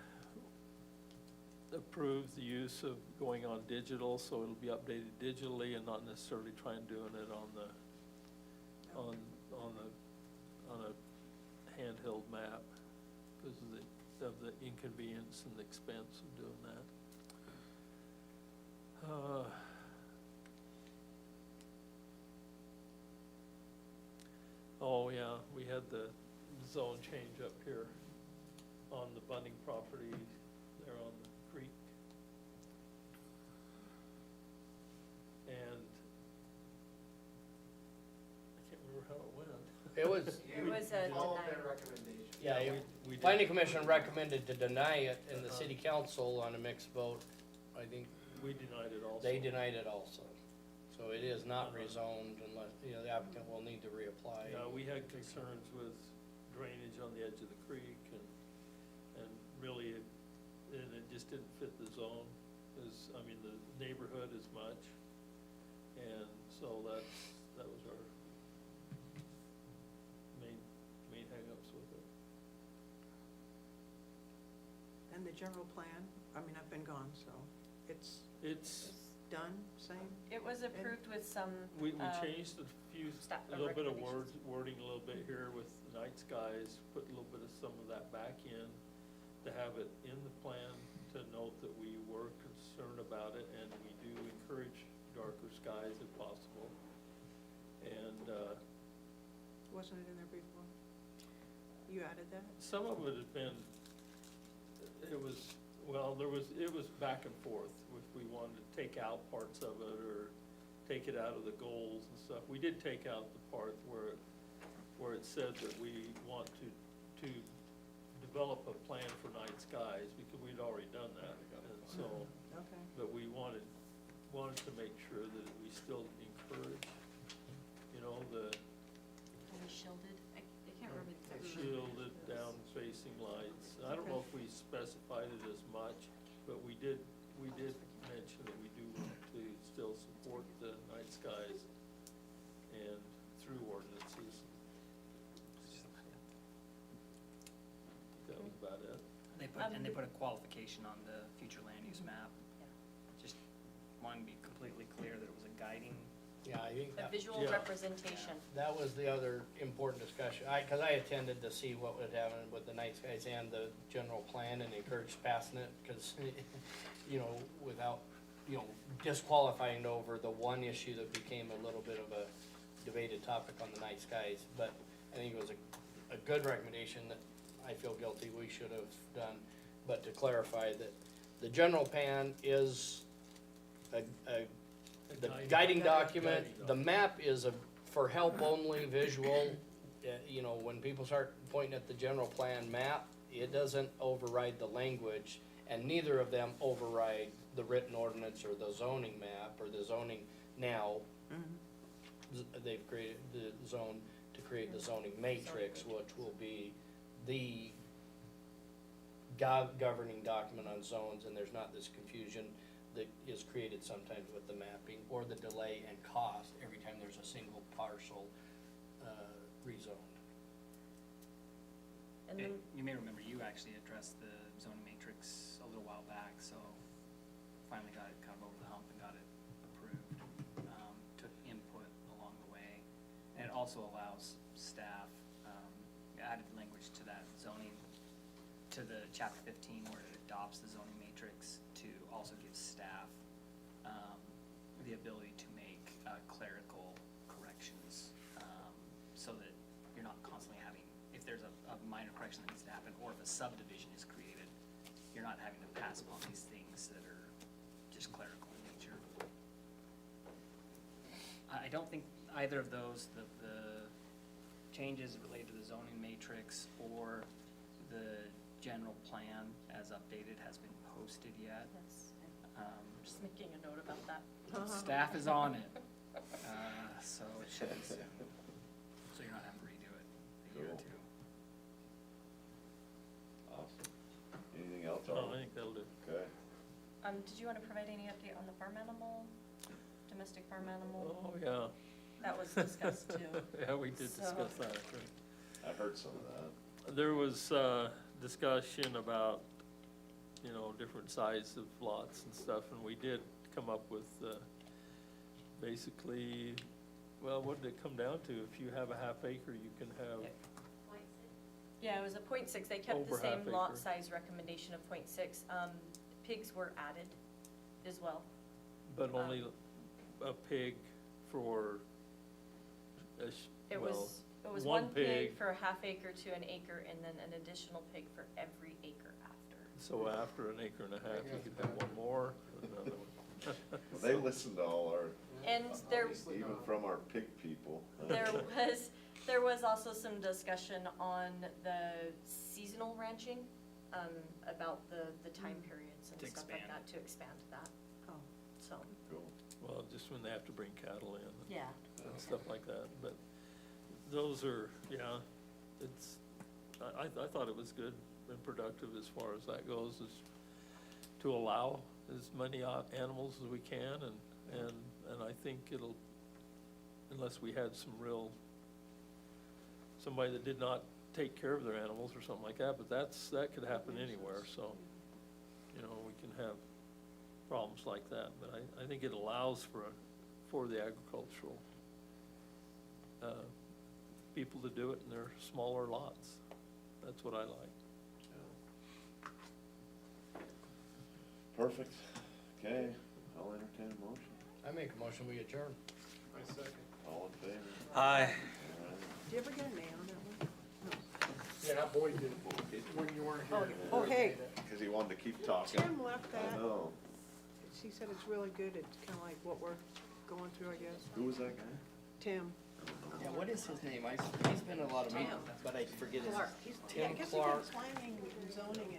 approved the use of going on digital, so it'll be updated digitally and not necessarily trying doing it on a handheld map because of the inconvenience and the expense of doing that. Oh, yeah, we had the zone change up here on the Bunning property there on the creek. And I can't remember how it went. It was, It was a denial. yeah, We did. planning commission recommended to deny it, and the city council on a mixed vote, I think, We denied it also. they denied it also. So it is not rezoned unless, the applicant will need to reapply. Yeah, we had concerns with drainage on the edge of the creek and really, and it just didn't fit the zone, the neighborhood as much. And so that was our main hangups with it. And the general plan, I've been gone, so it's done, same? It was approved with some, We changed a little bit of recommendations. wording a little bit here with night skies, put a little bit of some of that back in, to have it in the plan, to note that we were concerned about it, and we do encourage darker skies if possible. And, Wasn't it in there before? You added that? some of it had been, it was back and forth, if we wanted to take out parts of it, or take it out of the goals and stuff. We did take out the part where it said that we want to develop a plan for night skies, because we'd already done that, and so, Okay. but we wanted to make sure that we still encourage, the Fully shielded, I can't remember. shielded down facing lights. I don't know if we specified it as much, but we did mention that we do want to still support the night skies and through ordinances. That was about it. They put a qualification on the future land use map. Just wanted to be completely clear that it was a guiding. Yeah, I think A that, visual Yeah. representation. that was the other important discussion. Cause I attended to see what would happen with the night skies and the general plan and encouraged passing it, cause, without, disqualifying over the one issue that became a little bit of a debated topic on the night skies. But I think it was a good recommendation that I feel guilty we should have done. But to clarify that the general plan is the guiding document. The map is for help only, visual. When people start pointing at the general plan map, it doesn't override the language, and neither of them override the written ordinance or the zoning map or the zoning now. They've created the zone to create the zoning matrix, which will be the governing document on zones, and there's not this confusion that is created sometimes with the mapping or the delay and cost every time there's a single parcel rezoned. And then, You may remember you actually addressed the zoning matrix a little while back, so finally got it kind of over the hump and got it approved. Took input along the way. And it also allows staff, added language to that zoning, to the chapter 15 where it adopts the zoning matrix, to also give staff the ability to make clerical corrections, so that you're not constantly having, if there's a minor correction that needs to happen, or if a subdivision is created, you're not having to pass upon these things that are just clerical in nature. I don't think either of those, the changes related to the zoning matrix or the general plan as updated has been posted yet. yes, I'm just making a note about that. Staff is on it, so it should be soon. Did you want to provide any update on the farm animal, domestic farm animal? Oh, yeah. That was discussed too. Yeah, we did So- discuss that, right. I heard some of that. There was, discussion about, you know, different size of lots and stuff, and we did come up with, basically, well, what did it come down to? If you have a half acre, you can have, Yeah, it was a 0.6. They kept the Over same half lot acre. size recommendation of 0.6. Pigs were added as well. but only a pig for, It well, was one one pig pig. for a half acre to an acre, and then an additional pig for every acre after. so after an acre and a half, you could have one more, another one. Well, they listen to all our, And there, even from our pig people. there was also some discussion on the seasonal ranching, about the time periods and To stuff like expand. that, to expand that, Oh, so, Cool. Well, just when they have to bring cattle in. yeah. And stuff like that, but those are, yeah, it's, I thought it was good and productive as far as that goes, is to allow as many animals as we can, and I think it'll, unless we had some real, somebody that did not take care of their animals or something like that, but that could happen anywhere, so, you know, we can have problems like that, but I think it allows for the agricultural people to do it in their smaller lots. That's what I like. Perfect. Okay, I'll entertain a motion. I make a motion, we adjourn. I second. All in favor? Aye. All right. did you ever get an A on that one? Yeah, that boy did, when you weren't Oh, here. oh, hey, Cause he wanted to keep talking. Tim left I that. know. She said it's really good. It's kind of like what we're going through, I guess. Who was that guy? Tim Yeah, what is his name? He's been in a lot of meetings, but I forget his. Clark. Yeah, I Tim guess he Clark. did planning and zoning and